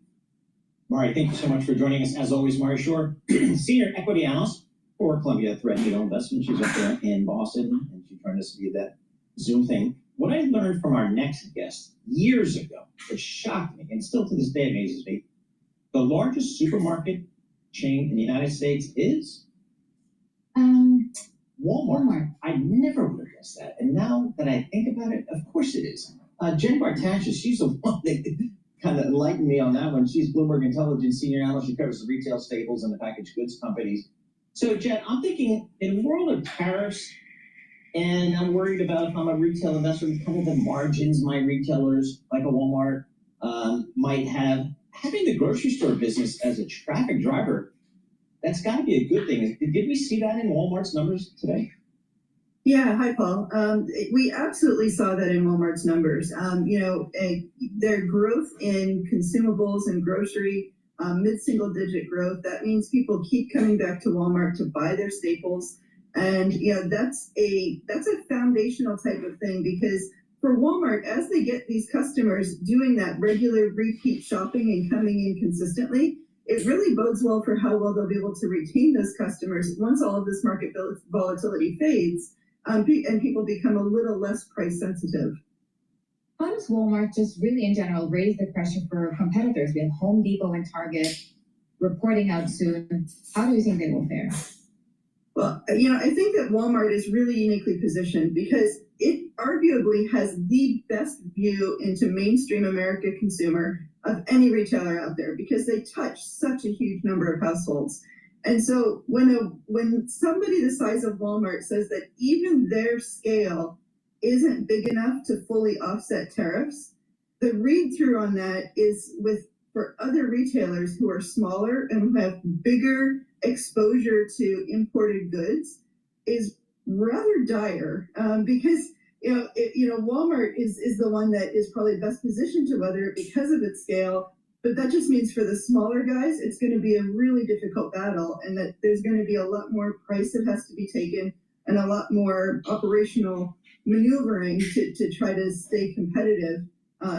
Mari, thank you so much for joining us. As always, Mari Shore, Senior Equity Analyst for Columbia Threadneedle Investments. She's up there in Boston, and she joined us via that Zoom thing. What I learned from our next guest years ago, it shocked me, and still to this day amazes me, the largest supermarket chain in the United States is Walmart. I never would have guessed that. And now that I think about it, of course it is. Jen Bartashis, she's the one that kind of enlightened me on that one. She's Bloomberg Intelligence Senior Analyst. She covers the retail staples and the packaged goods companies. So, Jen, I'm thinking in a world of tariffs, and I'm worried about if I'm a retail investor, kind of the margins my retailers, like a Walmart, might have. Having the grocery store business as a traffic driver, that's got to be a good thing. Did we see that in Walmart's numbers today? Yeah, hi, Paul. We absolutely saw that in Walmart's numbers. Their growth in consumables and grocery, mid-single digit growth, that means people keep coming back to Walmart to buy their staples. And that's a foundational type of thing, because for Walmart, as they get these customers doing that regular repeat shopping and coming in consistently, it really bodes well for how well they'll be able to retain those customers once all of this market volatility fades, and people become a little less price sensitive. How does Walmart just really in general raise the pressure for competitors? We have Home Depot and Target reporting out soon. How do you think they will fare? Well, I think that Walmart is really uniquely positioned because it arguably has the best view into mainstream America consumer of any retailer out there, because they touch such a huge number of households. And so when somebody the size of Walmart says that even their scale isn't big enough to fully offset tariffs, the read-through on that is for other retailers who are smaller and who have bigger exposure to imported goods is rather dire, because Walmart is the one that is probably best positioned to weather it because of its scale. But that just means for the smaller guys, it's going to be a really difficult battle, and that there's going to be a lot more price that has to be taken and a lot more operational maneuvering to try to stay competitive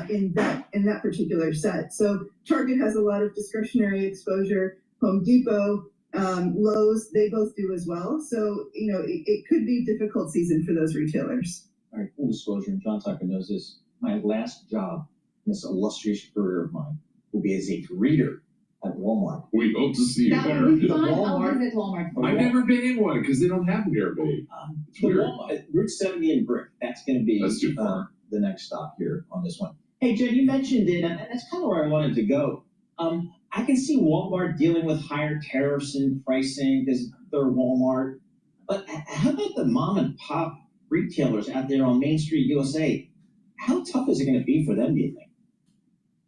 in that particular set. So Target has a lot of discretionary exposure. Home Depot, Lowe's, they both do as well. So it could be a difficult season for those retailers. All right, full disclosure, and John Tucker knows this. My last job in this illustrious career of mine will be as a greeter at Walmart. We hope to see you That there. would be fun. I'll visit Walmart. I've never been in one because they don't have an airbase. It's The weird. Walmart, Route 70 in Brick, that's going to be That's too far. The next stop here on this one. Hey, Jen, you mentioned it, and that's kind of where I wanted to go. I can see Walmart dealing with higher tariffs and pricing because they're Walmart. But how about the mom and pop retailers out there on Main Street USA? How tough is it going to be for them, do you think?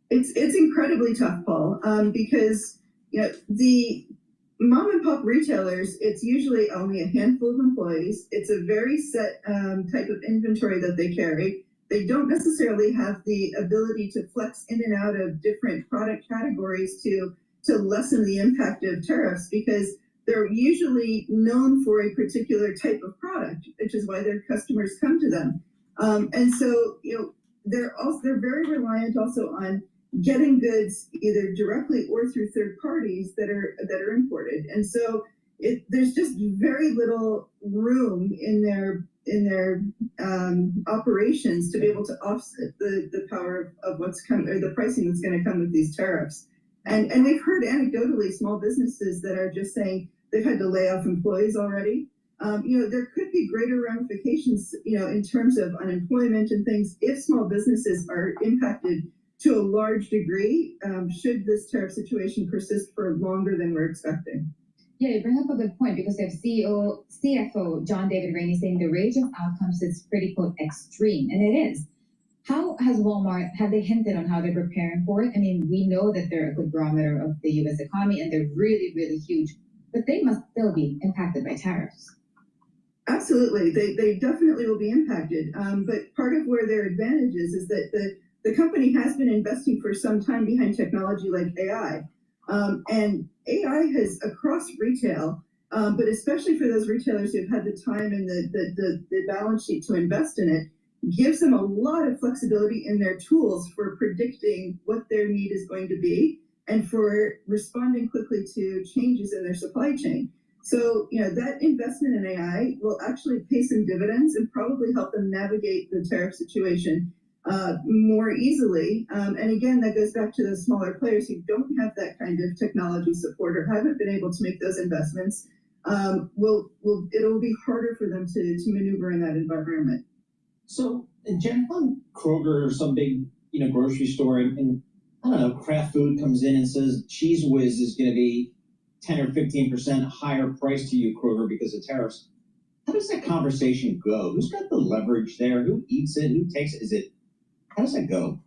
It's incredibly tough, Paul, because the mom and pop retailers, it's usually only a handful of employees. It's a very set type of inventory that they carry. They don't necessarily have the ability to flex in and out of different product categories to lessen the impact of tariffs, because they're usually known for a particular type of product, which is why their customers come to them. And so they're very reliant also on getting goods either directly or through third parties that are imported. And so there's just very little room in their operations to be able to offset the power of what's coming, or the pricing that's going to come with these tariffs. And we've heard anecdotally small businesses that are just saying they've had to lay off employees already. There could be greater ramifications, in terms of unemployment and things if small businesses are impacted to a large degree, should this tariff situation persist for longer than we're expecting. Yeah, you bring up a good point, because they have CFO John David Rainey saying the range of outcomes is pretty, quote, extreme, and it is. How has Walmart, have they hinted on how they're preparing for it? I mean, we know that they're a good barometer of the U.S. economy, and they're really, really huge, but they must still be impacted by tariffs. Absolutely, they definitely will be impacted. But part of where their advantage is that the company has been investing for some time behind technology like AI. And AI has across retail, but especially for those retailers who've had the time and the balance sheet to invest in it, gives them a lot of flexibility in their tools for predicting what their need is going to be and for responding quickly to changes in their supply chain. So, that investment in AI will actually pay some dividends and probably help them navigate the tariff situation more easily. And again, that goes back to the smaller players who don't have that kind of technology support or haven't been able to make those investments. It'll be harder for them to maneuver in that environment. So, Jen, if I'm Kroger or some big, grocery store, and I don't know, Kraft Food comes in and says Cheese Whiz is going to be 10 or 15% higher price to you, Kroger, because of tariffs. How does that conversation go? Who's got the leverage there? Who eats it? Who takes it? How does that go?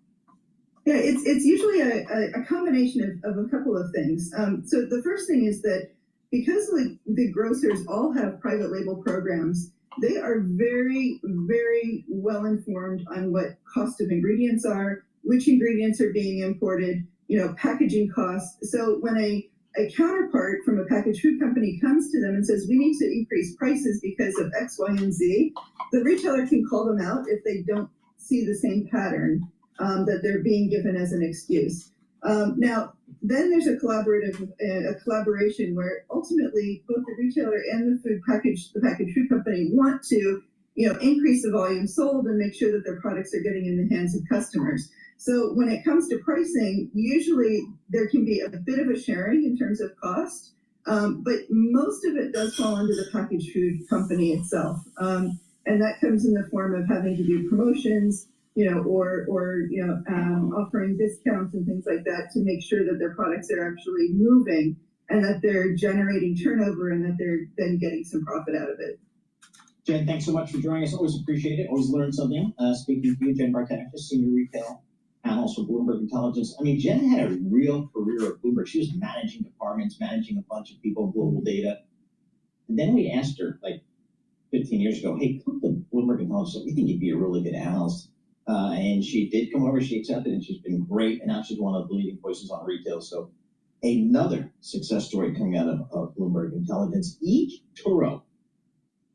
Yeah, it's usually a combination of a couple of things. So the first thing is that because the grocers all have private label programs, they are very, very well informed on what cost of ingredients are, which ingredients are being imported, packaging costs. So when a counterpart from a packaged food company comes to them and says, we need to increase prices because of X, Y, and Z, the retailer can call them out if they don't see the same pattern that they're being given as an excuse. Now, then there's a collaboration where ultimately both the retailer and the packaged food company want to, increase the volume sold and make sure that their products are getting in the hands of customers. So when it comes to pricing, usually there can be a bit of a sharing in terms of cost, but most of it does fall under the packaged food company itself. And that comes in the form of having to do promotions, or offering discounts and things like that to make sure that their products are actually moving and that they're generating turnover and that they're then getting some profit out of it. Jen, thanks so much for joining us. Always appreciate it. Always learn something. Speaking to you, Jen Brighteon, Senior Retail Analyst for Bloomberg Intelligence. I mean, Jen had a real career at Bloomberg. She was managing departments, managing a bunch of people, global data. And then we asked her, 15 years ago, hey, come to Bloomberg Intelligence. We think you'd be a really good analyst. And she did come over, she accepted, and she's been great. And now she's one of the leading voices on retail. So another success story coming out of Bloomberg Intelligence. eToro.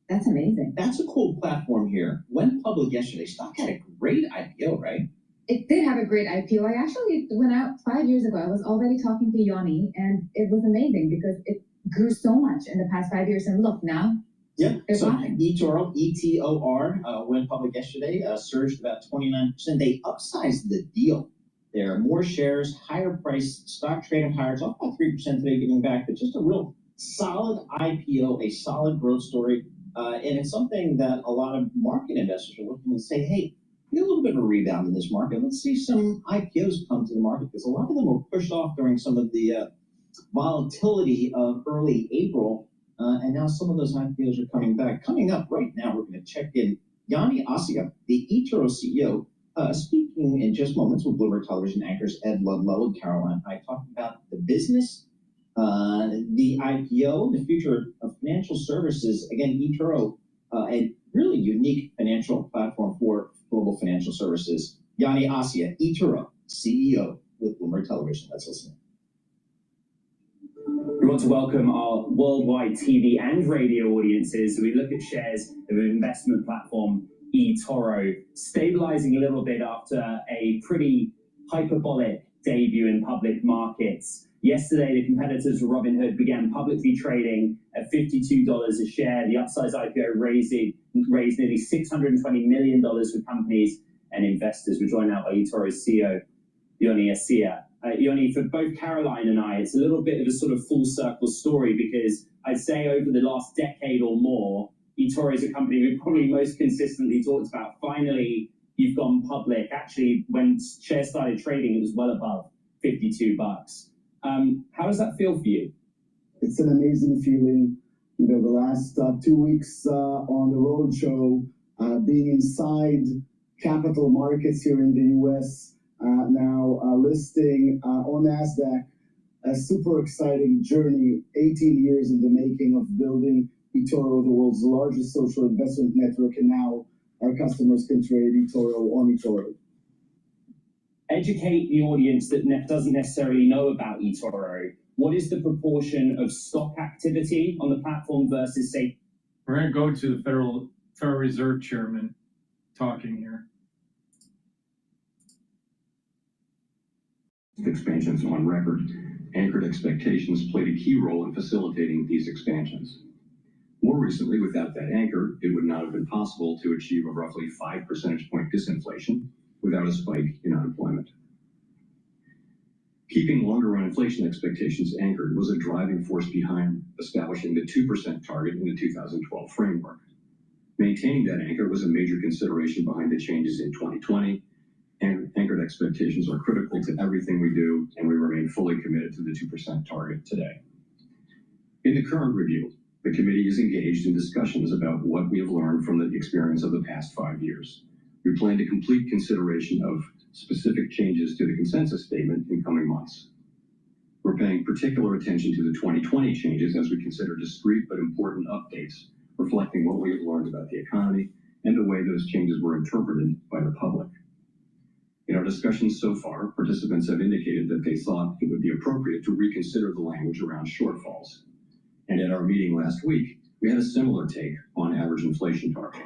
That's amazing. That's a cool platform here. Went public yesterday. Stock had a great IPO, right? It did have a great IPO. I actually went out 5 years ago. I was already talking to Yoni, and it was amazing because it grew so much in the past 5 years. And look, now yeah, they're so buying. eToro, ETOR, went public yesterday, surged about 29%. They upsized the deal. There are more shares, higher price, stock trading higher. It's up about 3% today, giving back, but just a real solid IPO, a solid growth story. And it's something that a lot of market investors are looking to say, hey, we get a little bit of a rebound in this market. Let's see some IPOs come to the market, because a lot of them were pushed off during some of the volatility of early April. And now some of those IPOs are coming back. Coming up right now, we're going to check in Yanni Asia, the eToro CEO, speaking in just moments with Bloomberg Television anchors Ed Ludlow and Caroline. I talked about the business, the IPO, the future of financial services. Again, eToro, a really unique financial platform for global financial services. Yanni Asia, eToro CEO with Bloomberg Television. Let's listen. We want to welcome our worldwide TV and radio audiences. We look at shares of an investment platform, eToro, stabilizing a little bit after a pretty hyperbolic debut in public markets. Yesterday, the competitors of Robinhood began publicly trading at $52 a share. The upsize IPO raised nearly $620 million for companies and investors. We're joined now by eToro's CEO, Yoni Asia. Yoni, for both Caroline and I, it's a little bit of a sort of full circle story, because I'd say over the last decade or more, eToro is a company we've probably most consistently talked about. Finally, you've gone public. Actually, when shares started trading, it was well above $52. How does that feel for you? It's an amazing feeling. The last 2 weeks on the roadshow, being inside capital markets here in the U.S., now listing on NASDAQ, a super exciting journey, 18 years in the making of building eToro, the world's largest social investment network, and now our customers can trade eToro on eToro. Educate the audience that doesn't necessarily know about eToro. What is the proportion of stock activity on the platform versus, say... We're going to go to the Federal Reserve Chairman, talking here. Expansions on record, anchored expectations played a key role in facilitating these expansions. More recently, without that anchor, it would not have been possible to achieve a roughly 5 percentage point disinflation without a spike in unemployment. Keeping longer-run inflation expectations anchored was a driving force behind establishing the 2% target in the 2012 framework. Maintaining that anchor was a major consideration behind the changes in 2020, and anchored expectations are critical to everything we do, and we remain fully committed to the 2% target today. In the current review, the committee is engaged in discussions about what we have learned from the experience of the past 5 years. We plan to complete consideration of specific changes to the consensus statement in coming months. We're paying particular attention to the 2020 changes as we consider discrete but important updates, reflecting what we have learned about the economy and the way those changes were interpreted by the public. In our discussions so far, participants have indicated that they thought it would be appropriate to reconsider the language around shortfalls. And at our meeting last week, we had a similar take on average inflation target.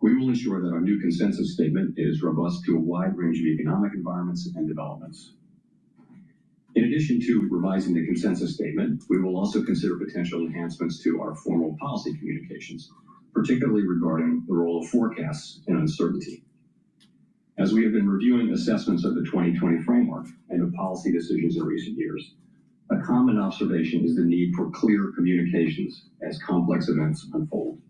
We will ensure that our new consensus statement is robust to a wide range of economic environments and developments. In addition to revising the consensus statement, we will also consider potential enhancements to our formal policy communications, particularly regarding the role of forecasts and uncertainty. As we have been reviewing assessments of the 2020 framework and of policy decisions in recent years, a common observation is the need for clear communications as complex events unfold.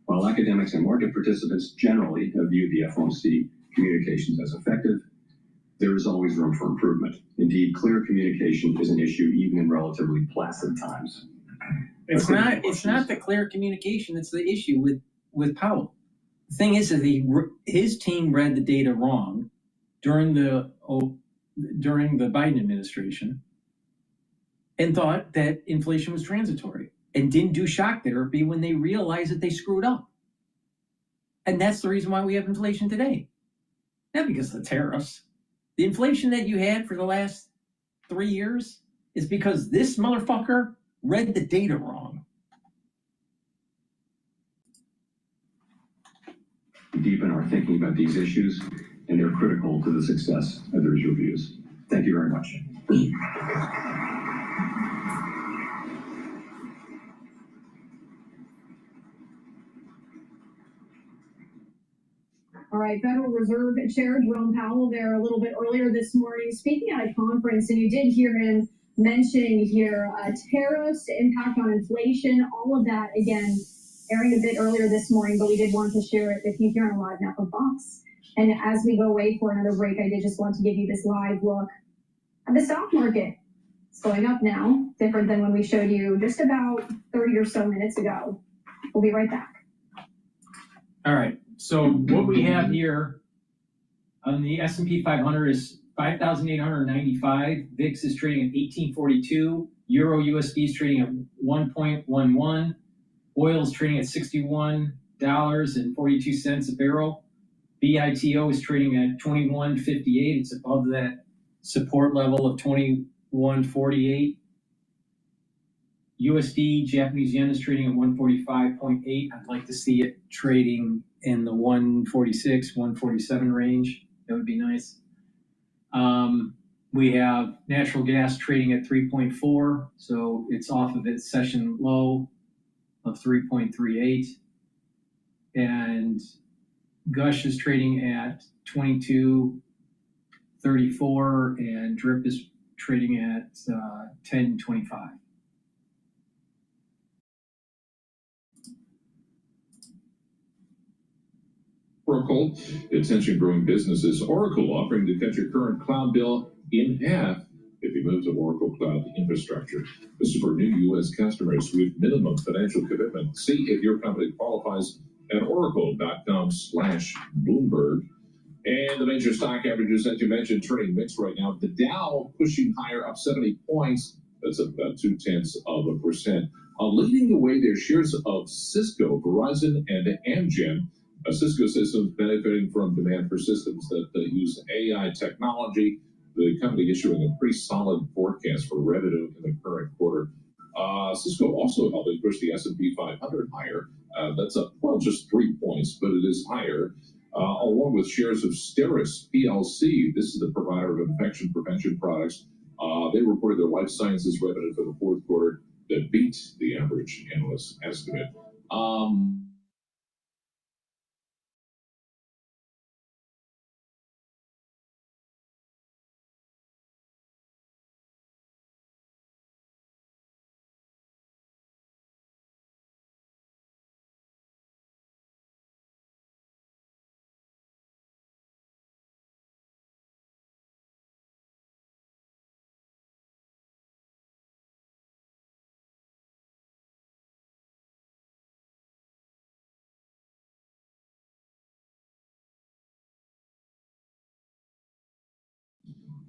While academics and market participants generally have viewed the FOMC communications as effective, there is always room for improvement. Indeed, clear communication is an issue even in relatively placid times. It's not the clear communication that's the issue with Powell. The thing is that his team read the data wrong during the Biden administration and thought that inflation was transitory and didn't do shock therapy when they realized that they screwed up. And that's the reason why we have inflation today. Not because of the tariffs. The inflation that you had for the last 3 years is because this motherfucker read the data wrong. Deepen our thinking about these issues, and they're critical to the success of these reviews. Thank you very much. All right, Federal Reserve Chair Jerome Powell there a little bit earlier this morning speaking at a conference, and you did hear him mentioning here tariffs, impact on inflation, all of that, again, airing a bit earlier this morning, but we did want to share it with you here on Live Napa Fox. And as we go away for another break, I did just want to give you this live look at the stock market. It's going up now, different than when we showed you just about 30 or so minutes ago. We'll be right back. All right. So what we have here on the S&P 500 is 5,895. VIX is trading at 1842. Euro USD is trading at 1.11. Oil is trading at $61.42 a barrel. BITO is trading at 21.58. It's above that support level of 21.48. USD Japanese yen is trading at 145.8. I'd like to see it trading in the 146, 147 range. That would be nice. We have natural gas trading at 3.4, so it's off of its session low of 3.38. And Gush is trading at 22.34, and DRIP is trading at 10.25. Oracle, attention growing businesses. Oracle offering to cut your current cloud bill in half if you move to Oracle Cloud Infrastructure. This is for new U.S. customers with minimum financial commitment. See if your company qualifies at oracle.com/Bloomberg. And the major stock averages that you mentioned turning mixed right now. The Dow pushing higher, up 70 points. That's about 0.2%. Leading the way, their shares of Cisco, Verizon, and Amgen. Cisco Systems benefiting from demand for systems that use AI technology. The company issuing a pretty solid forecast for revenue in the current quarter. Cisco also helping push the S&P 500 higher, That's up, well, just 3 points, but it is higher. Along with shares of Steris PLC. This is the provider of infection prevention products. They reported their life sciences revenue for the fourth quarter that beat the average analyst estimate.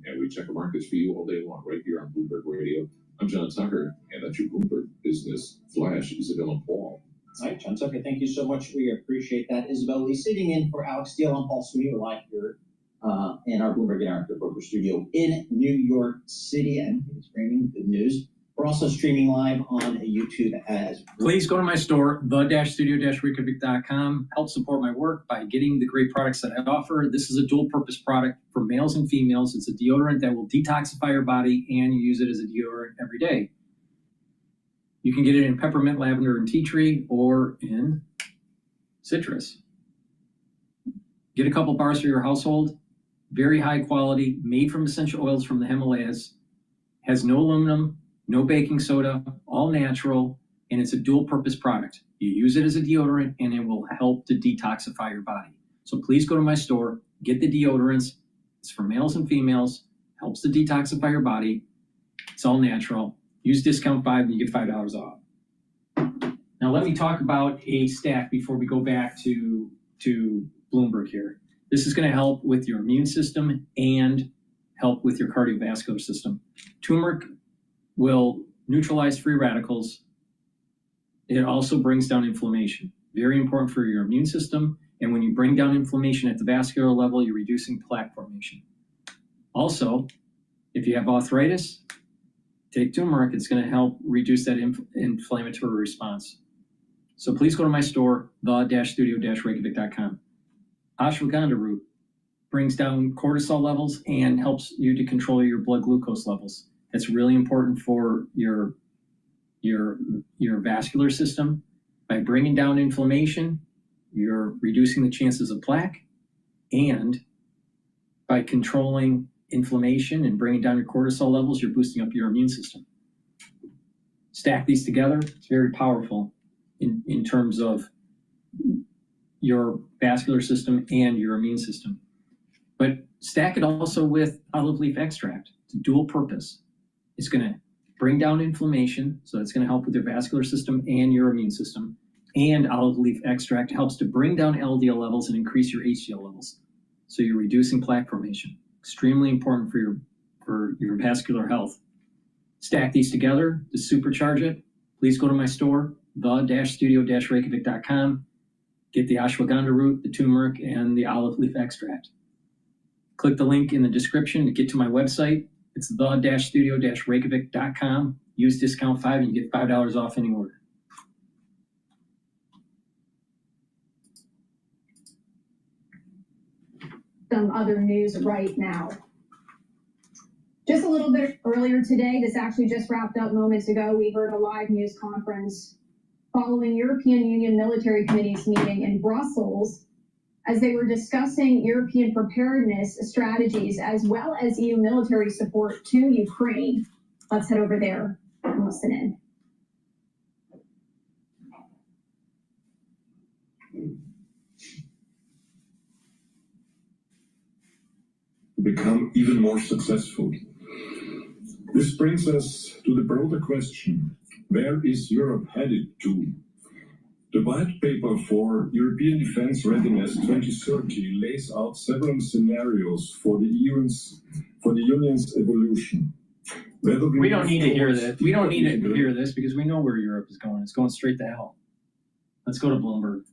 And we check the markets for you all day long right here on Bloomberg Radio. I'm John Tucker, and that's your Bloomberg Business Flash. Isabel and Paul. All right, John Tucker, thank you so much. We appreciate that. Isabel Lee sitting in for Alex Steele. I'm Paul Sweeney. We're live here in our Bloomberg Interactive Broker Studio in New York City. And it's bringing good news. We're also streaming live on YouTube as well. Please go to my store, the-studio-reykjavik.com. Help support my work by getting the great products that I offer. This is a dual-purpose product for males and females. It's a deodorant that will detoxify your body, and you use it as a deodorant every day. You can get it in peppermint, lavender, and tea tree, or in citrus. Get a couple bars for your household. Very high quality, made from essential oils from the Himalayas. Has no aluminum, no baking soda, all natural, and it's a dual-purpose product. You use it as a deodorant, and it will help to detoxify your body. So please go to my store, get the deodorants. It's for males and females, helps to detoxify your body. It's all natural. Use discount 5 and you get $5 off. Now let me talk about a stack before we go back to Bloomberg here. This is going to help with your immune system and help with your cardiovascular system. Turmeric will neutralize free radicals. It also brings down inflammation. Very important for your immune system. And when you bring down inflammation at the vascular level, you're reducing plaque formation. Also, if you have arthritis, take turmeric. It's going to help reduce that inflammatory response. So please go to my store, the-studio-reykjavik.com. Ashwagandha root brings down cortisol levels and helps you to control your blood glucose levels. That's really important for your vascular system. By bringing down inflammation, you're reducing the chances of plaque, and by controlling inflammation and bringing down your cortisol levels, you're boosting up your immune system. Stack these together, it's very powerful in terms of your vascular system and your immune system. But stack it also with olive leaf extract. It's dual purpose. It's going to bring down inflammation, so that's going to help with your vascular system and your immune system. And olive leaf extract helps to bring down LDL levels and increase your HDL levels. So you're reducing plaque formation. Extremely important for your vascular health. Stack these together to supercharge it. Please go to my store, the-studio-reykjavik.com. Get the ashwagandha root, the turmeric, and the olive leaf extract. Click the link in the description to get to my website. It's the-studio-reykjavik.com. Use discount 5 and you get $5 off any order. Some other news right now. Just a little bit earlier today, this actually just wrapped up moments ago, we heard a live news conference following European Union Military Committee's meeting in Brussels as they were discussing European preparedness strategies as well as EU military support to Ukraine. Let's head over there and listen in. Become even more successful. This brings us to the broader question, where is Europe headed to? The white paper for European Defence Readiness 2030 lays out several scenarios for the Union's evolution. We don't need to hear this. We don't need to hear this because we know where Europe is going. It's going straight to hell. Let's go to Bloomberg.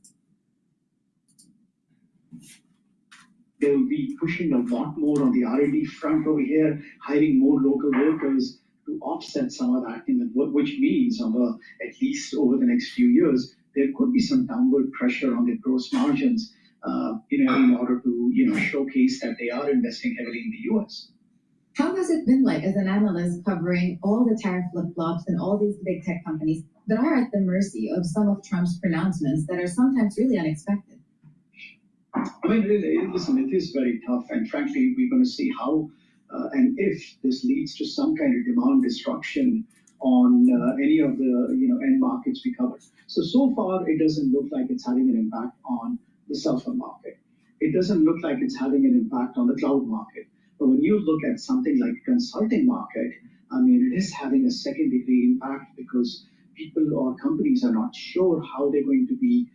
They'll be pushing a lot more on the R&D front over here, hiring more local workers to offset some of that, which means at least over the next few years, there could be some downward pressure on their gross margins, in order to, showcase that they are investing heavily in the U.S. How has it been like as an analyst covering all the tariff flip-flops and all these big tech companies that are at the mercy of some of Trump's pronouncements that are sometimes really unexpected? I mean, listen, it is very tough, and frankly, we're going to see how and if this leads to some kind of demand destruction on any of the end markets we cover. So far, it doesn't look like it's having an impact on the cell phone market. It doesn't look like it's having an impact on the cloud market. But when you look at something like consulting market, I mean, it is having a second degree impact because people or companies are not sure how they're going to be,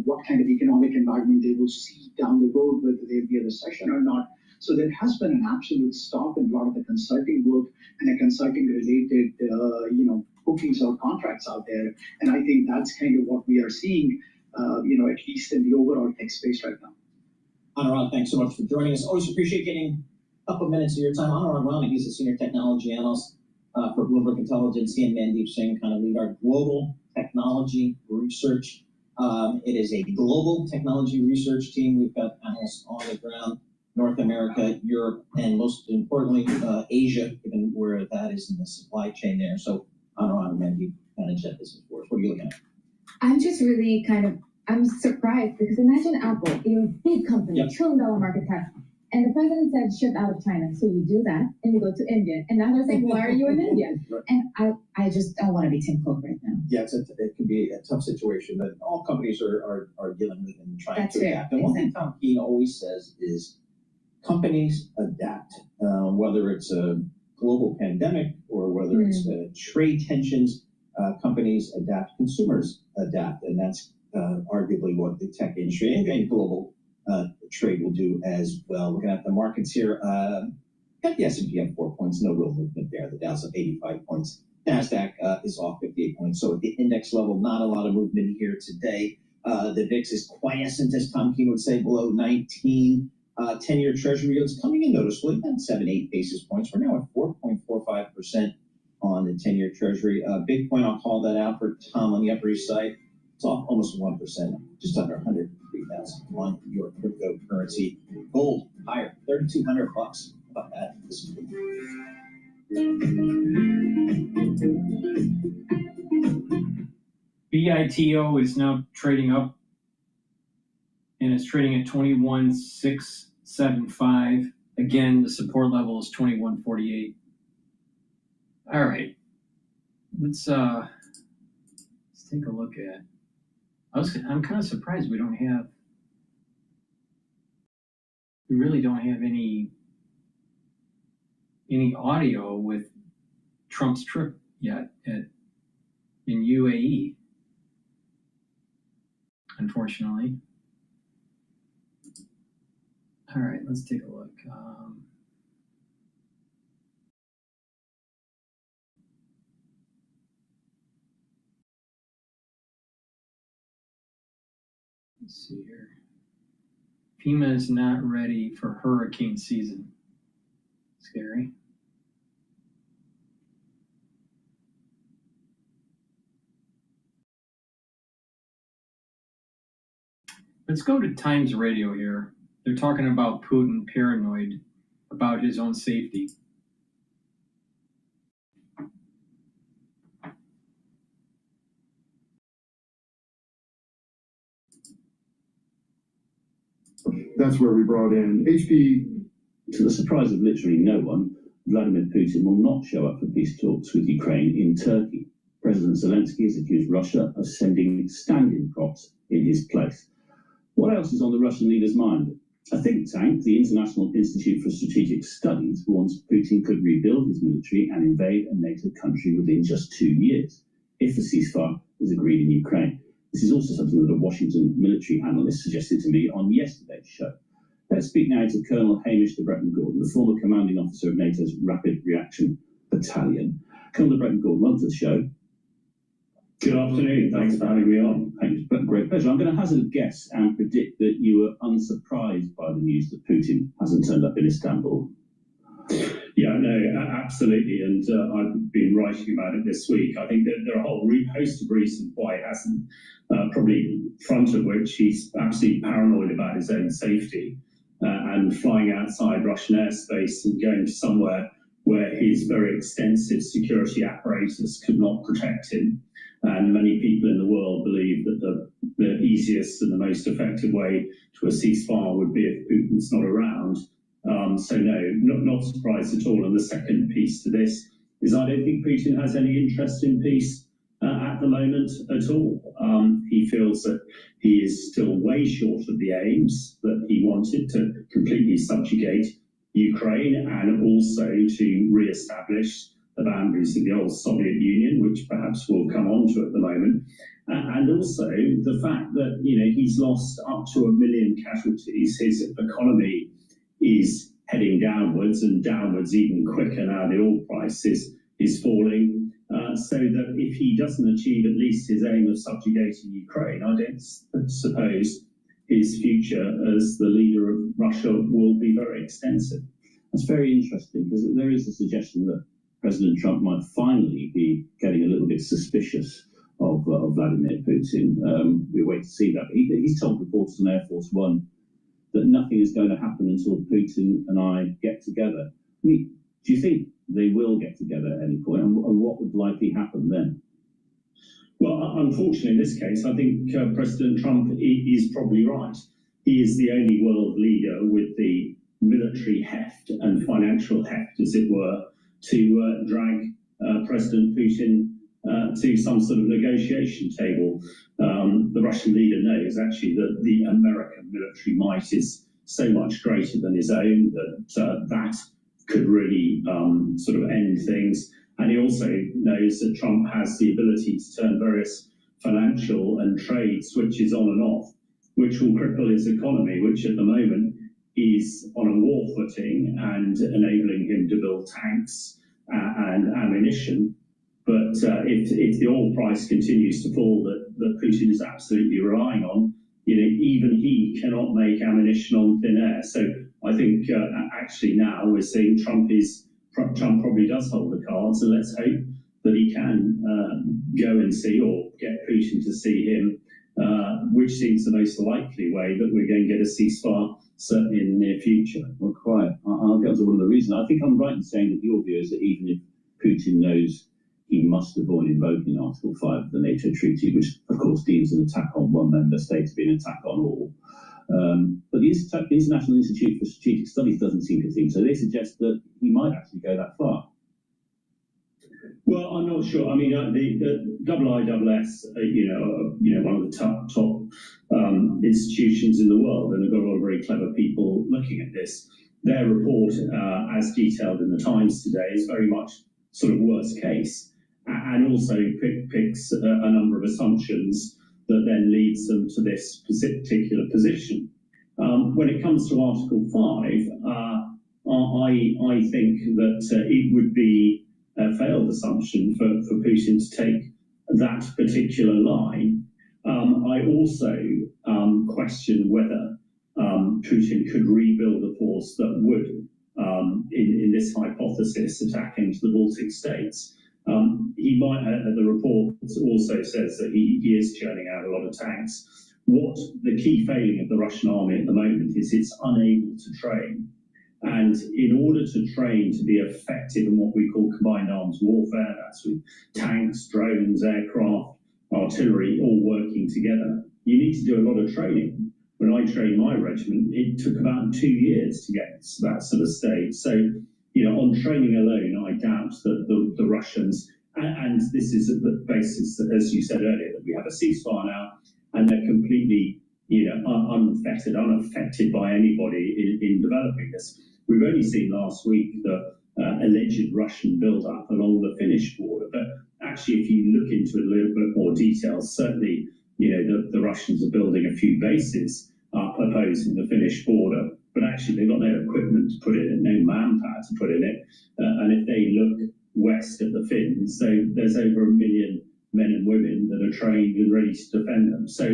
what kind of economic environment they will see down the road, whether there'll be a recession or not. So there has been an absolute stop in a lot of the consulting work and the consulting related, bookings or contracts out there. And I think that's kind of what we are seeing, at least in the overall tech space right now. Anurag, thanks so much for joining us. Always appreciate getting a couple minutes of your time. Anurag Rana, he's a senior technology analyst for Bloomberg Intelligence. He and Mandeep Singh kind of lead our global technology research. It is a global technology research team. We've got analysts on the ground, North America, Europe, and most importantly, Asia, given where that is in the supply chain there. So Anurag and Mandeep manage that business for us. What are you looking at? I'm just really I'm surprised because imagine Apple, you're a big company, Yep. $1 trillion market cap, and the president said ship out of China. So you do that and you go to India. And now they're saying, why are you in India? Right. And I just don't want to be Tim Cook right now. Yeah, it can be a tough situation that all companies are dealing with and trying That's to fair. adapt. And one thing Tom Keene always says is companies adapt, whether it's a global pandemic or whether it's trade tensions, companies adapt, consumers adapt, and that's arguably what the tech industry and global trade will do as well. Looking at the markets here, got the S&P up 4 points, no real movement there. The Dow's up 85 points. NASDAQ is off 58 points. So at the index level, not a lot of movement here today. The VIX is quiescent, as Tom Keene would say, below 19. 10-year Treasury yields coming in noticeably, about 7-8 basis points. We're now at 4.45% on the 10-year Treasury. Bitcoin, I'll call that out for Tom on the Upper East Side. It's off almost 1%, just under 103,000 on your cryptocurrency. Gold higher, $3,200. How about that? This is good. BITO is now trading up, and it's trading at 21,675. Again, the support level is 2148. All right, let's take a look at. I'm kind of surprised we really don't have any audio with Trump's trip yet in UAE, unfortunately. All right, let's take a look. Let's see here. FEMA is not ready for hurricane season. Scary. Let's go to Times Radio here. They're talking about Putin paranoid about his own safety. That's where we brought in HP. To the surprise of literally no one, Vladimir Putin will not show up for peace talks with Ukraine in Turkey. President Zelensky has accused Russia of sending stand-in props in his place. What else is on the Russian leader's mind? A think tank, the International Institute for Strategic Studies, warns Putin could rebuild his military and invade a NATO country within just 2 years, if a ceasefire is agreed in Ukraine. This is also something that a Washington military analyst suggested to me on yesterday's show. Let's speak now to Colonel Hamish de Bretton-Gordon, the former commanding officer of NATO's Rapid Reaction Battalion. Colonel de Bretton-Gordon, welcome to the show. Good afternoon. Thanks for having me on. Thanks, great pleasure. I'm going to hazard a guess and predict that you were unsurprised by the news that Putin hasn't turned up in Istanbul. Yeah, no, absolutely. And I've been writing about it this week. I think that there are a whole host of reasons why it hasn't, probably front of which he's absolutely paranoid about his own safety and flying outside Russian airspace and going to somewhere where his very extensive security apparatus could not protect him. And many people in the world believe that the easiest and the most effective way to a ceasefire would be if Putin's not around. So no, not surprised at all. And the second piece to this is I don't think Putin has any interest in peace at the moment at all. He feels that he is still way short of the aims that he wanted to completely subjugate Ukraine and also to re-establish the boundaries of the old Soviet Union, which perhaps we'll come on to at the moment. And also the fact that, he's lost up to 1 million casualties. His economy is heading downwards and downwards even quicker now the oil price is falling. So that if he doesn't achieve at least his aim of subjugating Ukraine, I don't suppose his future as the leader of Russia will be very extensive. That's very interesting because there is a suggestion that President Trump might finally be getting a little bit suspicious of Vladimir Putin. We wait to see that. He's told reporters on Air Force One that nothing is going to happen until Putin and I get together. I mean, do you think they will get together at any point, and what would likely happen then? Well, unfortunately, in this case, I think President Trump is probably right. He is the only world leader with the military heft and financial heft, as it were, to drag President Putin to some sort of negotiation table. The Russian leader knows actually that the American military might is so much greater than his own that that could really sort of end things. And he also knows that Trump has the ability to turn various financial and trade switches on and off, which will cripple his economy, which at the moment is on a war footing and enabling him to build tanks and ammunition. But if the oil price continues to fall that Putin is absolutely relying on, even he cannot make ammunition on thin air. So I think actually now we're seeing Trump probably does hold the cards, and let's hope that he can go and see or get Putin to see him, which seems the most likely way that we're going to get a ceasefire, certainly in the near future. Well, quite. I'll get to one of the reasons. I think I'm right in saying that your view is that even if Putin knows he must avoid invoking Article 5 of the NATO Treaty, which of course deems an attack on one member state to be an attack on all. But the International Institute for Strategic Studies doesn't seem to think so. They suggest that he might actually go that far. Well, I'm not sure. I mean, the IISS, one of the top institutions in the world, and they've got a lot of very clever people looking at this. Their report, as detailed in the Times today, is very much sort of worst case, and also picks a number of assumptions that then leads them to this particular position. When it comes to Article 5, I think that it would be a failed assumption for Putin to take that particular line. I also question whether Putin could rebuild a force that would, in this hypothesis, attack into the Baltic states. He might, the report also says that he is churning out a lot of tanks. What the key failing of the Russian army at the moment is it's unable to train. And in order to train to be effective in what we call combined arms warfare, that's with tanks, drones, aircraft, artillery, all working together, you need to do a lot of training. When I trained my regiment, it took about 2 years to get to that sort of stage. So, on training alone, I doubt that the Russians, and this is the basis, as you said earlier, that we have a ceasefire now, and they're completely, unfettered, unaffected by anybody in developing this. We've only seen last week the alleged Russian build-up along the Finnish border, but actually, if you look into it a little bit more detail, certainly, the Russians are building a few bases up opposing the Finnish border, but actually they've got no equipment to put in it, no manpower to put in it. And if they look west at the Finns, there's over 1 million men and women that are trained and ready to defend them. So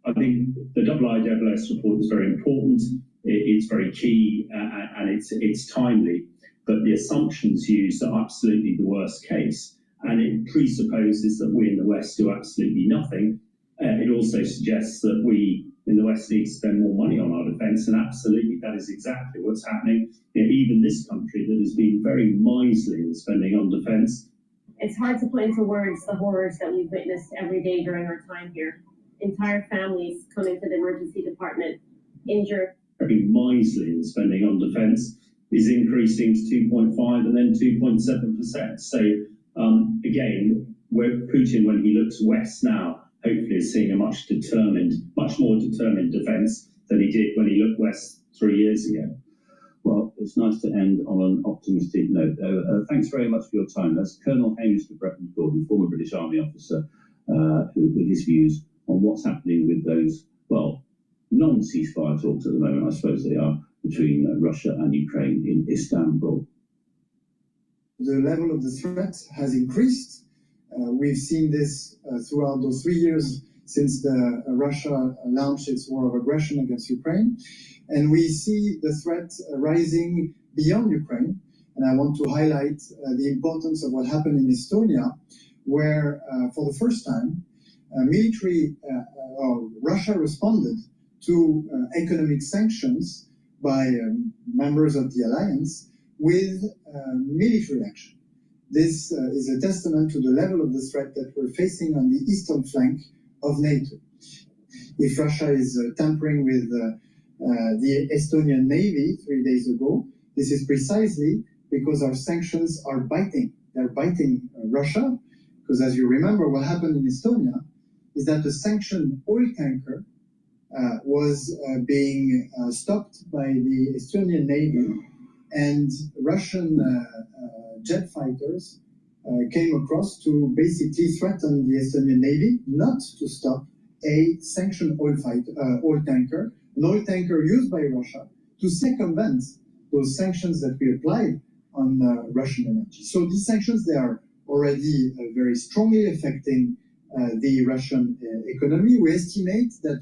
I think the IISS report is very important. It's very key and it's timely. but the assumptions used are absolutely the worst case, and it presupposes that we in the West do absolutely nothing. It also suggests that we in the West need to spend more money on our defence, and absolutely that is exactly what's happening. Even this country that has been very miserly in spending on defence. It's hard to put into words the horrors that we've witnessed every day during our time here. Entire families come into the emergency department injured. Very miserly in spending on defence is increasing to 2.5 and then 2.7%. So again, where Putin, when he looks west now, hopefully is seeing a much more determined defence than he did when he looked west 3 years ago. Well, it's nice to end on an optimistic note. Thanks very much for your time. That's Colonel Hamish de Bretton-Gordon, former British Army officer, with his views on what's happening with those, well, non-ceasefire talks at the moment, I suppose they are, between Russia and Ukraine in Istanbul. The level of the threat has increased. We've seen this throughout those 3 years since Russia launched its war of aggression against Ukraine. And we see the threat rising beyond Ukraine. And I want to highlight the importance of what happened in Estonia, where for the first time, Russia responded to economic sanctions by members of the alliance with military action. This is a testament to the level of the threat that we're facing on the eastern flank of NATO. If Russia is tampering with the Estonian Navy 3 days ago, this is precisely because our sanctions are biting. They're biting Russia, because as you remember, what happened in Estonia is that the sanctioned oil tanker was being stopped by the Estonian Navy, and Russian jet fighters came across to basically threaten the Estonian Navy not to stop a sanctioned oil tanker, an oil tanker used by Russia to circumvent those sanctions that we applied on Russian energy. So these sanctions, they are already very strongly affecting the Russian economy. We estimate that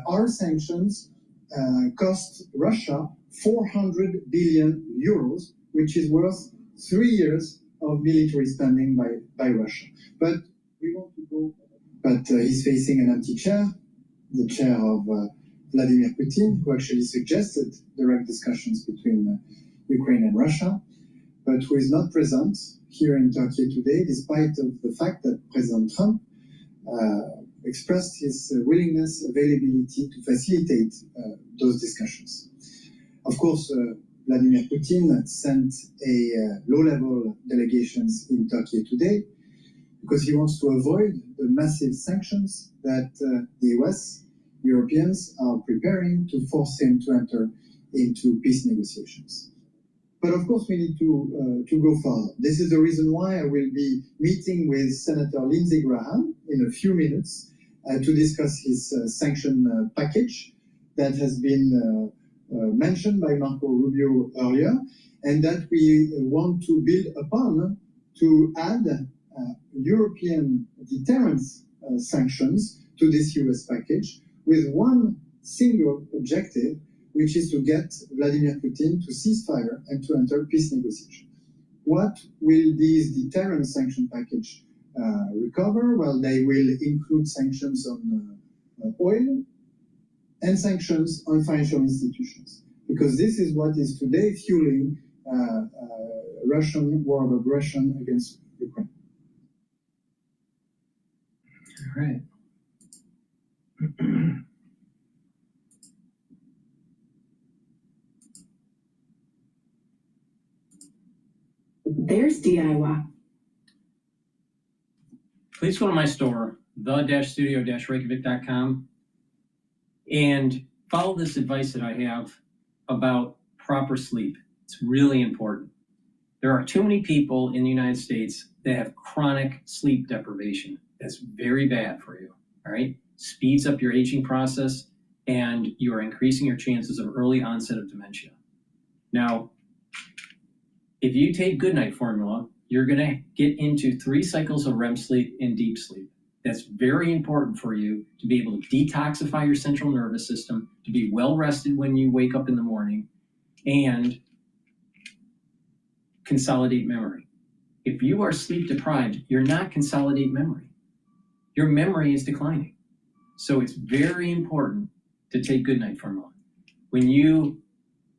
our sanctions cost Russia 400 billion euros, which is worth 3 years of military spending by Russia. But we want to go. But he's facing an empty chair, the chair of Vladimir Putin, who actually suggested direct discussions between Ukraine and Russia, but who is not present here in Turkey today, despite of the fact that President Trump expressed his willingness, availability to facilitate those discussions. Of course, Vladimir Putin sent a low-level delegations in Turkey today because he wants to avoid the massive sanctions that the US, Europeans are preparing to force him to enter into peace negotiations. But of course, we need to go further. This is the reason why I will be meeting with Senator Lindsey Graham in a few minutes to discuss his sanction package that has been mentioned by Marco Rubio earlier, and that we want to build upon to add European deterrence sanctions to this US package with one single objective, which is to get Vladimir Putin to cease fire and to enter peace negotiations. What will these deterrence sanction package recover? Well, they will include sanctions on oil and sanctions on financial institutions, because this is what is today fueling Russian war of aggression against Ukraine. All right. There's DIY. Please go to my store, the-studio-reykjavik.com, and follow this advice that I have about proper sleep. It's really important. There are too many people in the United States that have chronic sleep deprivation. That's very bad for you, all right? Speeds up your aging process, and you are increasing your chances of early onset of dementia. Now, if you take Goodnight Formula, you're gonna get into 3 cycles of REM sleep and deep sleep. That's very important for you to be able to detoxify your central nervous system, to be well rested when you wake up in the morning, and consolidate memory. If you are sleep deprived, you're not consolidating memory. Your memory is declining. So it's very important to take goodnight formula. When you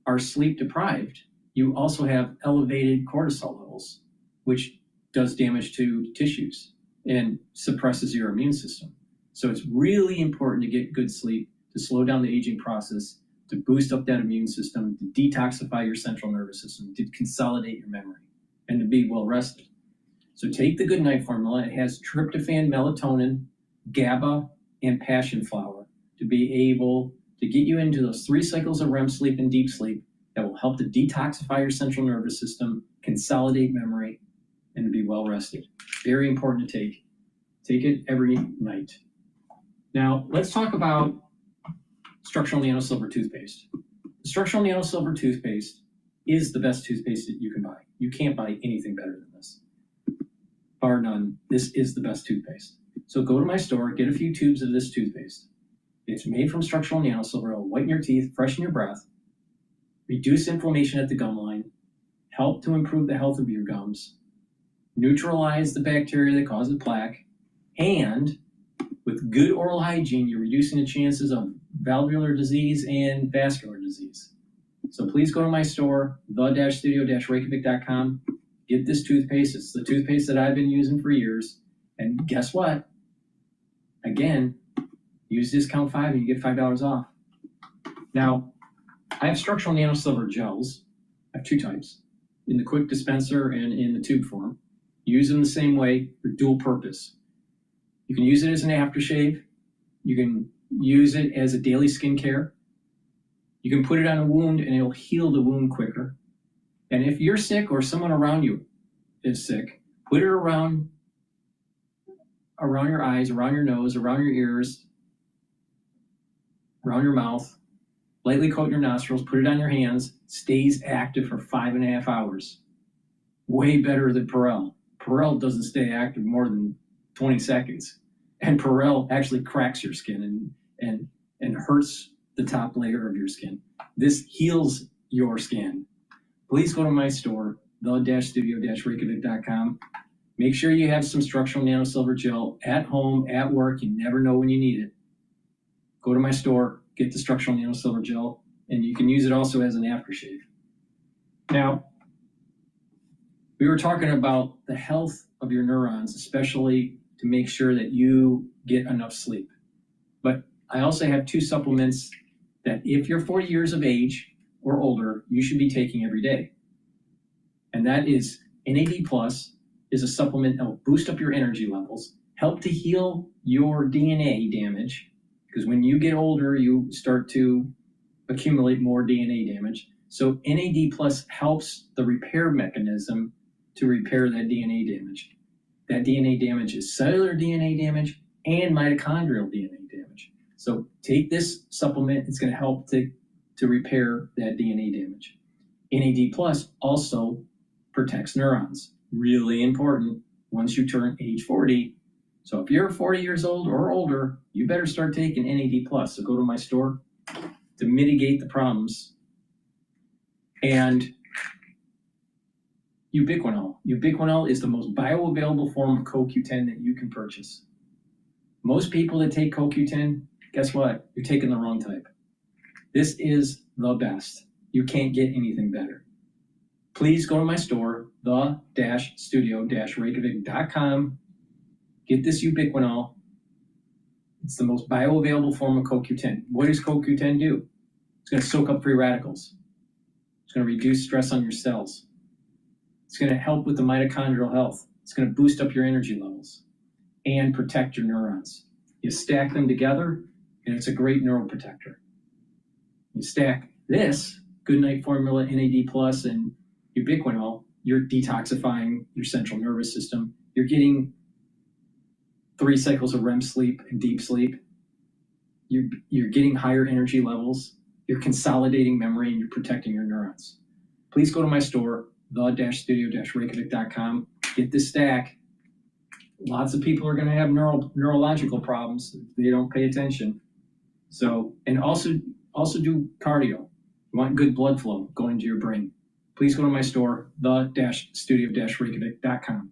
are sleep deprived, you also have elevated cortisol levels, which does damage to tissues and suppresses your immune system. So it's really important to get good sleep, to slow down the aging process, to boost up that immune system, to detoxify your central nervous system, to consolidate your memory, and to be well rested. So take the goodnight formula. It has tryptophan, melatonin, GABA, and passion flower to be able to get you into those 3 cycles of REM sleep and deep sleep that will help to detoxify your central nervous system, consolidate memory, and to be well rested. Very important to take. Take it every night. Now, let's talk about structural nanosilver toothpaste. The structural nanosilver toothpaste is the best toothpaste that you can buy. You can't buy anything better than this. Bar none, this is the best toothpaste. So go to my store, get a few tubes of this toothpaste. It's made from structural nanosilver. It'll whiten your teeth, freshen your breath, reduce inflammation at the gum line, help to improve the health of your gums, neutralize the bacteria that causes plaque, and with good oral hygiene, you're reducing the chances of valvular disease and vascular disease. So please go to my store, the-studio-reykjavik.com. Get this toothpaste. It's the toothpaste that I've been using for years. And guess what? Again, use discount 5 and you get $5 off. Now, I have structural nanosilver gels. I have 2 types, in the quick dispenser and in the tube form. Use them the same way for dual purpose. You can use it as an aftershave. You can use it as a daily skincare. You can put it on a wound and it'll heal the wound quicker. And if you're sick or someone around you is sick, put it around your eyes, around your nose, around your ears, around your mouth. Lightly coat your nostrils, put it on your hands, stays active for 5.5 hours. Way better than Perel. Perel doesn't stay active more than 20 seconds. And Perel actually cracks your skin and hurts the top layer of your skin. This heals your skin. Please go to my store, the-studio-reykjavik.com. Make sure you have some structural nanosilver gel at home, at work. You never know when you need it. Go to my store, get the structural nanosilver gel, and you can use it also as an aftershave. Now, we were talking about the health of your neurons, especially to make sure that you get enough sleep. But I also have 2 supplements that if you're 40 years of age or older, you should be taking every day. And that is NAD Plus is a supplement that will boost up your energy levels, help to heal your DNA damage, because when you get older, you start to accumulate more DNA damage. So NAD Plus helps the repair mechanism to repair that DNA damage. That DNA damage is cellular DNA damage and mitochondrial DNA damage. So take this supplement, it's going to help to repair that DNA damage. NAD Plus also protects neurons. Really important once you turn age 40. So if you're 40 years old or older, you better start taking NAD Plus. So go to my store to mitigate the problems. And ubiquinol. Ubiquinol is the most bioavailable form of CoQ10 that you can purchase. Most people that take CoQ10, guess what? You're taking the wrong type. This is the best. You can't get anything better. Please go to my store, the-studio-reykjavik.com. Get this ubiquinol. It's the most bioavailable form of CoQ10. What does CoQ10 do? It's going to soak up free radicals. It's going to reduce stress on your cells. It's going to help with the mitochondrial health. It's going to boost up your energy levels and protect your neurons. You stack them together, and it's a great neuroprotector. You stack this Goodnight Formula, NAD Plus, and ubiquinol, you're detoxifying your central nervous system. You're getting 3 cycles of REM sleep and deep sleep. You're getting higher energy levels. You're consolidating memory, and you're protecting your neurons. Please go to my store, the-studio-reykjavik.com. Get this stack. Lots of people are going to have neurological problems if they don't pay attention. So, and also do cardio. You want good blood flow going to your brain. please go to my store, the-studio-reykjavik.com.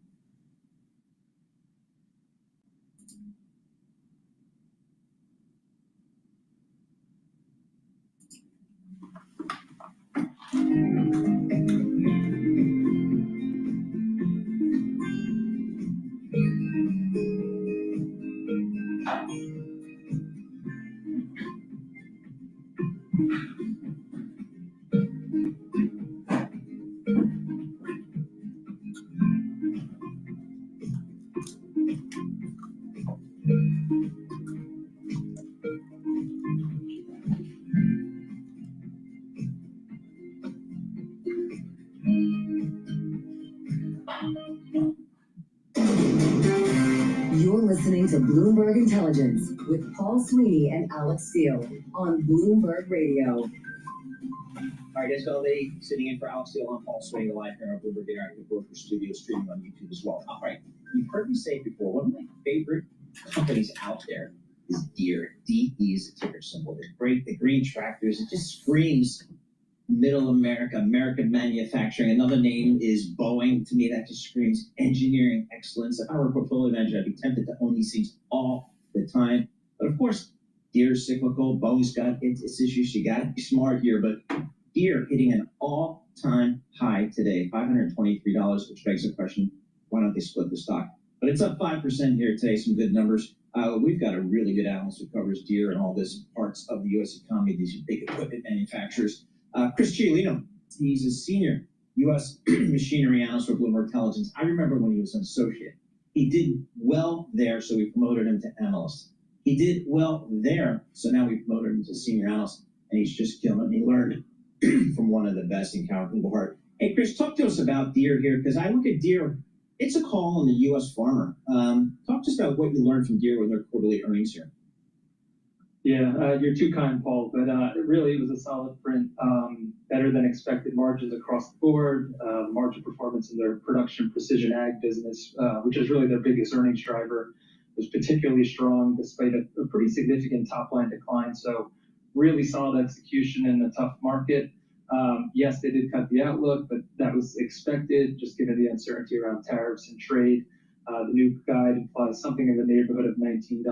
You're listening to Bloomberg Intelligence with Paul Sweeney and Alex Steele on Bloomberg Radio. All right, SLA sitting in for Alex Steele. I'm Paul Sweeney, live here on Bloomberg Interactive Broker Studio, streaming on YouTube as well. All right, you've heard me say it before. One of my favorite companies out there is Deere. DE is the ticker symbol. They're great. The green tractors. It just screams Middle America, American manufacturing. Another name is Boeing. To me, that just screams engineering excellence. If I were a portfolio manager, I'd be tempted to own these things all the time. But of course, Deere's cyclical. Boeing's got its issues. You got to be smart here. But Deere hitting an all-time high today, $523, which begs the question, why don't they split the stock? But it's up 5% here today, some good numbers. We've got a really good analyst who covers Deere and all this parts of the U.S. economy, these big equipment manufacturers. Chris Ciolino, he's a senior U.S. machinery analyst for Bloomberg Intelligence. I remember when he was an associate. He did well there, so we promoted him to analyst. He did well there, so now we promoted him to senior analyst, and he's just killing it. He learned from one of the best in Calvin Hart. Hey, Chris, talk to us about Deere here, because I look at Deere, it's a call on the U.S. farmer. Talk to us about what you learned from Deere with their quarterly earnings here. Yeah, you're too kind, Paul, but really it was a solid print, better than expected margins across the board, margin performance in their production precision ag business, which is really their biggest earnings driver, was particularly strong despite a pretty significant top line decline. So really solid execution in a tough market. Yes, they did cut the outlook, but that was expected just given the uncertainty around tariffs and trade. The new guide implies something in the neighborhood of $19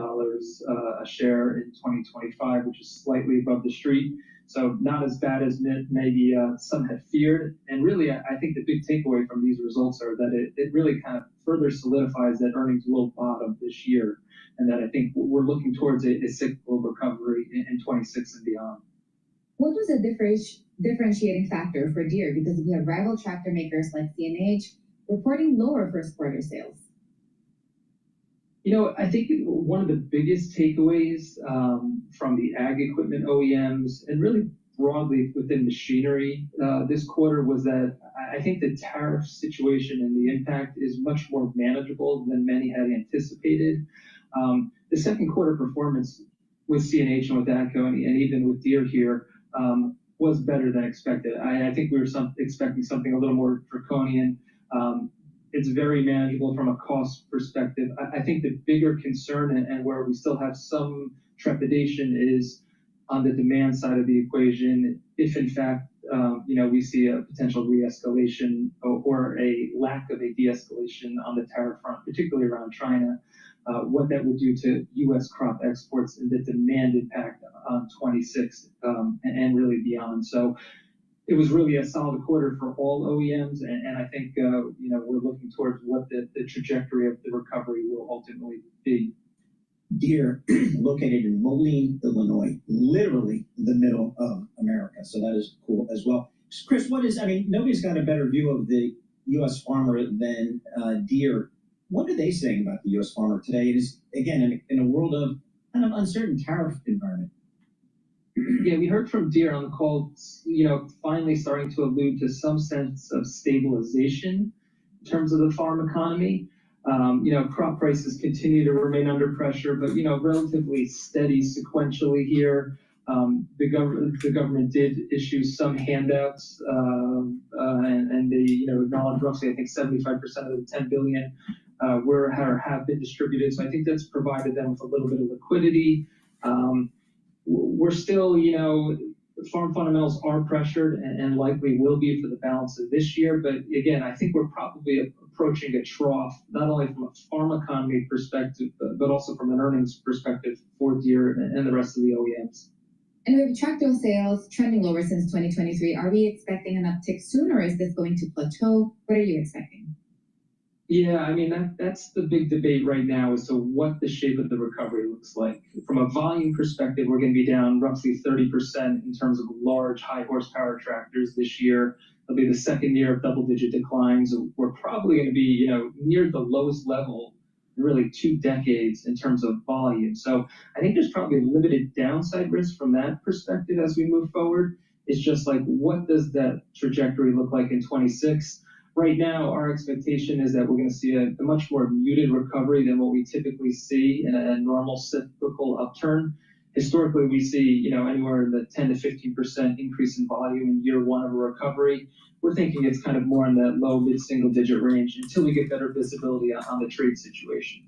a share in 2025, which is slightly above the street. So not as bad as maybe some had feared. And really, I think the big takeaway from these results are that it really kind of further solidifies that earnings will bottom this year, and that I think we're looking towards a cyclical recovery in 26 and beyond. What was a differentiating factor for Deere? Because we have rival tractor makers like CNH reporting lower first quarter sales. You know, I think one of the biggest takeaways from the ag equipment OEMs and really broadly within machinery this quarter was that I think the tariff situation and the impact is much more manageable than many had anticipated. The second quarter performance with CNH and with AGCO and even with Deere here was better than expected. I think we were expecting something a little more draconian. It's very manageable from a cost perspective. I think the bigger concern and where we still have some trepidation is on the demand side of the equation. If in fact, we see a potential re-escalation or a lack of a de-escalation on the tariff front, particularly around China, what that would do to U.S. crop exports and the demand impact on 26 and really beyond. So it was really a solid quarter for all OEMs, and I think we're looking towards what the trajectory of the recovery will ultimately be. Deere, located in Moline, Illinois, literally the middle of America. So that is cool as well. Chris, nobody's got a better view of the U.S. farmer than Deere. What are they saying about the U.S. farmer today? It is, again, in a world of kind of uncertain tariff environment. Yeah, we heard from Deere on the call, finally starting to allude to some sense of stabilization in terms of the farm economy. Crop prices continue to remain under pressure, but, relatively steady sequentially here. The government did issue some handouts, and they, acknowledged roughly, I think, 75% of the $10 billion have been distributed. So I think that's provided them with a little bit of liquidity. We're still, farm fundamentals are pressured and likely will be for the balance of this year. But again, I think we're probably approaching a trough, not only from a farm economy perspective, but also from an earnings perspective for Deere and the rest of the OEMs. And with tractor sales trending lower since 2023, are we expecting an uptick soon, or is this going to plateau? What are you expecting? Yeah, I mean, that's the big debate right now as to what the shape of the recovery looks like. From a volume perspective, we're going to be down roughly 30% in terms of large, high horsepower tractors this year. It'll be the second year of double-digit declines. We're probably going to be, near the lowest level in really 2 decades in terms of volume. So I think there's probably limited downside risk from that perspective as we move forward. It's just like, what does that trajectory look like in 26? Right now, our expectation is that we're going to see a much more muted recovery than what we typically see in a normal cyclical upturn. Historically, we see, anywhere in the 10 to 15% increase in volume in year one of a recovery. We're thinking it's kind of more in that low mid-single digit range until we get better visibility on the trade situation.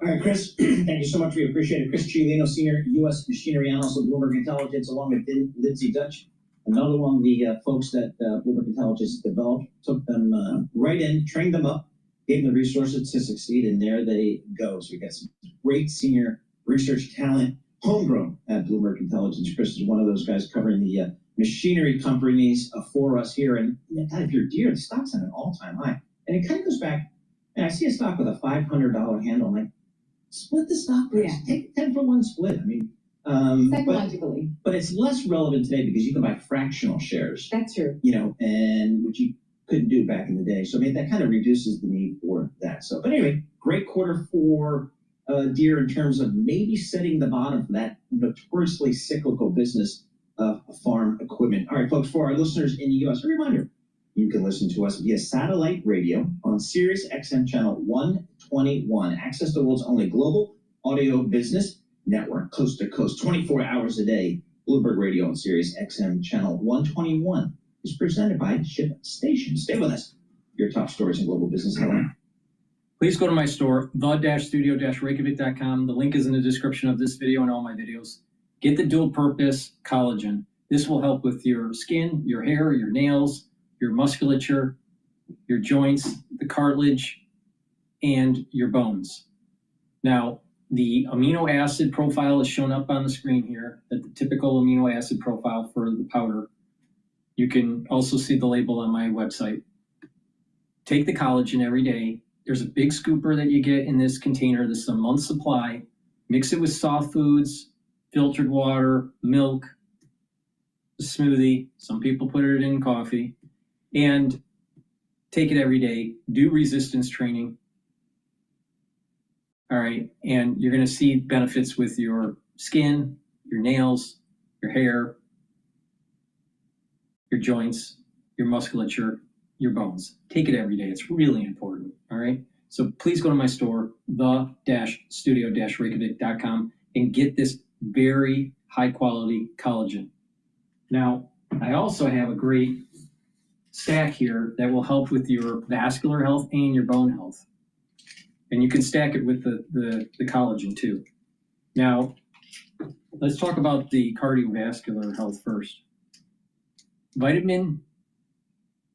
All right, Chris, thank you so much. We appreciate it. Chris Ciolino, Senior U.S. Machinery Analyst of Bloomberg Intelligence, along with Lindsay Dutch. Another one of the folks that Bloomberg Intelligence developed, took them right in, trained them up, gave them the resources to succeed, and there they go. So we got some great senior research talent, homegrown at Bloomberg Intelligence. Chris is one of those guys covering the machinery companies for us here. And God, if you're Deere, the stock's at an all-time high. And it kind of goes back, and I see a stock with a $500 handle. I'm like, split the stock price. Yeah. Take a 10-for-1 split. I mean, psychologically. But it's less relevant today because you can buy fractional shares. That's true. And which you couldn't do back in the day. So I mean, that kind of reduces the need for that. So, but anyway, great quarter for Deere in terms of maybe setting the bottom for that notoriously cyclical business of farm equipment. All right, folks, for our listeners in the U.S., a reminder, you can listen to us via satellite radio on Sirius XM channel 121. Access the world's only global audio business network, coast to coast, 24 hours a day. Bloomberg Radio on Sirius XM channel 121 is presented by ShipStation. Stay with us. Your top stories in global business headline. Please go to my store, the-studio-reykjavik.com. The link is in the description of this video and all my videos. Get the dual purpose collagen. This will help with your skin, your hair, your nails, your musculature, your joints, the cartilage, and your bones. Now, the amino acid profile is shown up on the screen here, the typical amino acid profile for the powder. You can also see the label on my website. Take the collagen every day. There's a big scooper that you get in this container. This is a month's supply. Mix it with soft foods, filtered water, milk, a smoothie. Some people put it in coffee. And take it every day. Do resistance training. All right, and you're going to see benefits with your skin, your nails, your hair, your joints, your musculature, your bones. Take it every day. It's really important, all right? So please go to my store, the-studio-reykjavik.com, and get this very high-quality collagen. Now, I also have a great stack here that will help with your vascular health and your bone health. And you can stack it with the collagen too. Now, let's talk about the cardiovascular health first. Vitamin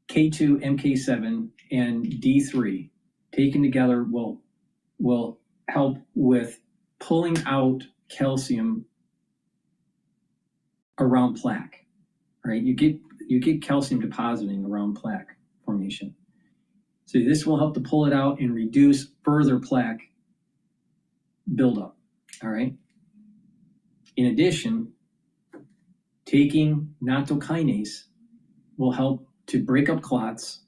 K2, MK7, and D3 taken together will help with pulling out calcium around plaque. Right? You get calcium depositing around plaque formation. So this will help to pull it out and reduce further plaque buildup, all right? In addition, taking nattokinase will help to break up clots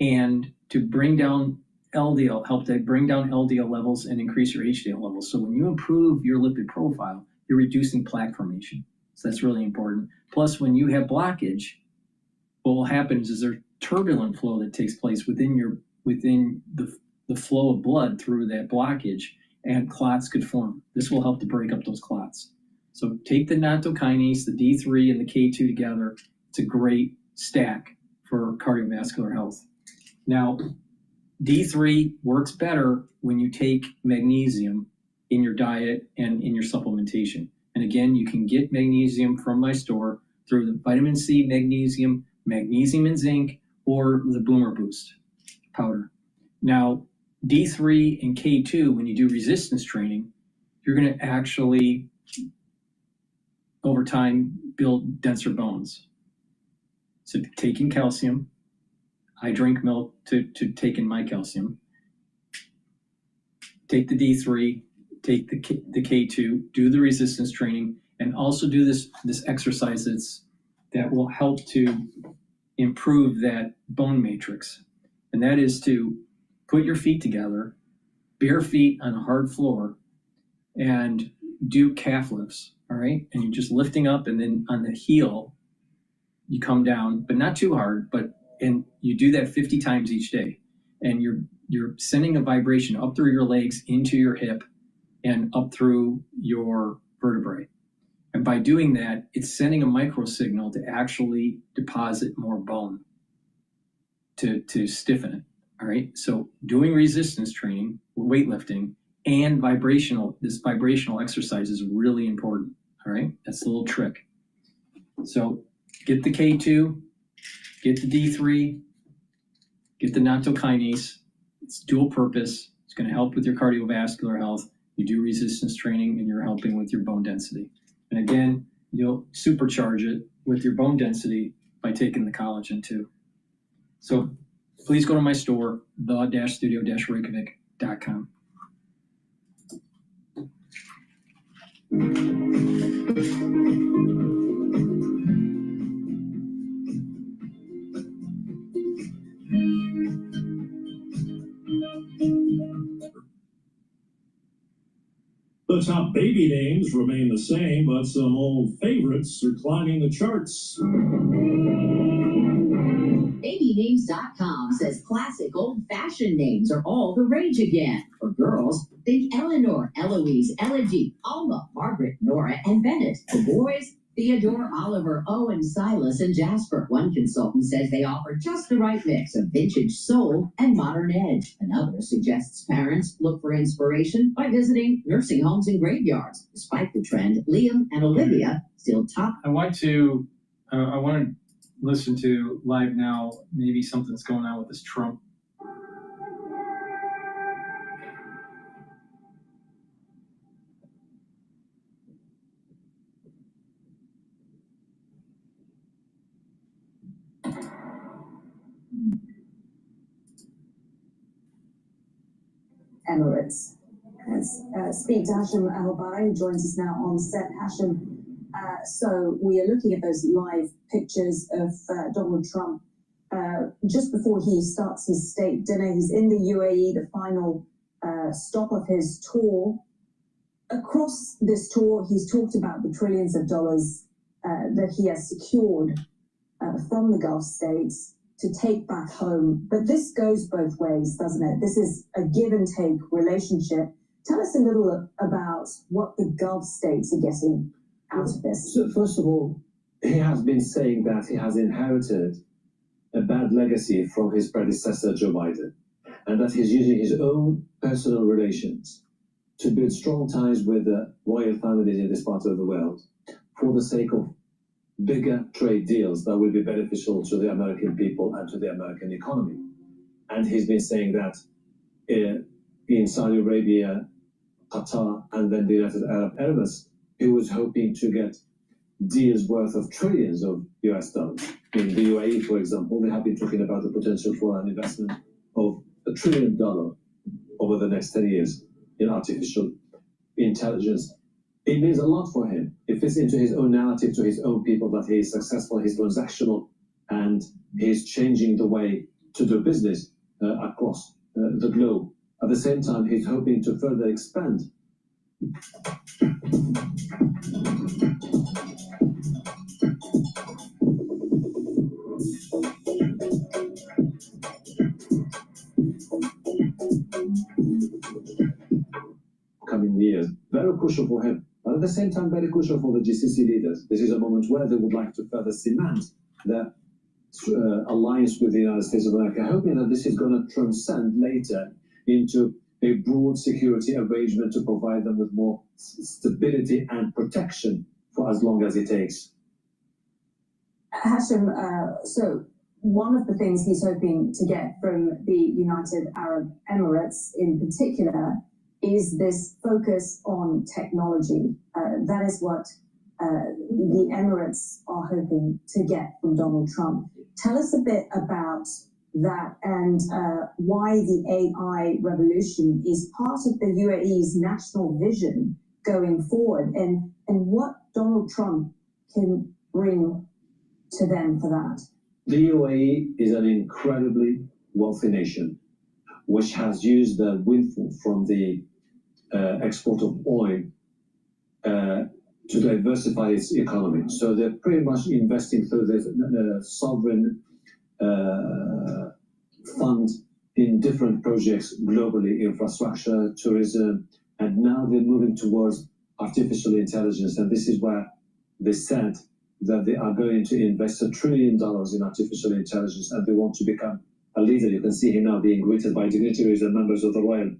and to bring down LDL, help to bring down LDL levels and increase your HDL levels. So when you improve your lipid profile, you're reducing plaque formation. So that's really important. Plus, when you have blockage, what will happen is there's turbulent flow that takes place within the flow of blood through that blockage, and clots could form. This will help to break up those clots. So take the nattokinase, the D3, and the K2 together. It's a great stack for cardiovascular health. Now, D3 works better when you take magnesium in your diet and in your supplementation. And again, you can get magnesium from my store through the vitamin C, magnesium, magnesium and zinc, or the Boomer Boost powder. Now, D3 and K2, when you do resistance training, you're going to actually, over time, build denser bones. So taking calcium, I drink milk to take in my calcium. Take the D3, take the K2, do the resistance training, and also do this exercise that will help to improve that bone matrix. And that is to put your feet together, bare feet on a hard floor, and do calf lifts, all right? And you're just lifting up, and then on the heel, you come down, but not too hard, and you do that 50 times each day. And you're sending a vibration up through your legs, into your hip, and up through your vertebrae. And by doing that, it's sending a micro signal to actually deposit more bone to stiffen it, all right? So doing resistance training, weightlifting, and this vibrational exercise is really important, all right? That's the little trick. So get the K2, get the D3, get the nattokinase. It's dual purpose. It's going to help with your cardiovascular health. You do resistance training, and you're helping with your bone density. And again, you'll supercharge it with your bone density by taking the collagen too. So please go to my store, the-studio-reykjavik.com. The top baby names remain the same, but some old favorites are climbing the charts. BabyNames.com says classic old-fashioned names are all the rage again. For girls, think Eleanor, Eloise, Elegy, Alma, Margaret, Nora, and Bennett. For boys, Theodore, Oliver, Owen, Silas, and Jasper. One consultant says they offer just the right mix of vintage soul and modern edge. Another suggests parents look for inspiration by visiting nursing homes and graveyards. Despite the trend, Liam and Olivia still top. I want to listen to live now. Maybe something's going on with this Trump. Emirates. Let's speak to Hashim Al-Bari, who joins us now on set. Hashim, so we are looking at those live pictures of Donald Trump just before he starts his state dinner. He's in the UAE, the final stop of his tour. Across this tour, he's talked about the trillions of dollars that he has secured from the Gulf states to take back home. But this goes both ways, doesn't it? This is a give and take relationship. Tell us a little about what the Gulf states are getting out of this. So first of all, he has been saying that he has inherited a bad legacy from his predecessor, Joe Biden, and that he's using his own personal relations to build strong ties with the royal families in this part of the world for the sake of bigger trade deals that will be beneficial to the American people and to the American economy. And he's been saying that in Saudi Arabia, Qatar, and then the United Arab Emirates, he was hoping to get deals worth of trillions of US dollars. In the UAE, for example, they have been talking about the potential for an investment of $1 trillion over the next 10 years in artificial intelligence. It means a lot for him. It fits into his own narrative to his own people that he is successful, he's transactional, and he's changing the way to do business across the globe. At the same time, he's hoping to further expand. Coming years, very crucial for him. But at the same time, very crucial for the GCC leaders. This is a moment where they would like to further cement their alliance with the United States of America, hoping that this is going to transcend later into a broad security arrangement to provide them with more stability and protection for as long as it takes. Hashim, so one of the things he's hoping to get from the United Arab Emirates in particular is this focus on technology. That is what the Emirates are hoping to get from Donald Trump. Tell us a bit about that and why the AI revolution is part of the UAE's national vision going forward, and what Donald Trump can bring to them for that. The UAE is an incredibly wealthy nation, which has used the windfall from the export of oil to diversify its economy. So they're pretty much investing through the sovereign fund in different projects globally, infrastructure, tourism, and now they're moving towards artificial intelligence. And this is where they said that they are going to invest $1 trillion in artificial intelligence, and they want to become a leader. You can see him now being greeted by dignitaries and members of the royal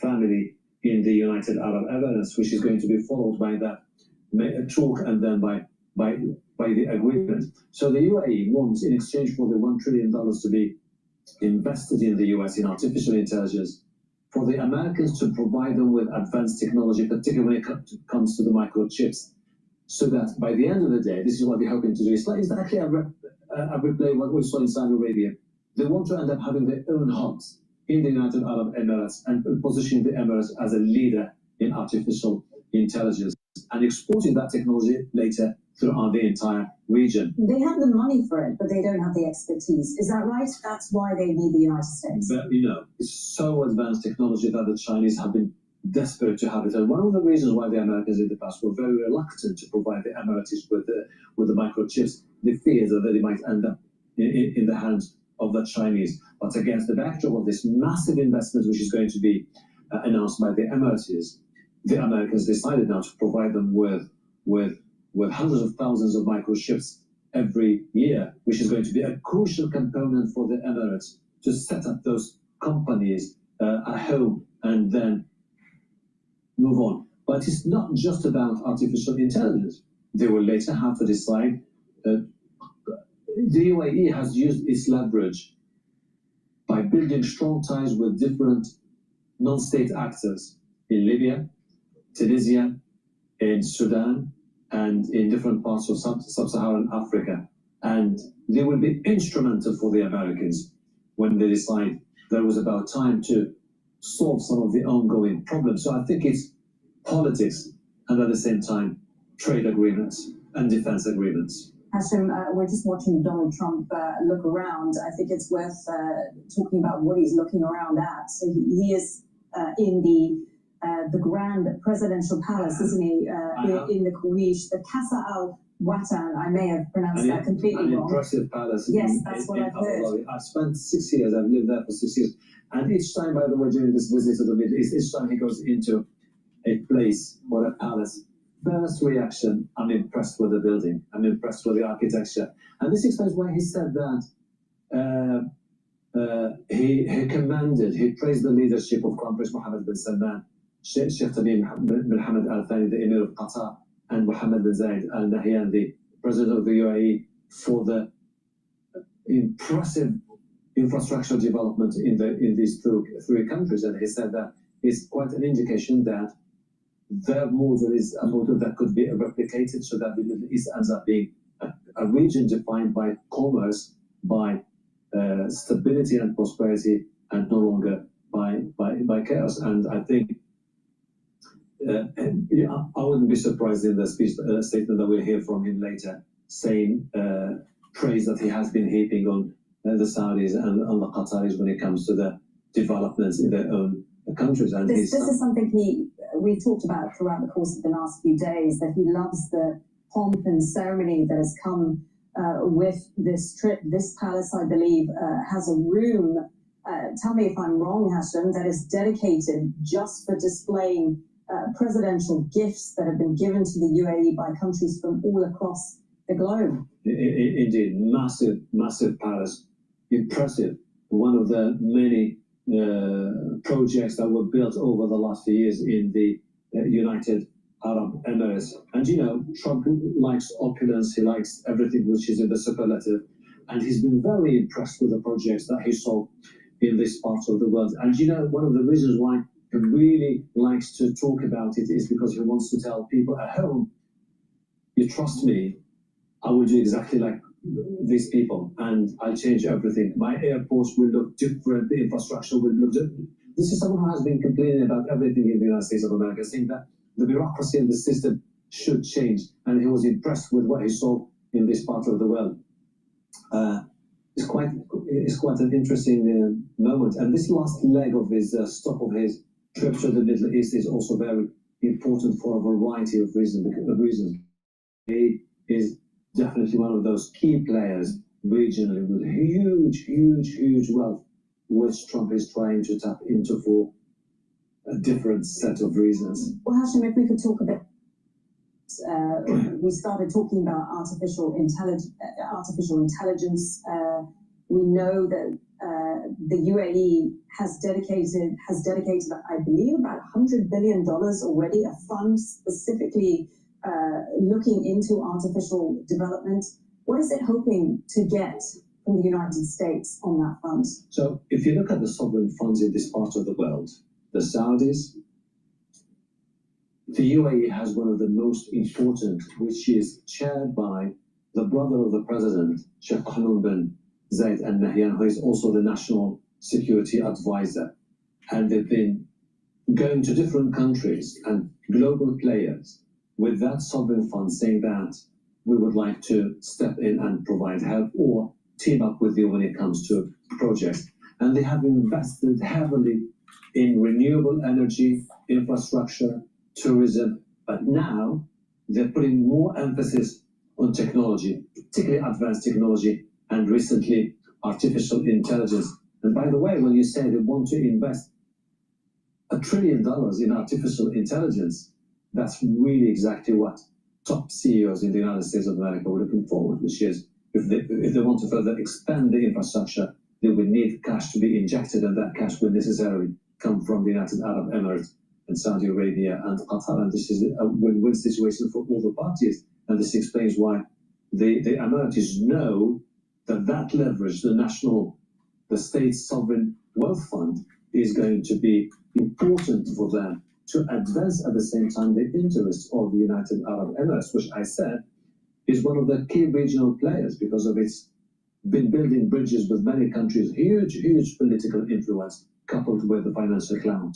family in the United Arab Emirates, which is going to be followed by that talk and then by the agreement. So the UAE wants, in exchange for the $1 trillion to be invested in the US in artificial intelligence, for the Americans to provide them with advanced technology, particularly when it comes to the microchips, so that by the end of the day, this is what they're hoping to do. It's actually a replay what we saw in Saudi Arabia. They want to end up having their own hubs in the United Arab Emirates and positioning the Emirates as a leader in artificial intelligence and exporting that technology later throughout the entire region. They have the money for it, but they don't have the expertise. Is that right? That's why they need the United States. But, it's so advanced technology that the Chinese have been desperate to have it. And one of the reasons why the Americans in the past were very reluctant to provide the Emirates with the microchips, the fears that they might end up in the hands of the Chinese. But against the backdrop of this massive investment, which is going to be announced by the Emirates, the Americans decided now to provide them with hundreds of thousands of microchips every year, which is going to be a crucial component for the Emirates to set up those companies at home and then move on. But it's not just about artificial intelligence. They will later have to decide. The UAE has used its leverage by building strong ties with different non-state actors in Libya, Tunisia, in Sudan, and in different parts of sub-Saharan Africa. And they will be instrumental for the Americans when they decide that it was about time to solve some of the ongoing problems. So I think it's politics and at the same time trade agreements and defense agreements. Hashim, we're just watching Donald Trump look around. I think it's worth talking about what he's looking around at. So he is in the Grand Presidential Palace, isn't he? In the Corniche, the Casa Al Watan. I may have pronounced that completely wrong. An impressive palace. Yes, that's what I've heard. I've spent 6 years. I've lived there for 6 years, and each time, by the way, during this visit to the Middle East, each time he goes into a place or a palace, first reaction, I'm impressed with the building. I'm impressed with the architecture, and this explains why he said that. He praised the leadership of Crown Prince Mohammed bin Salman, Sheikh Tamim bin Hamad Al Thani, the Emir of Qatar, and Mohammed bin Zayed Al Nahyan, the President of the UAE, for the impressive infrastructure development in these three countries. And he said that it's quite an indication that their model is a model that could be replicated, so that the Middle East ends up being a region defined by commerce, by stability and prosperity, and no longer by chaos. And I think I wouldn't be surprised in the statement that we'll hear from him later, saying praise that he has been heaping on the Saudis and on the Qataris when it comes to the developments in their own countries. And this is something we've talked about throughout the course of the last few days, that he loves the pomp and ceremony that has come with this trip. This palace, I believe, has a room, tell me if I'm wrong, Hashim, that is dedicated just for displaying presidential gifts that have been given to the UAE by countries from all across the globe. Indeed, massive palace, impressive. One of the many projects that were built over the last few years in the United Arab Emirates. And you know, Trump likes opulence, he likes everything which is in the superlative, and he's been very impressed with the projects that he saw in this part of the world. And you know, one of the reasons why he really likes to talk about it is because he wants to tell people at home, you trust me, I will do exactly like these people, and I'll change everything. My airports will look different, the infrastructure will look different. This is someone who has been complaining about everything in the United States of America, saying that the bureaucracy in the system should change, and he was impressed with what he saw in this part of the world. It's quite an interesting moment, and this last leg of his stop of his trip to the Middle East is also very important for a variety of reasons. He is definitely one of those key players regionally with huge wealth, which Trump is trying to tap into for a different set of reasons. Well, Hashim, if we could talk a bit, we started talking about artificial intelligence. We know that the UAE has dedicated, I believe, about $100 billion already, a fund specifically looking into artificial development. What is it hoping to get from the United States on that fund? So if you look at the sovereign funds in this part of the world, the Saudis, the UAE has one of the most important, which is chaired by the brother of the president, Sheikh Mohammed bin Zayed Al Nahyan, who is also the national security advisor. And they've been going to different countries and global players with that sovereign fund, saying that we would like to step in and provide help or team up with you when it comes to projects. And they have invested heavily in renewable energy, infrastructure, tourism, but now they're putting more emphasis on technology, particularly advanced technology, and recently artificial intelligence. And by the way, when you say they want to invest $1 trillion in artificial intelligence, that's really exactly what top CEOs in the United States of America were looking forward, which is if they want to further expand the infrastructure, they will need cash to be injected, and that cash will necessarily come from the United Arab Emirates and Saudi Arabia and Qatar. And this is a win-win situation for all the parties. And this explains why the Emiratis know that leverage, the state sovereign wealth fund, is going to be important for them to advance at the same time the interests of the United Arab Emirates, which I said is one of the key regional players because of its been building bridges with many countries, huge political influence coupled with the financial clout.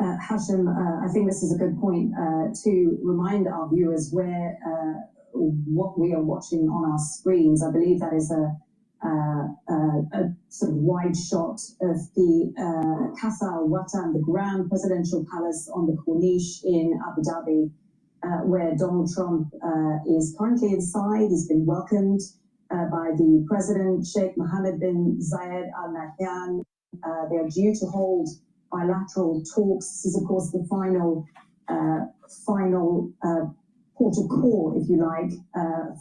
Hashim, I think this is a good point to remind our viewers where what we are watching on our screens. I believe that is a sort of wide shot of the Qasr Al Watan, the Grand Presidential Palace on the Corniche in Abu Dhabi, where Donald Trump is currently inside. He's been welcomed by the President, Sheikh Mohammed bin Zayed Al Nahyan. They are due to hold bilateral talks. This is, of course, the final port of call, if you like,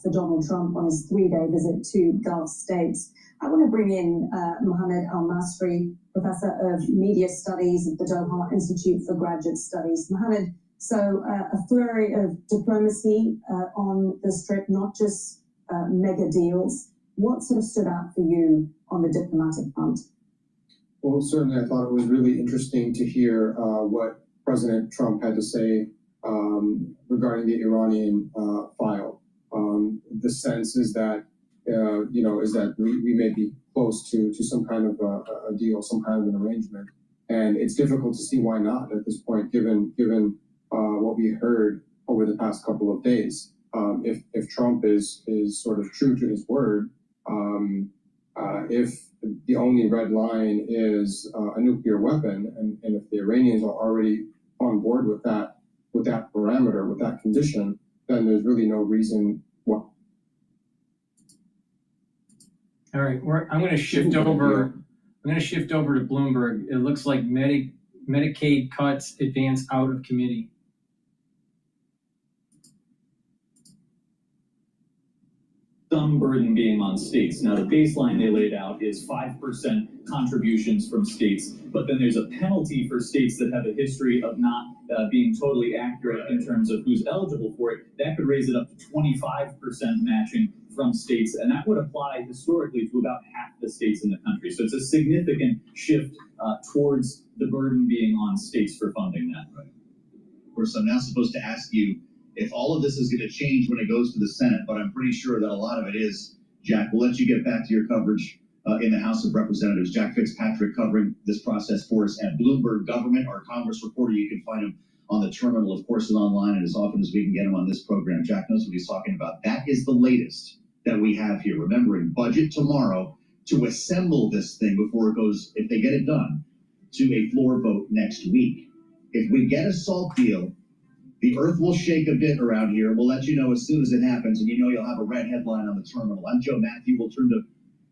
for Donald Trump on his 3-day visit to Gulf states. I want to bring in Mohammed Al-Masri, Professor of Media Studies at the Doha Institute for Graduate Studies. Mohammed, so a flurry of diplomacy on this trip, not just mega deals. What sort of stood out for you on the diplomatic front? Well, certainly I thought it was really interesting to hear what President Trump had to say regarding the Iranian file. The sense is that, we may be close to some kind of a deal, some kind of an arrangement. And it's difficult to see why not at this point, given what we heard over the past couple of days. If Trump is sort of true to his word, if the only red line is a nuclear weapon, and if the Iranians are already on board with that parameter, with that condition, then there's really no reason why. All right, I'm going to shift over. I'm going to shift over to Bloomberg. It looks like Medicaid cuts advance out of committee. some burden being on states. Now, the baseline they laid out is 5% contributions from states, but then there's a penalty for states that have a history of not being totally accurate in terms of who's eligible for it. That could raise it up to 25% matching from states, and that would apply historically to about half the states in the country. So it's a significant shift towards the burden being on states for funding that. Right. Of course, I'm now supposed to ask you if all of this is going to change when it goes to the Senate, but I'm pretty sure that a lot of it is. Jack, we'll let you get back to your coverage in the House of Representatives. Jack Fitzpatrick covering this process for us at Bloomberg Government, our Congress reporter. You can find him on the terminal, of course, and online, and as often as we can get him on this program. Jack knows what he's talking about. That is the latest that we have here. Remembering, budget tomorrow to assemble this thing before it goes, if they get it done, to a floor vote next week. If we get a SALT deal, the earth will shake a bit around here. We'll let you know as soon as it happens, and you know you'll have a red headline on the terminal. I'm Joe Matthew. We'll turn to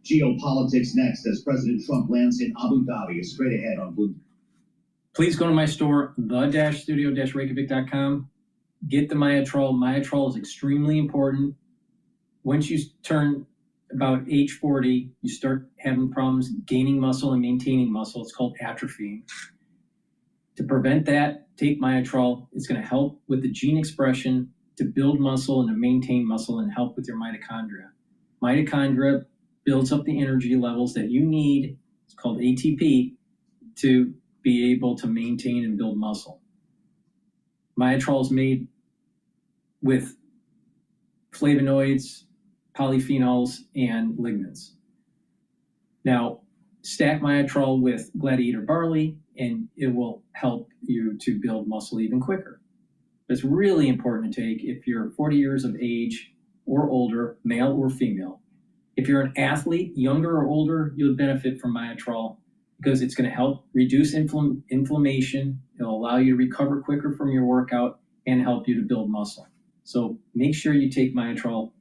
geopolitics next as President Trump lands in Abu Dhabi. Is straight ahead on Bloomberg. Please go to my store, the-studio-reykjavik.com. Get the Myotrol. Myotrol is extremely important. Once you turn about age 40, you start having problems gaining muscle and maintaining muscle. It's called atrophy. To prevent that, take Myotrol. It's going to help with the gene expression to build muscle and to maintain muscle and help with your mitochondria. Mitochondria builds up the energy levels that you need. It's called ATP to be able to maintain and build muscle. Myotrol is made with flavonoids, polyphenols, and lignans. Now, stack Myotrol with Gladiator barley, and it will help you to build muscle even quicker. It's really important to take if you're 40 years of age or older, male or female. If you're an athlete, younger or older, you'll benefit from Myotrol because it's going to help reduce inflammation. It'll allow you to recover quicker from your workout and help you to build muscle. So make sure you take Myotrol.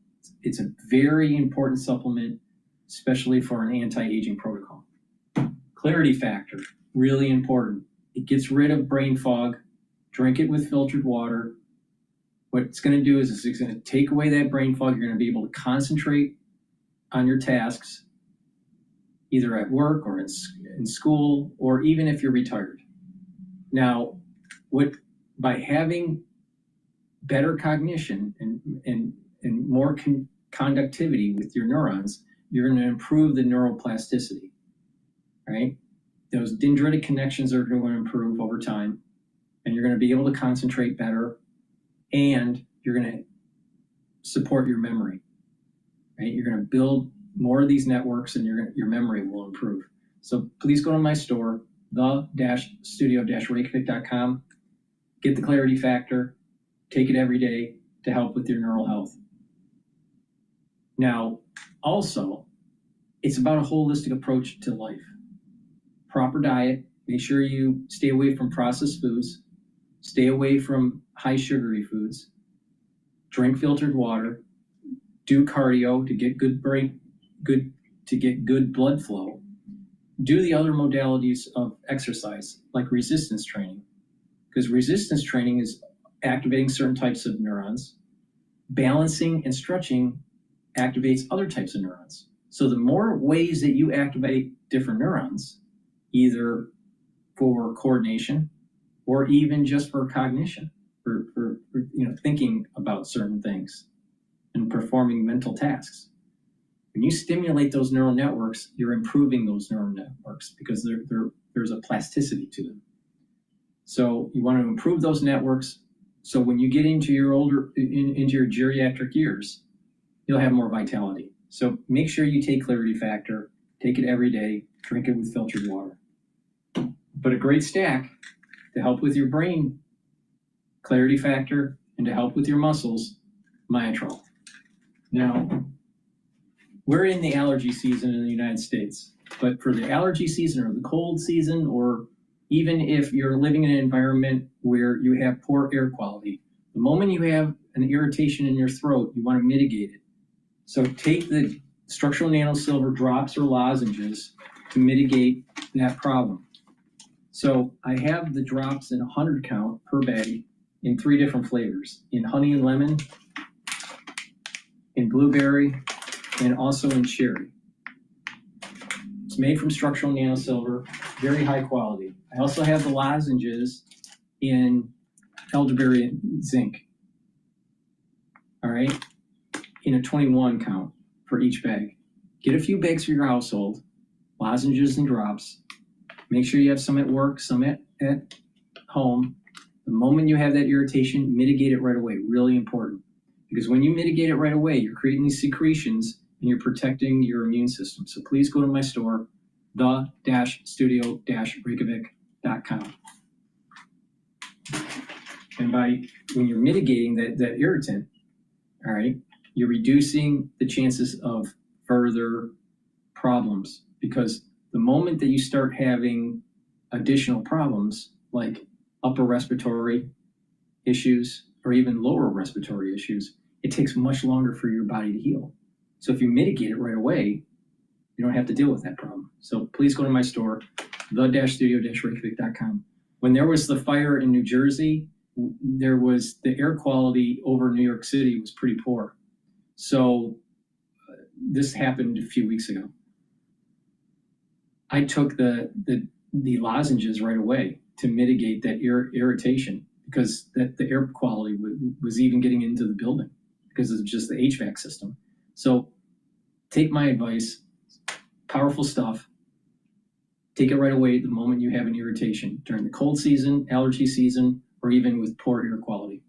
It's a very important supplement, especially for an anti-aging protocol. Clarity factor, really important. It gets rid of brain fog. Drink it with filtered water. What it's going to do is it's going to take away that brain fog. You're going to be able to concentrate on your tasks, either at work or in school, or even if you're retired. Now, by having better cognition and more conductivity with your neurons, you're going to improve the neuroplasticity, right? Those dendritic connections are going to improve over time, and you're going to be able to concentrate better, and you're going to support your memory, right? You're going to build more of these networks, and your memory will improve. So please go to my store, the-studio-reykjavik.com. Get the Clarity Factor. Take it every day to help with your neural health. Now, also, it's about a holistic approach to life. Proper diet. Make sure you stay away from processed foods. Stay away from high sugary foods. Drink filtered water. Do cardio to get good blood flow. Do the other modalities of exercise, like resistance training, because resistance training is activating certain types of neurons. Balancing and stretching activates other types of neurons. So the more ways that you activate different neurons, either for coordination or even just for cognition, for thinking about certain things and performing mental tasks. When you stimulate those neural networks, you're improving those neural networks because there's a plasticity to them. So you want to improve those networks. So when you get into your into your geriatric years, you'll have more vitality. So make sure you take Clarity Factor, take it every day, drink it with filtered water. But a great stack to help with your brain, Clarity Factor, and to help with your muscles, Myotrol. Now, we're in the allergy season in the United States, but for the allergy season or the cold season, or even if you're living in an environment where you have poor air quality, the moment you have an irritation in your throat, you want to mitigate it. So take the structural nanosilver drops or lozenges to mitigate that problem. So I have the drops in 100 count per bag in 3 different flavors, in honey and lemon, in blueberry, and also in cherry. It's made from structural nanosilver, very high quality. I also have the lozenges in elderberry and zinc. All right, in a 21 count for each bag. Get a few bags for your household, lozenges and drops. Make sure you have some at work, some at home. The moment you have that irritation, mitigate it right away. Really important. Because when you mitigate it right away, you're creating these secretions and you're protecting your immune system. So please go to my store, the-studio-reykjavik.com. And when you're mitigating that irritant, all right, you're reducing the chances of further problems, because the moment that you start having additional problems like upper respiratory issues or even lower respiratory issues, it takes much longer for your body to heal. So if you mitigate it right away, you don't have to deal with that problem. So please go to my store, the-studio-reykjavik.com. When there was the fire in New Jersey, the air quality over New York City was pretty poor. So this happened a few weeks ago. I took the lozenges right away to mitigate that irritation, because the air quality was even getting into the building because of just the HVAC system. So take my advice, powerful stuff. Take it right away the moment you have an irritation during the cold season, allergy season, or even with poor air quality.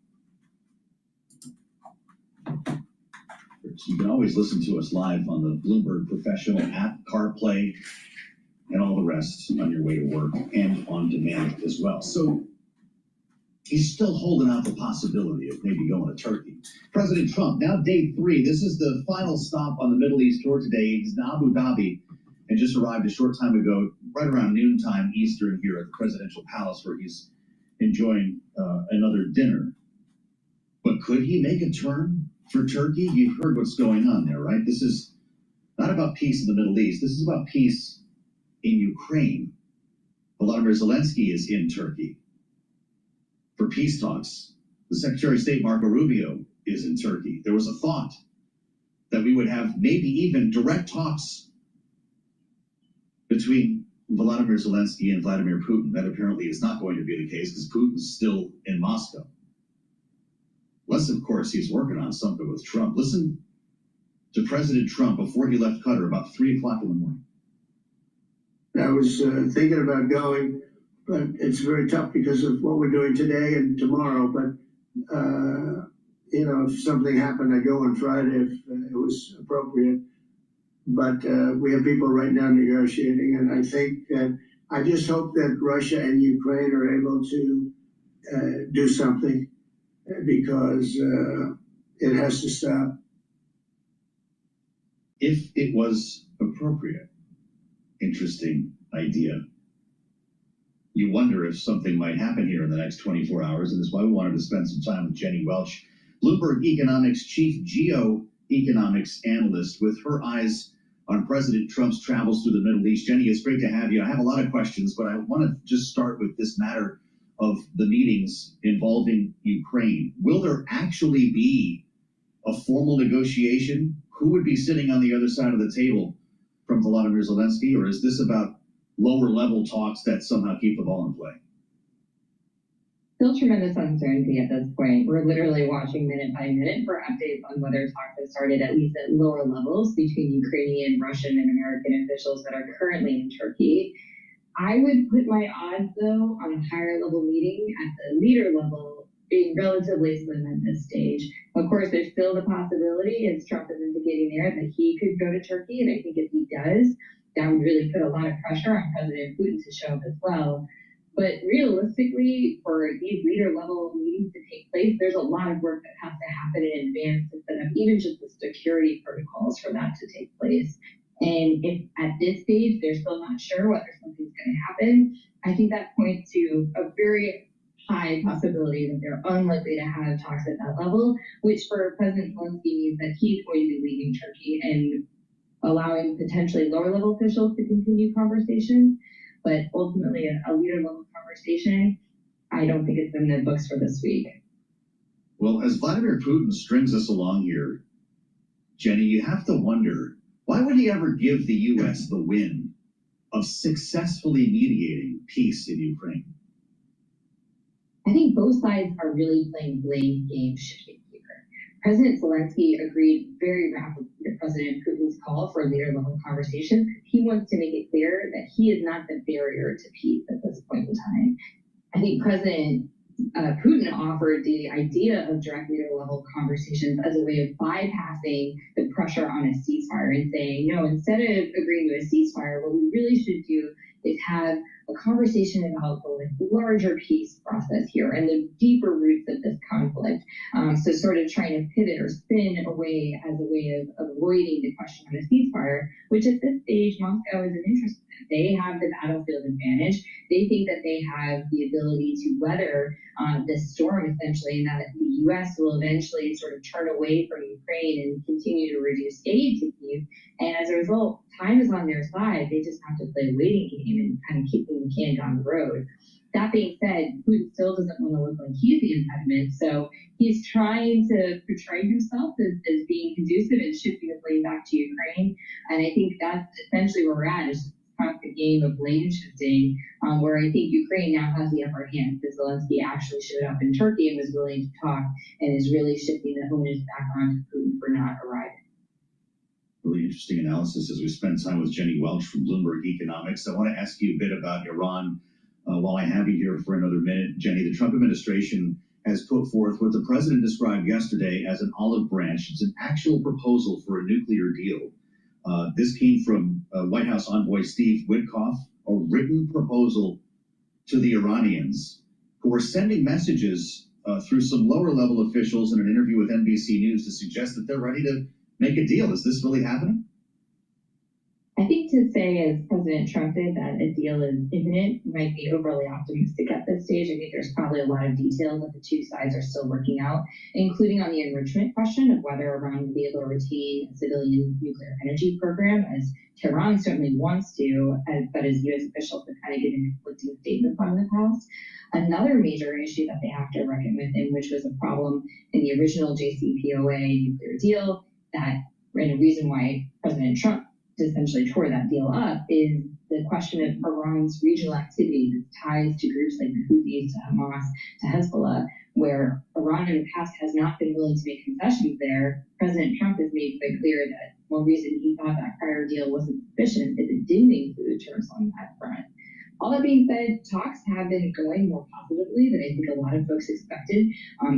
You can always listen to us live on the Bloomberg Professional app, CarPlay, and all the rest on your way to work and on demand as well. So he's still holding out the possibility of maybe going to Turkey. President Trump, now day 3. This is the final stop on the Middle East tour today. He's in Abu Dhabi and just arrived a short time ago, right around noontime Eastern here at the Presidential Palace, where he's enjoying another dinner. But could he make a turn for Turkey? You've heard what's going on there, right? This is not about peace in the Middle East. This is about peace in Ukraine. Volodymyr Zelensky is in Turkey for peace talks. The Secretary of State, Marco Rubio, is in Turkey. There was a thought that we would have maybe even direct talks between Volodymyr Zelensky and Vladimir Putin. That apparently is not going to be the case because Putin's still in Moscow. Unless, of course, he's working on something with Trump. Listen to President Trump before he left Qatar about 3 o'clock in the morning. I was thinking about going, but it's very tough because of what we're doing today and tomorrow. But, if something happened, I'd go on Friday if it was appropriate. But we have people right now negotiating, and I think I just hope that Russia and Ukraine are able to do something, because it has to stop. If it was appropriate. Interesting idea. You wonder if something might happen here in the next 24 hours, and that's why we wanted to spend some time with Jenny Welch, Bloomberg Economics chief geoeconomics analyst, with her eyes on President Trump's travels through the Middle East. Jenny, it's great to have you. I have a lot of questions, but I want to just start with this matter of the meetings involving Ukraine. Will there actually be a formal negotiation? Who would be sitting on the other side of the table from Volodymyr Zelensky, or is this about lower level talks that somehow keep the ball in play? Still tremendous uncertainty at this point. We're literally watching minute by minute for updates on whether talks have started, at least at lower levels, between Ukrainian, Russian, and American officials that are currently in Turkey. I would put my odds, though, on a higher level meeting at the leader level being relatively slim at this stage. Of course, there's still the possibility, as Trump is indicating there, that he could go to Turkey. And I think if he does, that would really put a lot of pressure on President Putin to show up as well. But realistically, for these leader level meetings to take place, there's a lot of work that has to happen in advance to set up even just the security protocols for that to take place. And if at this stage they're still not sure whether something's going to happen, I think that points to a very high possibility that they're unlikely to have talks at that level, which for President Zelensky means that he's going to be leaving Turkey and allowing potentially lower level officials to continue conversations. But ultimately, a leader level conversation, I don't think it's in the books for this week. Well, as Vladimir Putin strings us along here, Jenny, you have to wonder, why would he ever give the U.S. the win of successfully mediating peace in Ukraine? I think both sides are really playing blame game shifting here. President Zelensky agreed very rapidly to President Putin's call for a leader-level conversation. He wants to make it clear that he is not the barrier to peace at this point in time. I think President Putin offered the idea of direct leader-level conversations as a way of bypassing the pressure on a ceasefire and saying, no, instead of agreeing to a ceasefire, what we really should do is have a conversation about the larger peace process here and the deeper roots of this conflict. So sort of trying to pivot or spin away as a way of avoiding the question on a ceasefire, which at this stage, Moscow isn't interested in. They have the battlefield advantage. They think that they have the ability to weather this storm, essentially, and that the U.S. will eventually sort of turn away from Ukraine and continue to reduce aid to Kyiv. And as a result, time is on their side. They just have to play a waiting game and kind of kicking the can down the road. That being said, Putin still doesn't want to look like he's the impediment, so he's trying to portray himself as being conducive and shifting the blame back to Ukraine. And I think that's essentially where we're at, is the game of blame shifting, where I think Ukraine now has the upper hand because Zelensky actually showed up in Turkey and was willing to talk and is really shifting the onus back onto Putin for not arriving. Really interesting analysis as we spend time with Jenny Welch from Bloomberg Economics. I want to ask you a bit about Iran while I have you here for another minute. Jenny, the Trump administration has put forth what the president described yesterday as an olive branch. It's an actual proposal for a nuclear deal. This came from White House envoy Steve Witkoff, a written proposal to the Iranians, who are sending messages through some lower-level officials in an interview with NBC News to suggest that they're ready to make a deal. Is this really happening? I think to say, as President Trump did, that a deal is imminent might be overly optimistic at this stage. I think there's probably a lot of details that the two sides are still working out, including on the enrichment question of whether Iran will be able to retain a civilian nuclear energy program, as Tehran certainly wants to, but as U.S. officials have kind of given conflicting statements on the past. Another major issue that they have to reckon with, and which was a problem in the original JCPOA nuclear deal, and a reason why President Trump essentially tore that deal up, is the question of Iran's regional activity that ties to groups like the Houthis, to Hamas, to Hezbollah, where Iran in the past has not been willing to make concessions there. President Trump has made quite clear that one reason he thought that prior deal wasn't sufficient is it didn't include terms on that front. All that being said, talks have been going more positively than I think a lot of folks expected,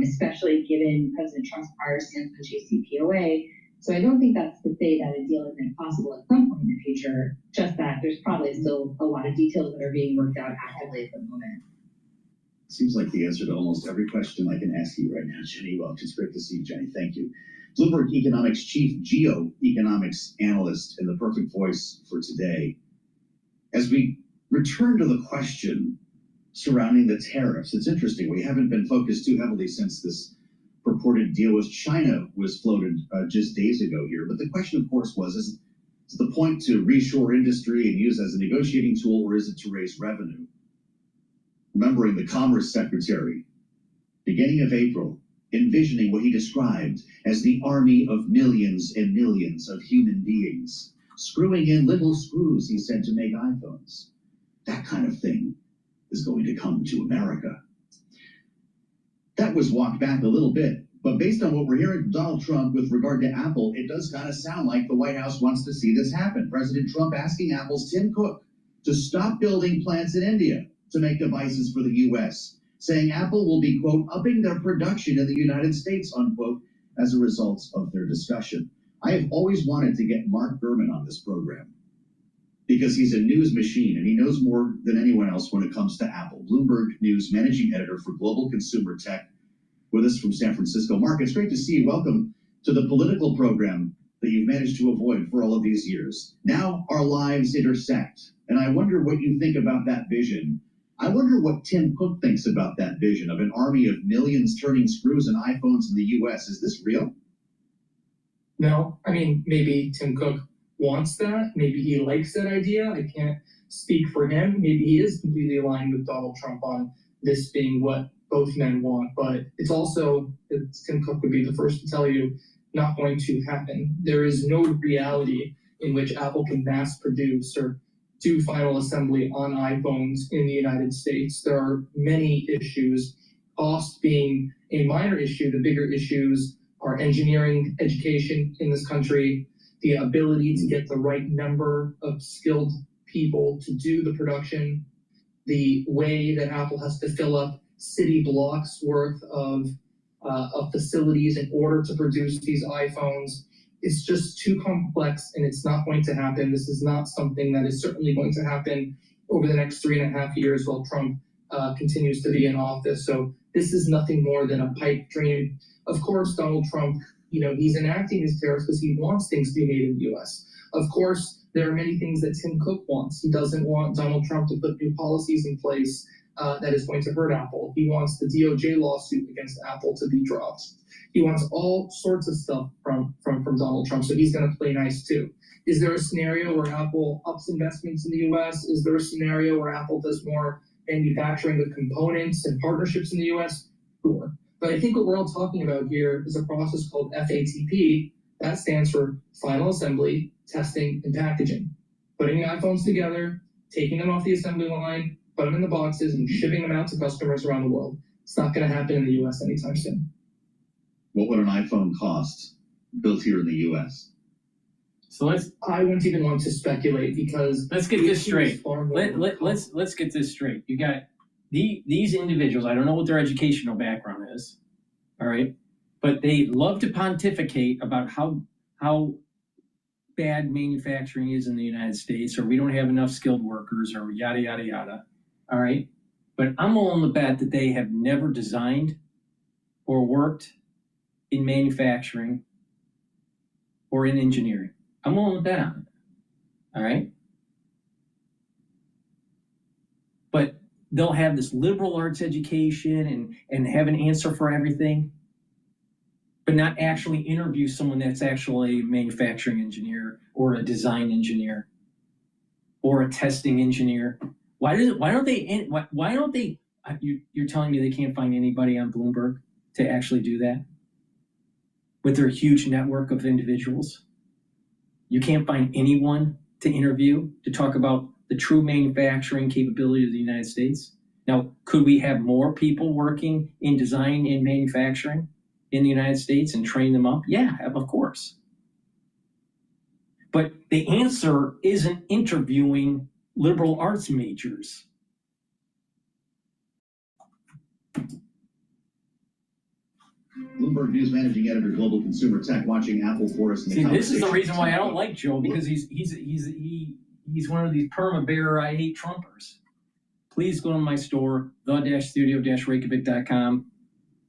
especially given President Trump's prior stance on JCPOA. So I don't think that's to say that a deal isn't possible at some point in the future, just that there's probably still a lot of details that are being worked out actively at the moment. Seems like the answer to almost every question I can ask you right now, Jenny Welch. It's great to see you, Jenny. Thank you. Bloomberg Economics Chief Geoeconomics Analyst and the perfect voice for today. As we return to the question surrounding the tariffs, it's interesting. We haven't been focused too heavily since this purported deal with China was floated just days ago here. But the question, of course, was, is the point to reshore industry and use as a negotiating tool, or is it to raise revenue? Remembering the Commerce Secretary, beginning of April, envisioning what he described as the army of millions and millions of human beings, screwing in little screws, he said, to make iPhones. That kind of thing is going to come to America. That was walked back a little bit, but based on what we're hearing from Donald Trump with regard to Apple, it does kind of sound like the White House wants to see this happen. President Trump asking Apple's Tim Cook to stop building plants in India to make devices for the U.S., saying Apple will be, quote, upping their production in the United States, unquote, as a result of their discussion. I have always wanted to get Mark Gurman on this program because he's a news machine and he knows more than anyone else when it comes to Apple. Bloomberg News managing editor for Global Consumer Tech, with us from San Francisco. Mark, it's great to see you. Welcome to the political program that you've managed to avoid for all of these years. Now our lives intersect, and I wonder what you think about that vision. I wonder what Tim Cook thinks about that vision of an army of millions turning screws in iPhones in the U.S. Is this real? No, I mean, maybe Tim Cook wants that. Maybe he likes that idea. I can't speak for him. Maybe he is completely aligned with Donald Trump on this being what both men want. But it's also, Tim Cook would be the first to tell you, not going to happen. There is no reality in which Apple can mass produce or do final assembly on iPhones in the United States. There are many issues, cost being a minor issue. The bigger issues are engineering education in this country, the ability to get the right number of skilled people to do the production, the way that Apple has to fill up city blocks worth of facilities in order to produce these iPhones. It's just too complex, and it's not going to happen. This is not something that is certainly going to happen over the next 3.5 years while Trump continues to be in office. So this is nothing more than a pipe dream. Of course, Donald Trump, he's enacting his tariffs because he wants things to be made in the U.S. Of course, there are many things that Tim Cook wants. He doesn't want Donald Trump to put new policies in place that is going to hurt Apple. He wants the DOJ lawsuit against Apple to be dropped. He wants all sorts of stuff from Donald Trump, so he's going to play nice too. Is there a scenario where Apple ups investments in the U.S.? Is there a scenario where Apple does more manufacturing with components and partnerships in the U.S.? Sure. But I think what we're all talking about here is a process called FATP. That stands for Final Assembly, Testing, and Packaging. Putting the iPhones together, taking them off the assembly line, put them in the boxes, and shipping them out to customers around the world. It's not going to happen in the U.S. anytime soon. What would an iPhone cost built here in the U.S.? So I wouldn't even want to speculate because let's get this straight. Let's get this straight. You got these individuals. I don't know what their educational background is, all right, but they love to pontificate about how bad manufacturing is in the United States, or we don't have enough skilled workers, or yada yada yada. All right, but I'm willing to bet that they have never designed or worked in manufacturing or in engineering. I'm willing to bet on it. All right. But they'll have this liberal arts education and have an answer for everything, but not actually interview someone that's actually a manufacturing engineer or a design engineer or a testing engineer. Why don't they, you're telling me they can't find anybody on Bloomberg to actually do that with their huge network of individuals? You can't find anyone to interview to talk about the true manufacturing capability of the United States. Now, could we have more people working in design and manufacturing in the United States and train them up? Yeah, of course. But the answer isn't interviewing liberal arts majors. Bloomberg News managing editor, global consumer tech, watching Apple for us. See, this is the reason why I don't like Joe, because he's one of these perma-bear I hate Trumpers. Please go to my store, the-studio-reykjavik.com.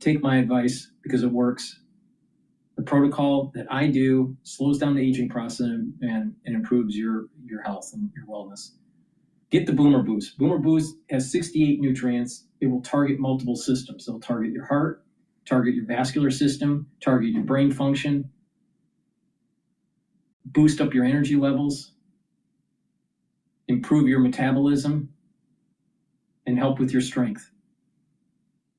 Take my advice because it works. The protocol that I do slows down the aging process and improves your health and your wellness. Get the Boomer Boost. Boomer Boost has 68 nutrients. It will target multiple systems. It'll target your heart, target your vascular system, target your brain function, boost up your energy levels, improve your metabolism, and help with your strength.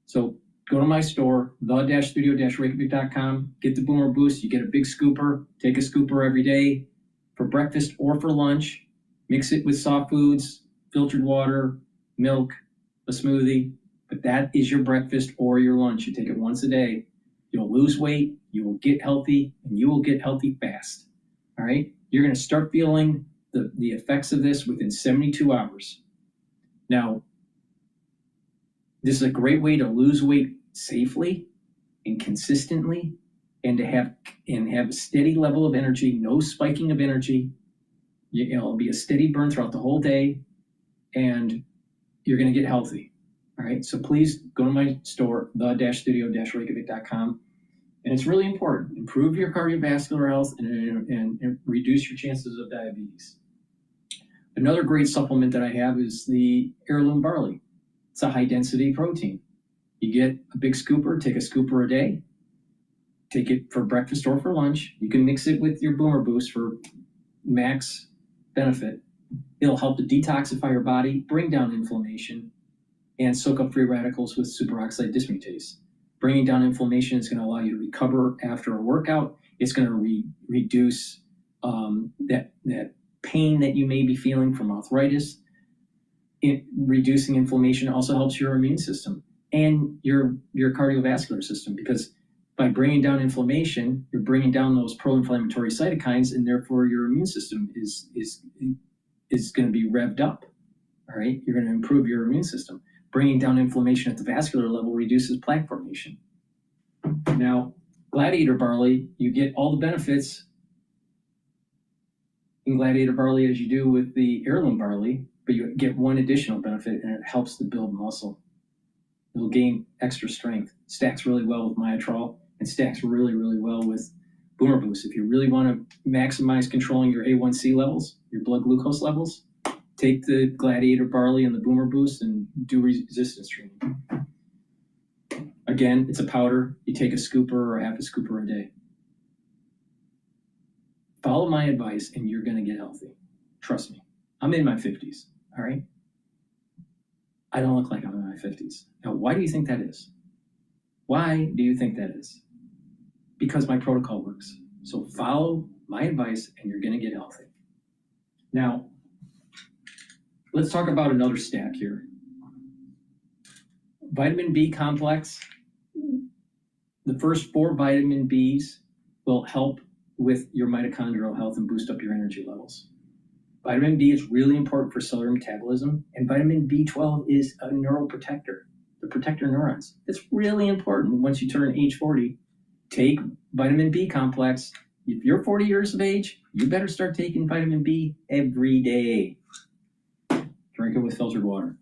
So go to my store, the-studio-reykjavik.com, get the Boomer Boost. You get a big scooper. Take a scooper every day for breakfast or for lunch. Mix it with soft foods, filtered water, milk, a smoothie. But that is your breakfast or your lunch. You take it once a day. You'll lose weight, you will get healthy, and you will get healthy fast. All right? You're going to start feeling the effects of this within 72 hours. Now, this is a great way to lose weight safely and consistently, and to have a steady level of energy, no spiking of energy. It'll be a steady burn throughout the whole day, and you're going to get healthy. All right, so please go to my store, the-studio-reykjavik.com. And it's really important. Improve your cardiovascular health and reduce your chances of diabetes. Another great supplement that I have is the heirloom barley. It's a high-density protein. You get a big scooper, take a scooper a day. Take it for breakfast or for lunch. You can mix it with your Boomer Boost for max benefit. It'll help to detoxify your body, bring down inflammation, and soak up free radicals with superoxide dismutase. Bringing down inflammation is going to allow you to recover after a workout It's going to reduce that pain that you may be feeling from arthritis. Reducing inflammation also helps your immune system and your cardiovascular system, because by bringing down inflammation, you're bringing down those pro-inflammatory cytokines, and therefore your immune system is going to be revved up. All right, you're going to improve your immune system. Bringing down inflammation at the vascular level reduces plaque formation. Now, Gladiator barley, you get all the benefits in Gladiator barley as you do with the heirloom barley, but you get one additional benefit, and it helps to build muscle. It'll gain extra strength. Stacks really well with Myotrol, and stacks really, really well with Boomer Boost. If you really want to maximize controlling your A1C levels, your blood glucose levels, take the Gladiator barley and the Boomer Boost and do resistance training. Again, it's a powder. You take a scooper or half a scooper a day. Follow my advice and you're going to get healthy. Trust me. I'm in my 50s, all right? I don't look like I'm in my 50s. Now, why do you think that is? Why do you think that is? Because my protocol works. So follow my advice and you're going to get healthy. Now, let's talk about another stack here. Vitamin B complex. The first 4 vitamin Bs will help with your mitochondrial health and boost up your energy levels. Vitamin B is really important for cellular metabolism, and vitamin B12 is a neuroprotector to protect your neurons. It's really important once you turn age 40. Take vitamin B complex. If you're 40 years of age, you better start taking vitamin B every day. Drink it with filtered water.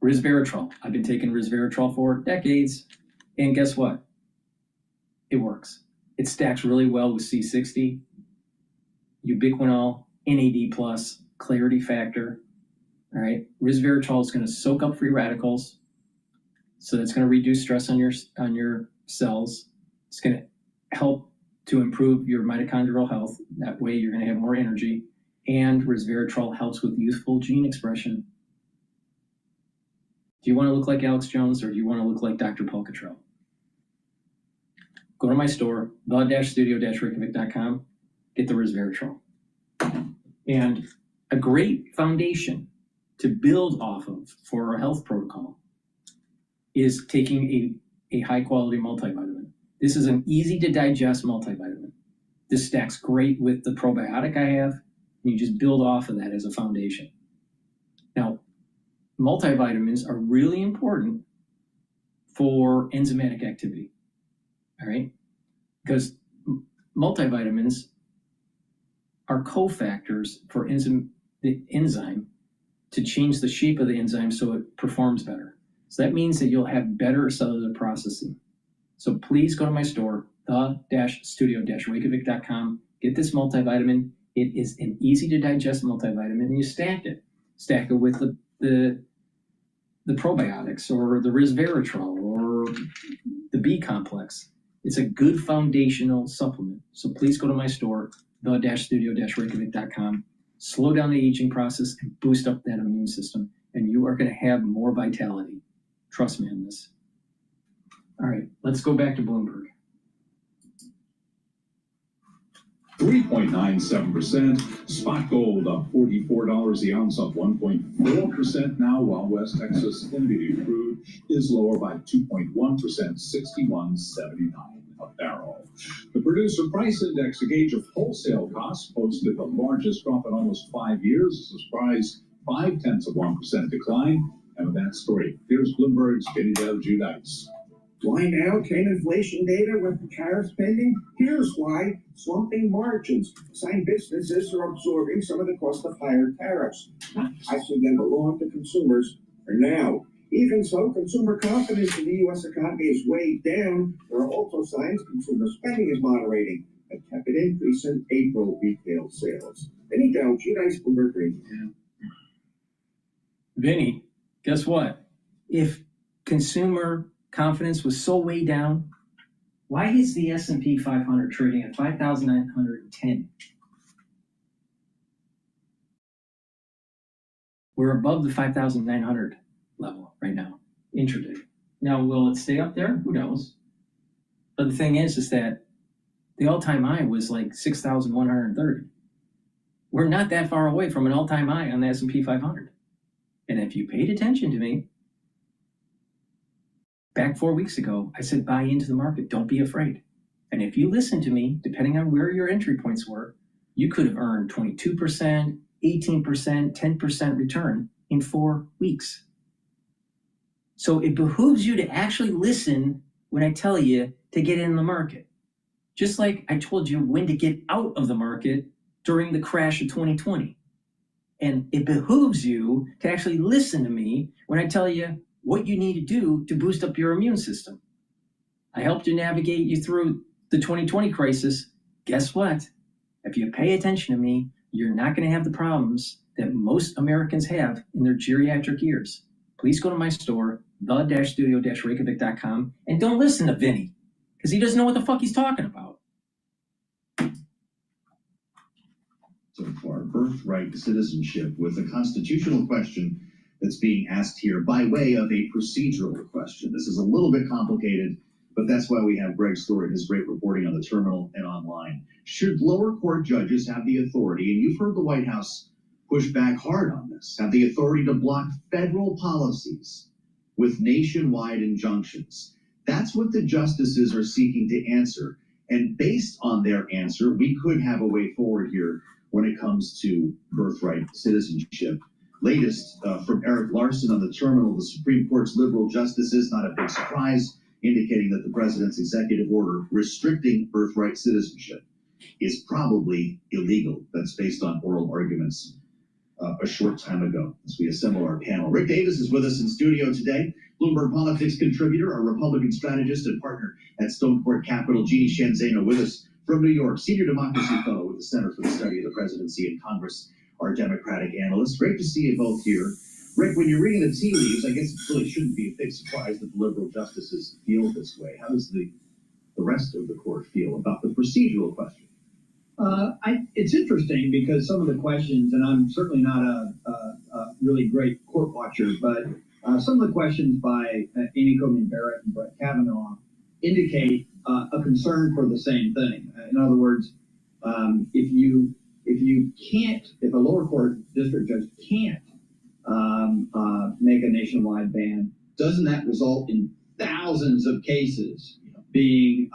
Resveratrol. I've been taking resveratrol for decades, and guess what? It works. It stacks really well with C60, ubiquinol, NAD+, clarity factor. All right, resveratrol is going to soak up free radicals, so that's going to reduce stress on your cells. It's going to help to improve your mitochondrial health. That way, you're going to have more energy. And resveratrol helps with youthful gene expression. Do you want to look like Alex Jones, or do you want to look like DrPaulCottrell? Go to my store, the-studio-reykjavik.com, get the resveratrol. And a great foundation to build off of for a health protocol is taking a high-quality multivitamin. This is an easy-to-digest multivitamin. This stacks great with the probiotic I have, and you just build off of that as a foundation. Now, multivitamins are really important for enzymatic activity, all right? Because multivitamins are cofactors for the enzyme to change the shape of the enzyme so it performs better. So that means that you'll have better cellular processing. So please go to my store, the-studio-reykjavik.com, get this multivitamin. It is an easy-to-digest multivitamin, and you stack it. Stack it with the probiotics or the resveratrol or the B complex. It's a good foundational supplement. So please go to my store, the-studio-reykjavik.com, slow down the aging process and boost up that immune system, and you are going to have more vitality. Trust me on this. All right, let's go back to Bloomberg. 3.97%. Spot gold up $44 the ounce, up 1.4% now, while West Texas Intermediate crude is lower by 2.1%, $61.79 a barrel. The Producer Price Index, a gauge of wholesale costs, posted the largest drop in almost 5 years, a surprise 0.5% decline. And with that story, here's Bloomberg's Vinny Del Giudice. Why now? Train inflation data with the tariffs pending? Here's why. Slumping margins. Sign businesses are absorbing some of the cost of higher tariffs, not passing them along to consumers for now. Even so, consumer confidence in the U.S. economy is way down. There are also signs consumer spending is moderating. A tepid increase in April retail sales. Vinny Del Giudice, Bloomberg Radio. Vinny, guess what? If consumer confidence was so way down, why is the S&P 500 trading at 5,910? We're above the 5,900 level right now, intraday. Now, will it stay up there? Who knows? But the thing is that the all-time high was like 6,130. We're not that far away from an all-time high on the S&P 500. And if you paid attention to me, back 4 weeks ago, I said buy into the market. Don't be afraid. And if you listen to me, depending on where your entry points were, you could have earned 22%, 18%, 10% return in 4 weeks. So it behooves you to actually listen when I tell you to get in the market. Just like I told you when to get out of the market during the crash of 2020. And it behooves you to actually listen to me when I tell you what you need to do to boost up your immune system. I helped you navigate you through the 2020 crisis. Guess what? If you pay attention to me, you're not going to have the problems that most Americans have in their geriatric years. Please go to my store, the-studio-reykjavik.com, and don't listen to Vinny, because he doesn't know what the fuck he's talking about. So far, birthright citizenship with a constitutional question that's being asked here by way of a procedural question. This is a little bit complicated, but that's why we have Greg Story, his great reporting on the terminal and online. Should lower court judges have the authority, and you've heard the White House push back hard on this, have the authority to block federal policies with nationwide injunctions? That's what the justices are seeking to answer. And based on their answer, we could have a way forward here when it comes to birthright citizenship. Latest from Eric Larson on the terminal, the Supreme Court's liberal justices, not a big surprise, indicating that the president's executive order restricting birthright citizenship is probably illegal. That's based on oral arguments a short time ago as we assemble our panel. Rick Davis is with us in studio today, Bloomberg Politics contributor, a Republican strategist and partner at Stone Court Capital. Jeannie Shenzano with us from New York, senior democracy fellow with the Center for the Study of the Presidency and Congress, our Democratic analyst. Great to see you both here. Rick, when you're reading the tea leaves, I guess it really shouldn't be a big surprise that the liberal justices feel this way. How does the rest of the court feel about the procedural question? It's interesting because some of the questions, and I'm certainly not a really great court watcher, but some of the questions by Amy Coney Barrett and Brett Kavanaugh indicate a concern for the same thing. In other words, if a lower court district judge can't make a nationwide ban, doesn't that result in thousands of cases being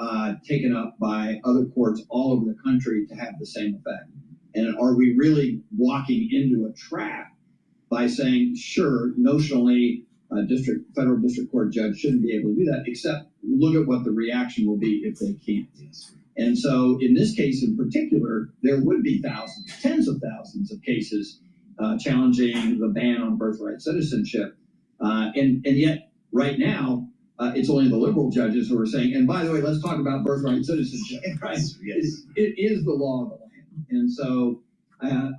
taken up by other courts all over the country to have the same effect? And are we really walking into a trap by saying, sure, notionally, a federal district court judge shouldn't be able to do that, except look at what the reaction will be if they can't? And so in this case in particular, there would be thousands, tens of thousands of cases challenging the ban on birthright citizenship. And yet, right now, it's only the liberal judges who are saying, and by the way, let's talk about birthright citizenship. Right? Yes. It is the law of the land. And so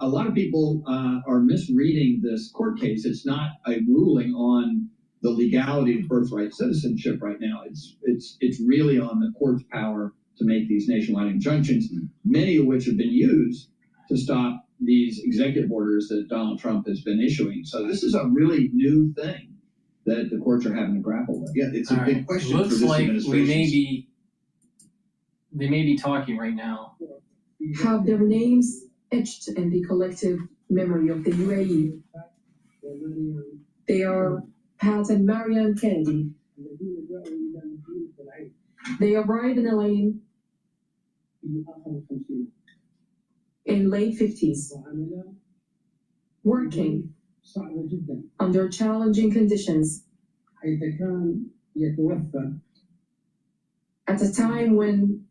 a lot of people are misreading this court case. It's not a ruling on the legality of birthright citizenship right now. It's really on the court's power to make these nationwide injunctions, many of which have been used to stop these executive orders that Donald Trump has been issuing. So this is a really new thing that the courts are having to grapple with. Yeah, it's a big question for Looks this like administration. they may be talking right now. Have their names etched in the collective memory of the UAE. They are Pat and Marianne Kennedy. They arrived in LA in late 50s, working under challenging conditions at a time when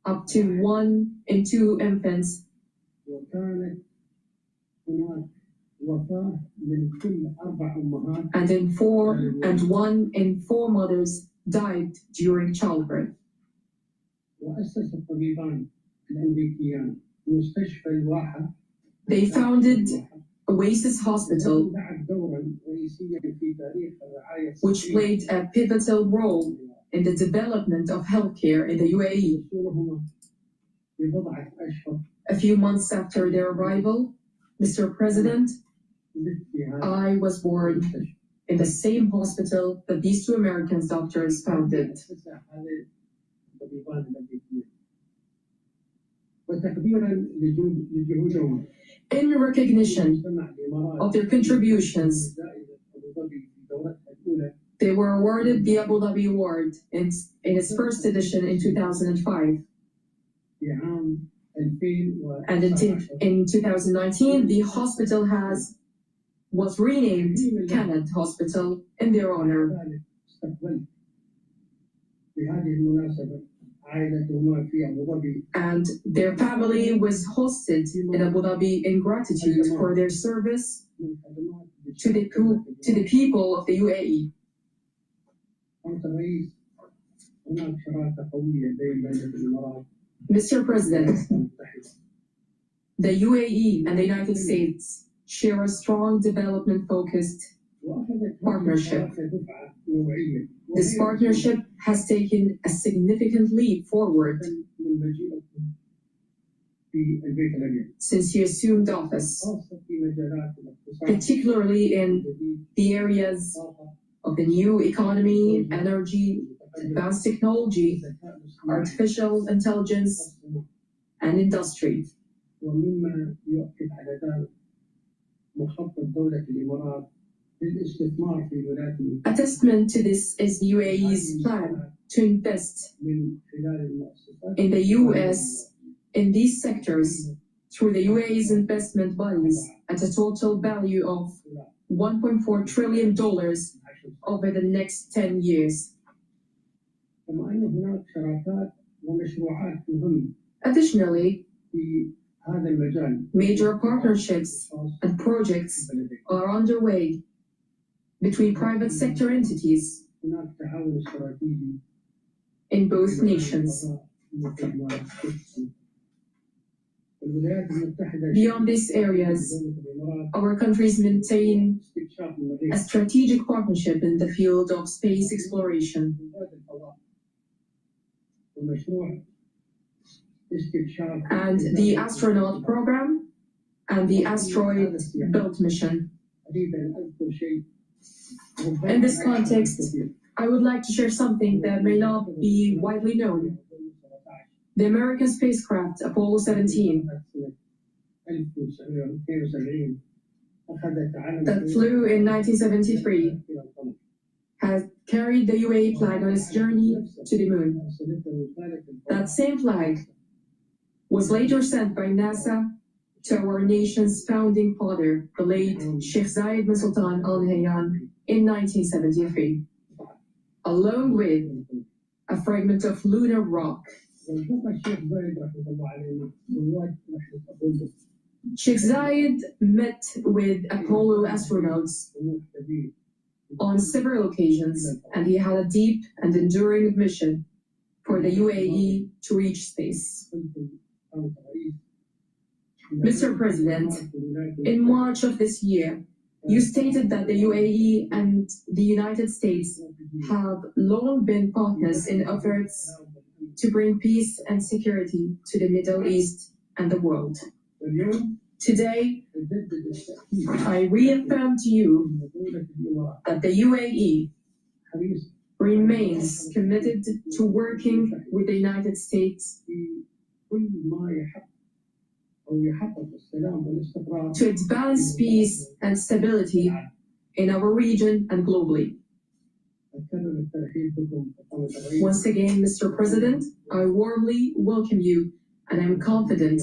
up to 1 in 2 infants and 1 in 4 mothers died during childbirth. They founded Oasis Hospital, which played a pivotal role in the development of healthcare in the UAE. A few months after their arrival, Mr. President, I was born in the same hospital that these two American doctors founded. In recognition of their contributions, they were awarded the Abu Dhabi Award in its first edition in 2005. And in 2019, the hospital was renamed Kenneth Hospital in their honor. And their family was hosted in Abu Dhabi in gratitude for their service to the people of the UAE. Mr. President, the UAE and the United States share a strong development-focused partnership. This partnership has taken a significant leap forward since he assumed office, particularly in the areas of the new economy, energy, advanced technology, artificial intelligence, and industry. A testament to this is the UAE's plan to invest in the US in these sectors through the UAE's investment bodies at a total value of $1.4 trillion over the next 10 years. Additionally, major partnerships and projects are underway between private sector entities in both nations. Beyond these areas, our countries maintain a strategic partnership in the field of space exploration. And the astronaut program and the asteroid belt mission. In this context, I would like to share something that may not be widely known. The American spacecraft Apollo 17 that flew in 1973 has carried the UAE flag on its journey to the moon. That same flag was later sent by NASA to our nation's founding father, the late Sheikh Zayed bin Sultan Al Nahyan, in 1973, along with a fragment of lunar rock. Sheikh Zayed met with Apollo astronauts on several occasions, and he had a deep and enduring mission for the UAE to reach space. Mr. President, in March of this year, you stated that the UAE and the United States have long been partners in efforts to bring peace and security to the Middle East and the world. Today, I reaffirm to you that the UAE remains committed to working with the United States to advance peace and stability in our region and globally. Once again, Mr. President, I warmly welcome you, and I'm confident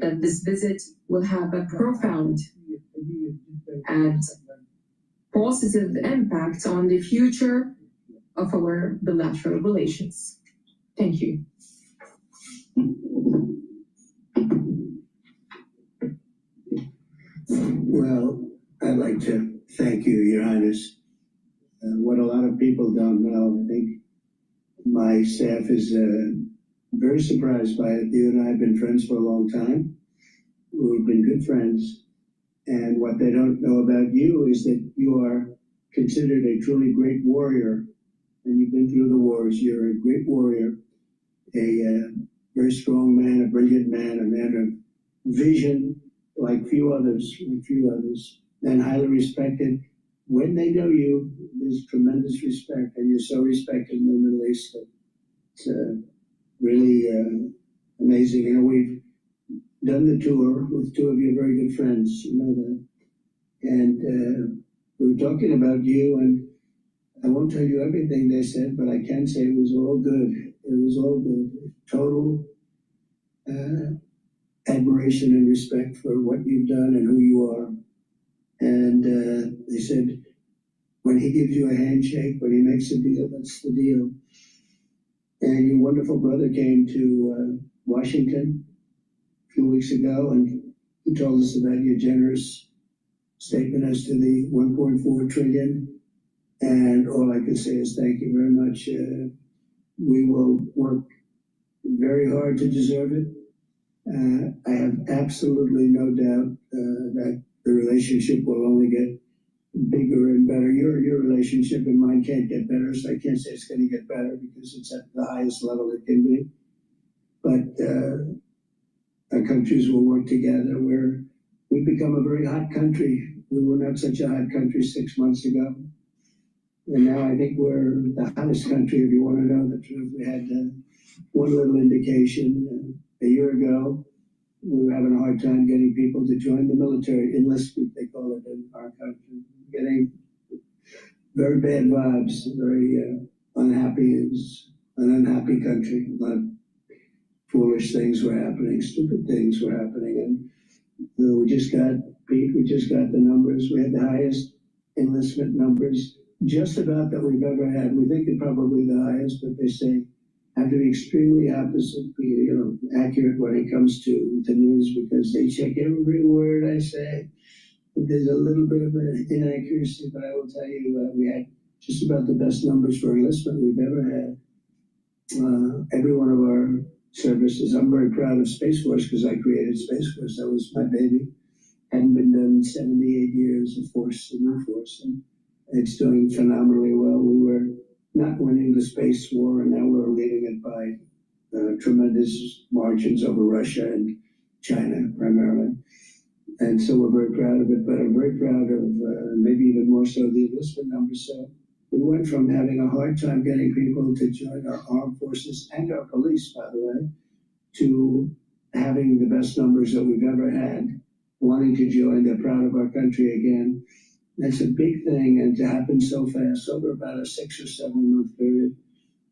that this visit will have a profound and positive impact on the future of our bilateral relations. Thank you. Well, I'd like to thank you, Your Highness. What a lot of people don't know, I think my staff is very surprised by it. You and I have been friends for a long time. We've been good friends. And what they don't know about you is that you are considered a truly great warrior. And you've been through the wars. You're a great warrior, a very strong man, a brilliant man, a man of vision like few others, and highly respected. when they know you, there's tremendous respect, and you're so respected in the Middle East that it's really amazing. You know, we've done the tour with two of your very good friends, you know that. And we were talking about you, and I won't tell you everything they said, but I can say it was all good. It was all good. Total admiration and respect for what you've done and who you are. And they said, when he gives you a handshake, when he makes a deal, that's the deal. And your wonderful brother came to Washington a few weeks ago, and he told us about your generous statement as to the 1.4 trillion. And all I can say is thank you very much. We will work very hard to deserve it. I have absolutely no doubt that the relationship will only get bigger and better. Your relationship and mine can't get better, so I can't say it's going to get better because it's at the highest level it can be. But our countries will work together. We've become a very hot country. We were not such a hot country 6 months ago. And now I think we're the hottest country, if you want to know the truth. We had one little indication a year ago. We were having a hard time getting people to join the military, enlistment, they call it in our country. Getting very bad vibes, very unhappy. It was an unhappy country. A lot of foolish things were happening, stupid things were happening. And we just got the numbers. We had the highest enlistment numbers just about that we've ever had. We think they're probably the highest, but they say have to be extremely opposite, accurate when it comes to the news because they check every word I say. There's a little bit of an inaccuracy, but I will tell you we had just about the best numbers for enlistment we've ever had. Every one of our services. I'm very proud of Space Force because I created Space Force. That was my baby. Hadn't been done in 78 years of force, the new force, and it's doing phenomenally well. We were not winning the space war, and now we're leading it by tremendous margins over Russia and China primarily. And so we're very proud of it, but I'm very proud of maybe even more so the enlistment numbers. So we went from having a hard time getting people to join our armed forces and our police, by the way, to having the best numbers that we've ever had, wanting to join. They're proud of our country again. That's a big thing, and to happen so fast, over about a 6 or 7 month period,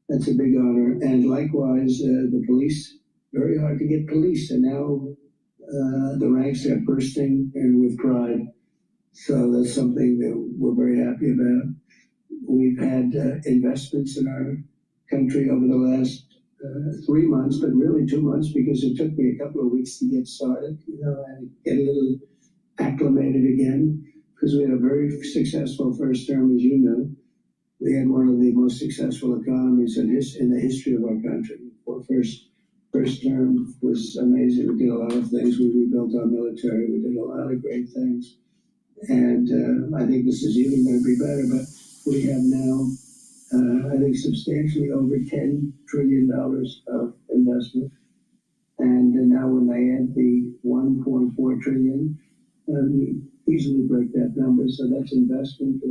that's a big honor. And likewise, the police, very hard to get police, and now the ranks are bursting and with pride. So that's something that we're very happy about. We've had investments in our country over the last 3 months, but really 2 months because it took me a couple of weeks to get started, and get a little acclimated again. Because we had a very successful first term, as you know. We had one of the most successful economies in the history of our country. Our first term was amazing. We did a lot of things. We rebuilt our military. We did a lot of great things. And I think this is even going to be better. But we have now, I think, substantially over $10 trillion of investment. And now when they add the 1.4 trillion, we easily break that number. So that's investment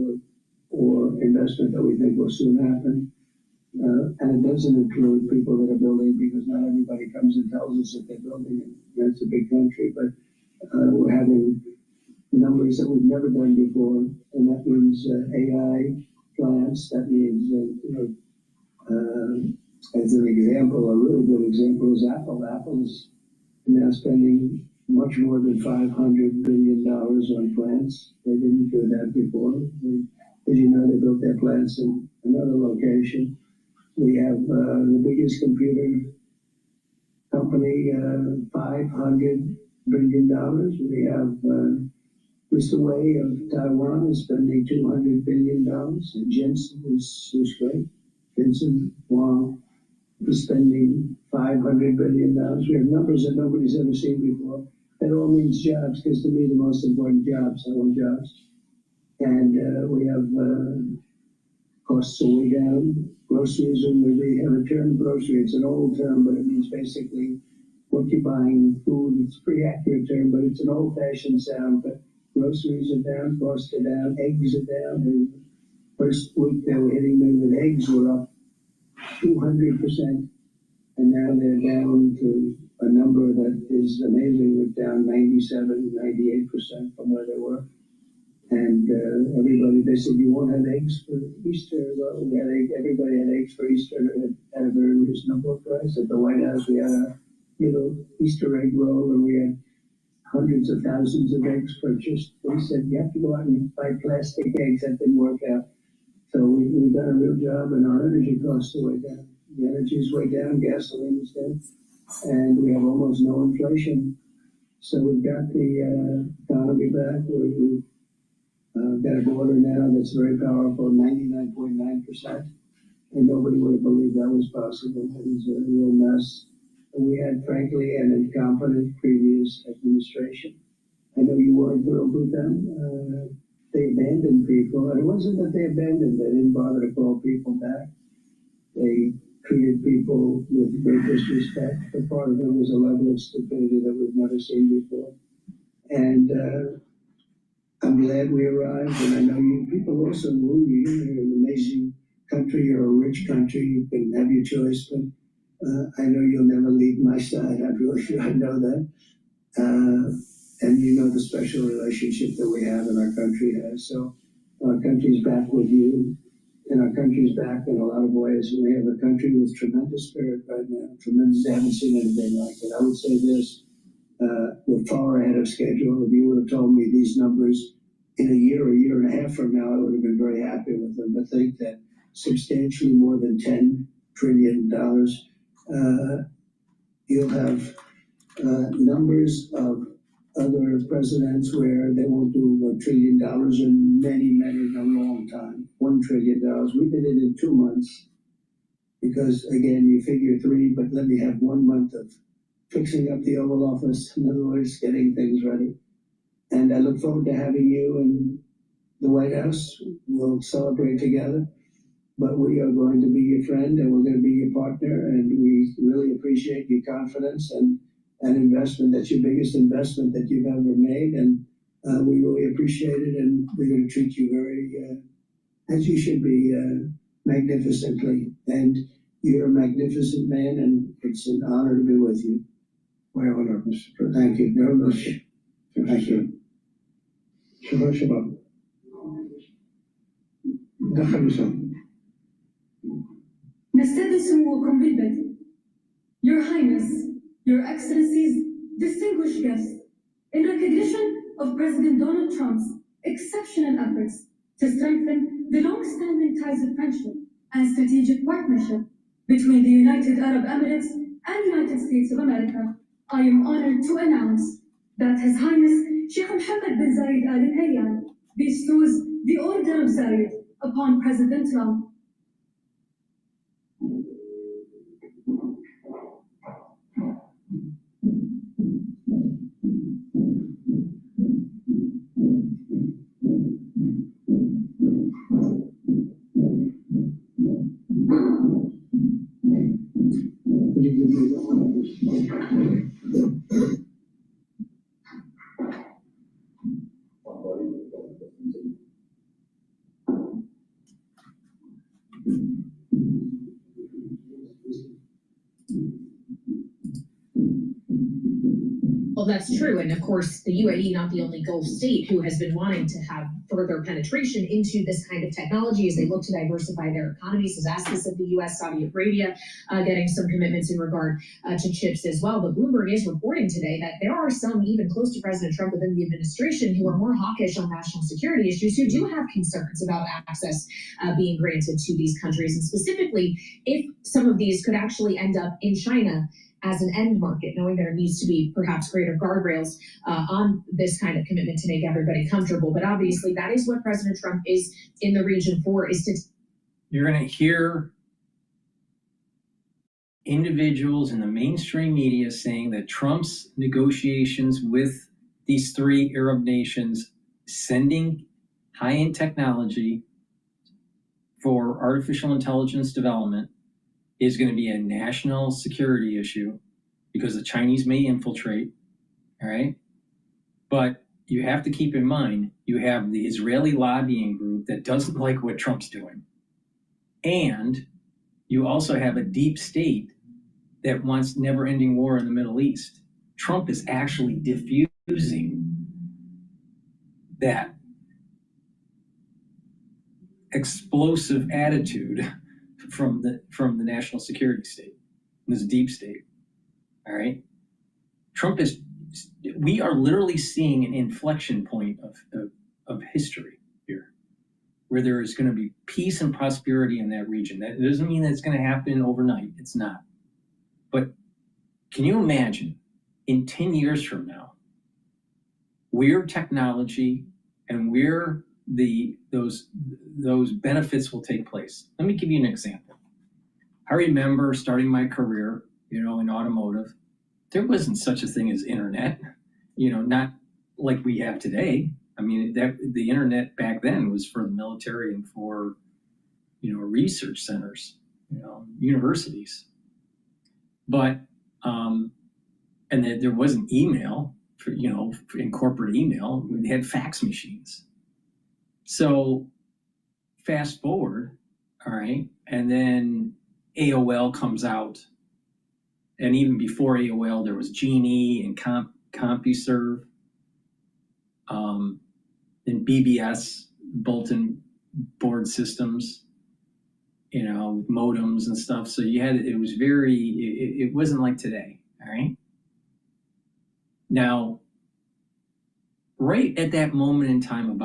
or investment that we think will soon happen. And it doesn't include people that are building because not everybody comes and tells us that they're building it. It's a big country, but we're having numbers that we've never done before. And that means AI plants. That means, as an example, a really good example is Apple. Apple's now spending much more than $500 billion on plants. They didn't do that before. As you know, they built their plants in another location. We have the biggest computer company, $500 billion. We have Mr. Wei of Taiwan is spending $200 billion. And Jensen is great. Jensen Huang is spending $500 billion. We have numbers that nobody's ever seen before. That all means jobs, because to me the most important jobs, I want jobs. And we have costs are way down. Groceries, and we have a term grocery. It's an old term, but it means basically what you're buying, food. It's a pretty accurate term, but it's an old-fashioned sound. But Groceries are down, costs are down, eggs are down. And first week they were hitting me with eggs were up 200%. And now they're down to a number that is amazing. We're down 97, 98% from where they were. And everybody, they said, you won't have eggs for Easter. Well, we had everybody had eggs for Easter at a very reasonable price. At the White House, we had a Easter egg roll, and we had hundreds of thousands of eggs purchased. They said, you have to go out and buy plastic eggs. That didn't work out. So we've done a real job, and our energy costs are way down. The energy's way down, gasoline is down, and we have almost no inflation. So we've got the economy back. We've got a border now that's very powerful, 99.9%, and nobody would have believed that was possible. It was a real mess. We had, frankly, an incompetent previous administration. I know you weren't thrilled with them. They abandoned people, and it wasn't that they abandoned, they didn't bother to call people back. They treated people with great disrespect, but part of it was a level of stupidity that we've never seen before. And I'm glad we arrived, and I know you people also move. You're an amazing country, you're a rich country, you can have your choice, but I know you'll never leave my side. I know that. And you know the special relationship that we have and our country has. So our country's back with you, and our country's back in a lot of ways. We have a country with tremendous spirit right now. Tremendous. I haven't seen anything like it. I would say this, we're far ahead of schedule. If you would have told me these numbers in a year and a half from now, I would have been very happy with them. But think that substantially more than $10 trillion, you'll have numbers of other presidents where they won't do $1 trillion in a long time. $1 trillion. We did it in 2 months because, again, you figure 3, but let me have 1 month of fixing up the Oval Office. In other words, getting things ready. And I look forward to having you in the White House. We'll celebrate together. But we are going to be your friend, and we're going to be your partner, and we really appreciate your confidence and investment. That's your biggest investment that you've ever made, and we really appreciate it, and we're going to treat you very, as you should be, magnificently. And you're a magnificent man, and it's an honor to be with you. My honor, Mr. President. Thank you very much. Thank you. Shabbat Shabbat. نستدعي سموكم بالبدء. Your Highness, Your Excellencies, distinguished guests, in recognition of President Donald Trump's exceptional efforts to strengthen the long-standing ties of friendship and strategic partnership between the United Arab Emirates and United States of America, I am honored to announce that His Highness Sheikh Mohammed bin Zayed Al Nahyan bestows the Order of Zayed upon President Trump. Well, that's true. And of course, the UAE, not the only Gulf state who has been wanting to have further penetration into this kind of technology as they look to diversify their economies, has asked this of the U.S., Saudi Arabia, getting some commitments in regard to chips as well. But Bloomberg is reporting today that there are some even close to President Trump within the administration who are more hawkish on national security issues, who do have concerns about access being granted to these countries. And specifically, if some of these could actually end up in China as an end market, knowing there needs to be perhaps greater guardrails on this kind of commitment to make everybody comfortable. But obviously, that is what President Trump is in the region for, is to... You're going to hear individuals in the mainstream media saying that Trump's negotiations with these 3 Arab nations, sending high-end technology for artificial intelligence development, is going to be a national security issue because the Chinese may infiltrate, all right? But you have to keep in mind, you have the Israeli lobbying group that doesn't like what Trump's doing. And you also have a deep state that wants never-ending war in the Middle East. Trump is actually diffusing that explosive attitude from the national security state, this deep state. All right, we are literally seeing an inflection point of history here, where there is going to be peace and prosperity in that region. That doesn't mean that it's going to happen overnight. It's not. But can you imagine in 10 years from now, where technology and where those benefits will take place? Let me give you an example. I remember starting my career, in automotive. There wasn't such a thing as internet, not like we have today. I mean, the internet back then was for the military and for, research centers, universities. But, and there wasn't email, in corporate email. We had fax machines. So fast forward, all right, and then AOL comes out. And even before AOL, there was Genie and CompuServe, and BBS, bulletin board systems, with modems and stuff. So it wasn't like today, all right? Now, right at that moment in time,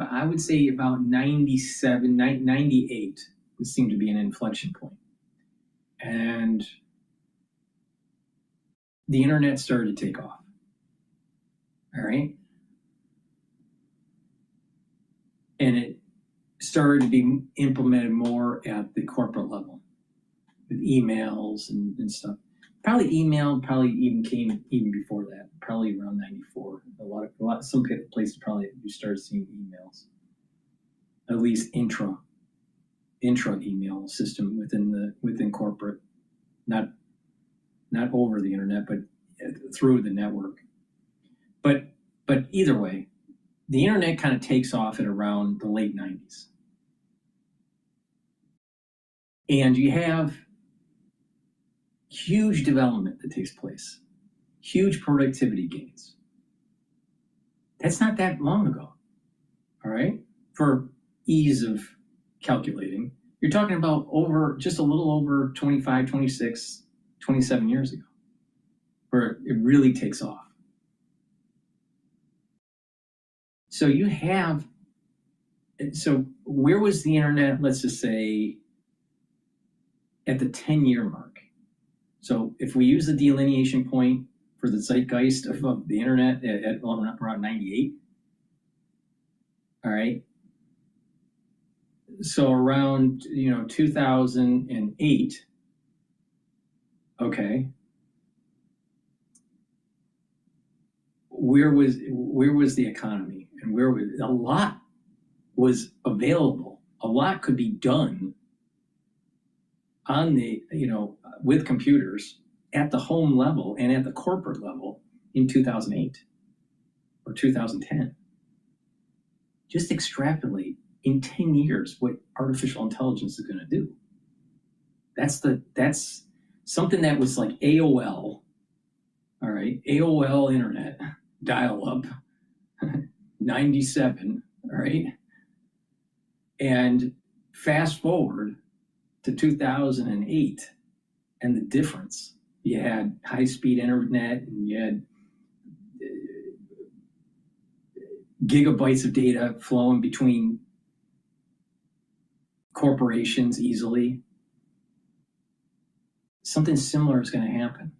I would say about 97, 98 would seem to be an inflection point. And the internet started to take off, all right? And it started to be implemented more at the corporate level with emails and stuff. Probably email even came even before that, probably around 94. Some places probably you started seeing emails, at least intra email system within corporate, not over the internet, but through the network. But either way, the internet kind of takes off at around the late 90s. And you have huge development that takes place, huge productivity gains. That's not that long ago, all right? For ease of calculating, you're talking about just a little over 25, 26, 27 years ago, where it really takes off. So where was the internet, let's just say, at the 10-year mark? So if we use the delineation point for the zeitgeist of the internet at around 98, all right? So around 2008, okay, where was the economy, and a lot was available, a lot could be done on with computers at the home level and at the corporate level in 2008 or 2010. Just extrapolate in 10 years what artificial intelligence is going to do. That's something that was like AOL, all right, AOL internet, dial-up, 97, all right? And fast forward to 2008, and the difference. You had high-speed internet, and you had gigabytes of data flowing between corporations easily. Something similar is going to happen.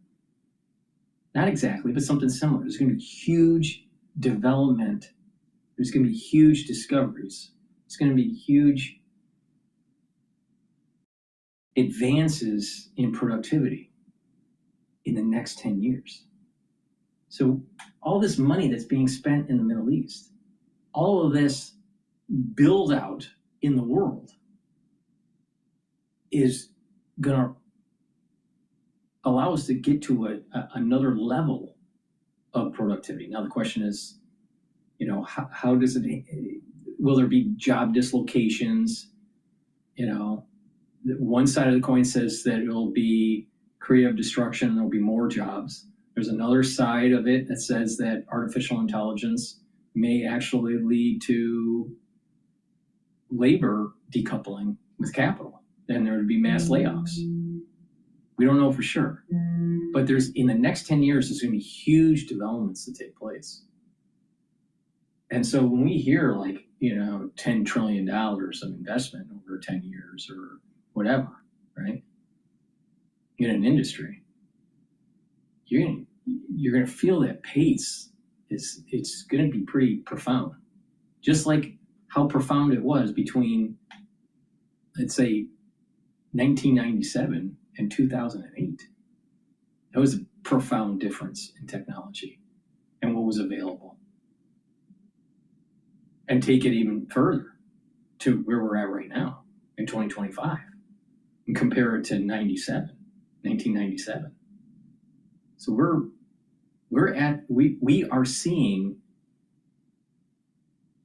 Not exactly, but something similar. There's going to be huge development. There's going to be huge discoveries. It's going to be huge advances in productivity in the next 10 years. So all this money that's being spent in the Middle East, all of this build out in the world is going to allow us to get to another level of productivity. Now the question is, You know, how does it, will there be job dislocations? You know, one side of the coin says that it'll be creative destruction and there'll be more jobs. There's another side of it that says that artificial intelligence may actually lead to labor decoupling with capital, and there would be mass layoffs. We don't know for sure, but there's, in the next 10 years, there's gonna be huge developments that take place. And so when we hear like, you know, $10 trillion of investment over 10 years or whatever, right, in an industry, you're gonna feel that pace. It's gonna be pretty profound. Just like how profound it was between, let's say, 1997 and 2008. That was a profound difference in technology and what was available. And take it even further to where we're at right now in 2025 and compare it to 1997. So we are seeing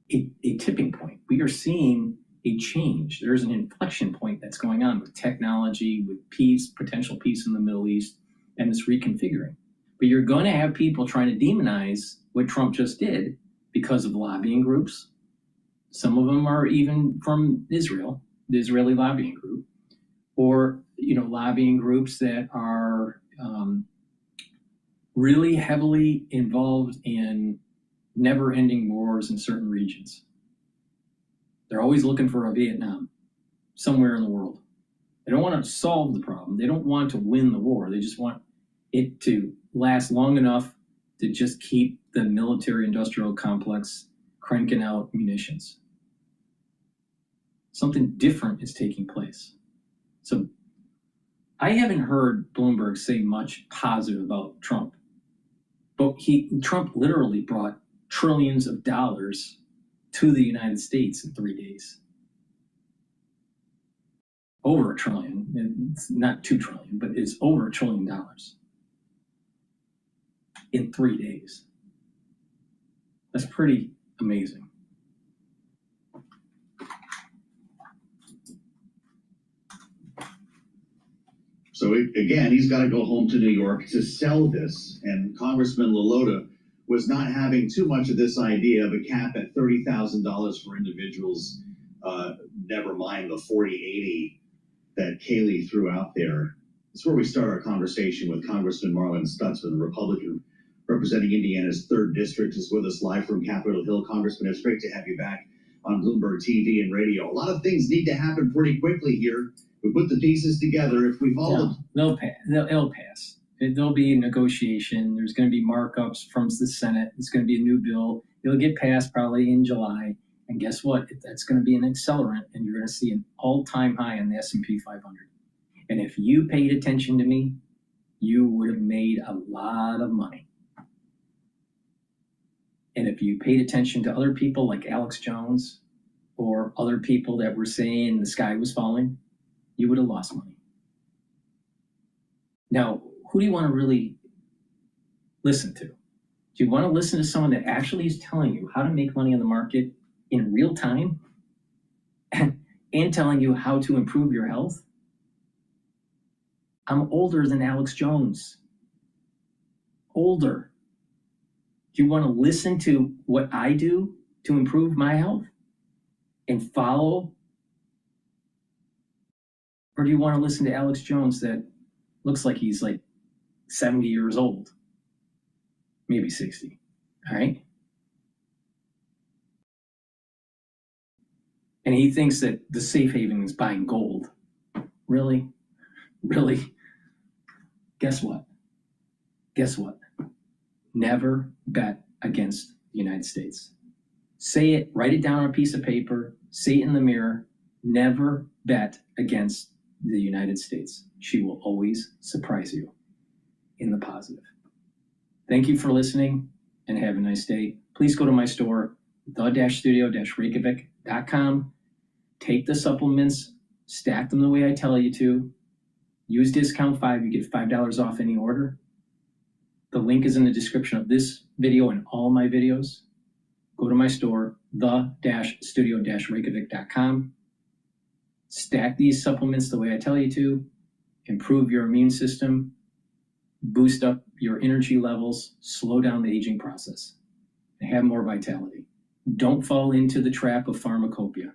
a tipping point. We are seeing a change. There's an inflection point that's going on with technology, with peace, potential peace in the Middle East, and this reconfiguring. But you're going to have people trying to demonize what Trump just did because of lobbying groups. Some of them are even from Israel, the Israeli lobbying group, or, you know, lobbying groups that are really heavily involved in never-ending wars in certain regions. They're always looking for a Vietnam somewhere in the world. They don't want to solve the problem. They don't want to win the war. They just want it to last long enough to just keep the military-industrial complex cranking out munitions. Something different is taking place. So I haven't heard Bloomberg say much positive about Trump, but Trump literally brought trillions of dollars to the United States in 3 days. Over $1 trillion. It's not $2 trillion, but it's over $1 trillion in 3 days. That's pretty amazing. So again, he's got to go home to New York to sell this. And Congressman Lilota was not having too much of this idea of a cap at $30,000 for individuals, never mind the 40-80 that Kayleigh threw out there. That's where we start our conversation with Congressman Marlin Stutzman, the Republican representing Indiana's 3rd District, is with us live from Capitol Hill. Congressman, it's great to have you back on Bloomberg TV and radio. A lot of things need to happen pretty quickly here. We put the pieces together. If we follow it'll pass. There'll be a negotiation. There's going to be markups from the Senate. It's going to be a new bill. It'll get passed probably in July. And guess what? That's going to be an accelerant, and you're going to see an all-time high on the SP 500. And if you paid attention to me, you would have made a lot of money. And if you paid attention to other people like Alex Jones or other people that were saying the sky was falling, you would have lost money. Now, who do you want to really listen to? Do you want to listen to someone that actually is telling you how to make money on the market in real time and telling you how to improve your health? I'm older than Alex Jones. Older. Do you want to listen to what I do to improve my health and follow? Or do you want to listen to Alex Jones that looks like he's like 70 years old? Maybe 60, all right? And he thinks that the safe haven is buying gold. Really? Really? Guess what? Guess what? Never bet against the United States. Say it, write it down on a piece of paper, say it in the mirror. Never bet against the United States. She will always surprise you in the positive. Thank you for listening and have a nice day. Please go to my store, the-studio-reykjavik.com. Take the supplements, stack them the way I tell you to. Use discount 5, you get $5 off any order. The link is in the description of this video and all my videos. go to my store, the-studio-reykjavik.com. Stack these supplements the way I tell you to, improve your immune system, boost up your energy levels, slow down the aging process, and have more vitality. Don't fall into the trap of pharmacopoeia.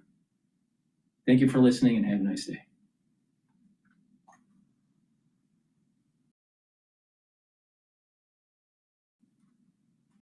Thank you for listening and have a nice day.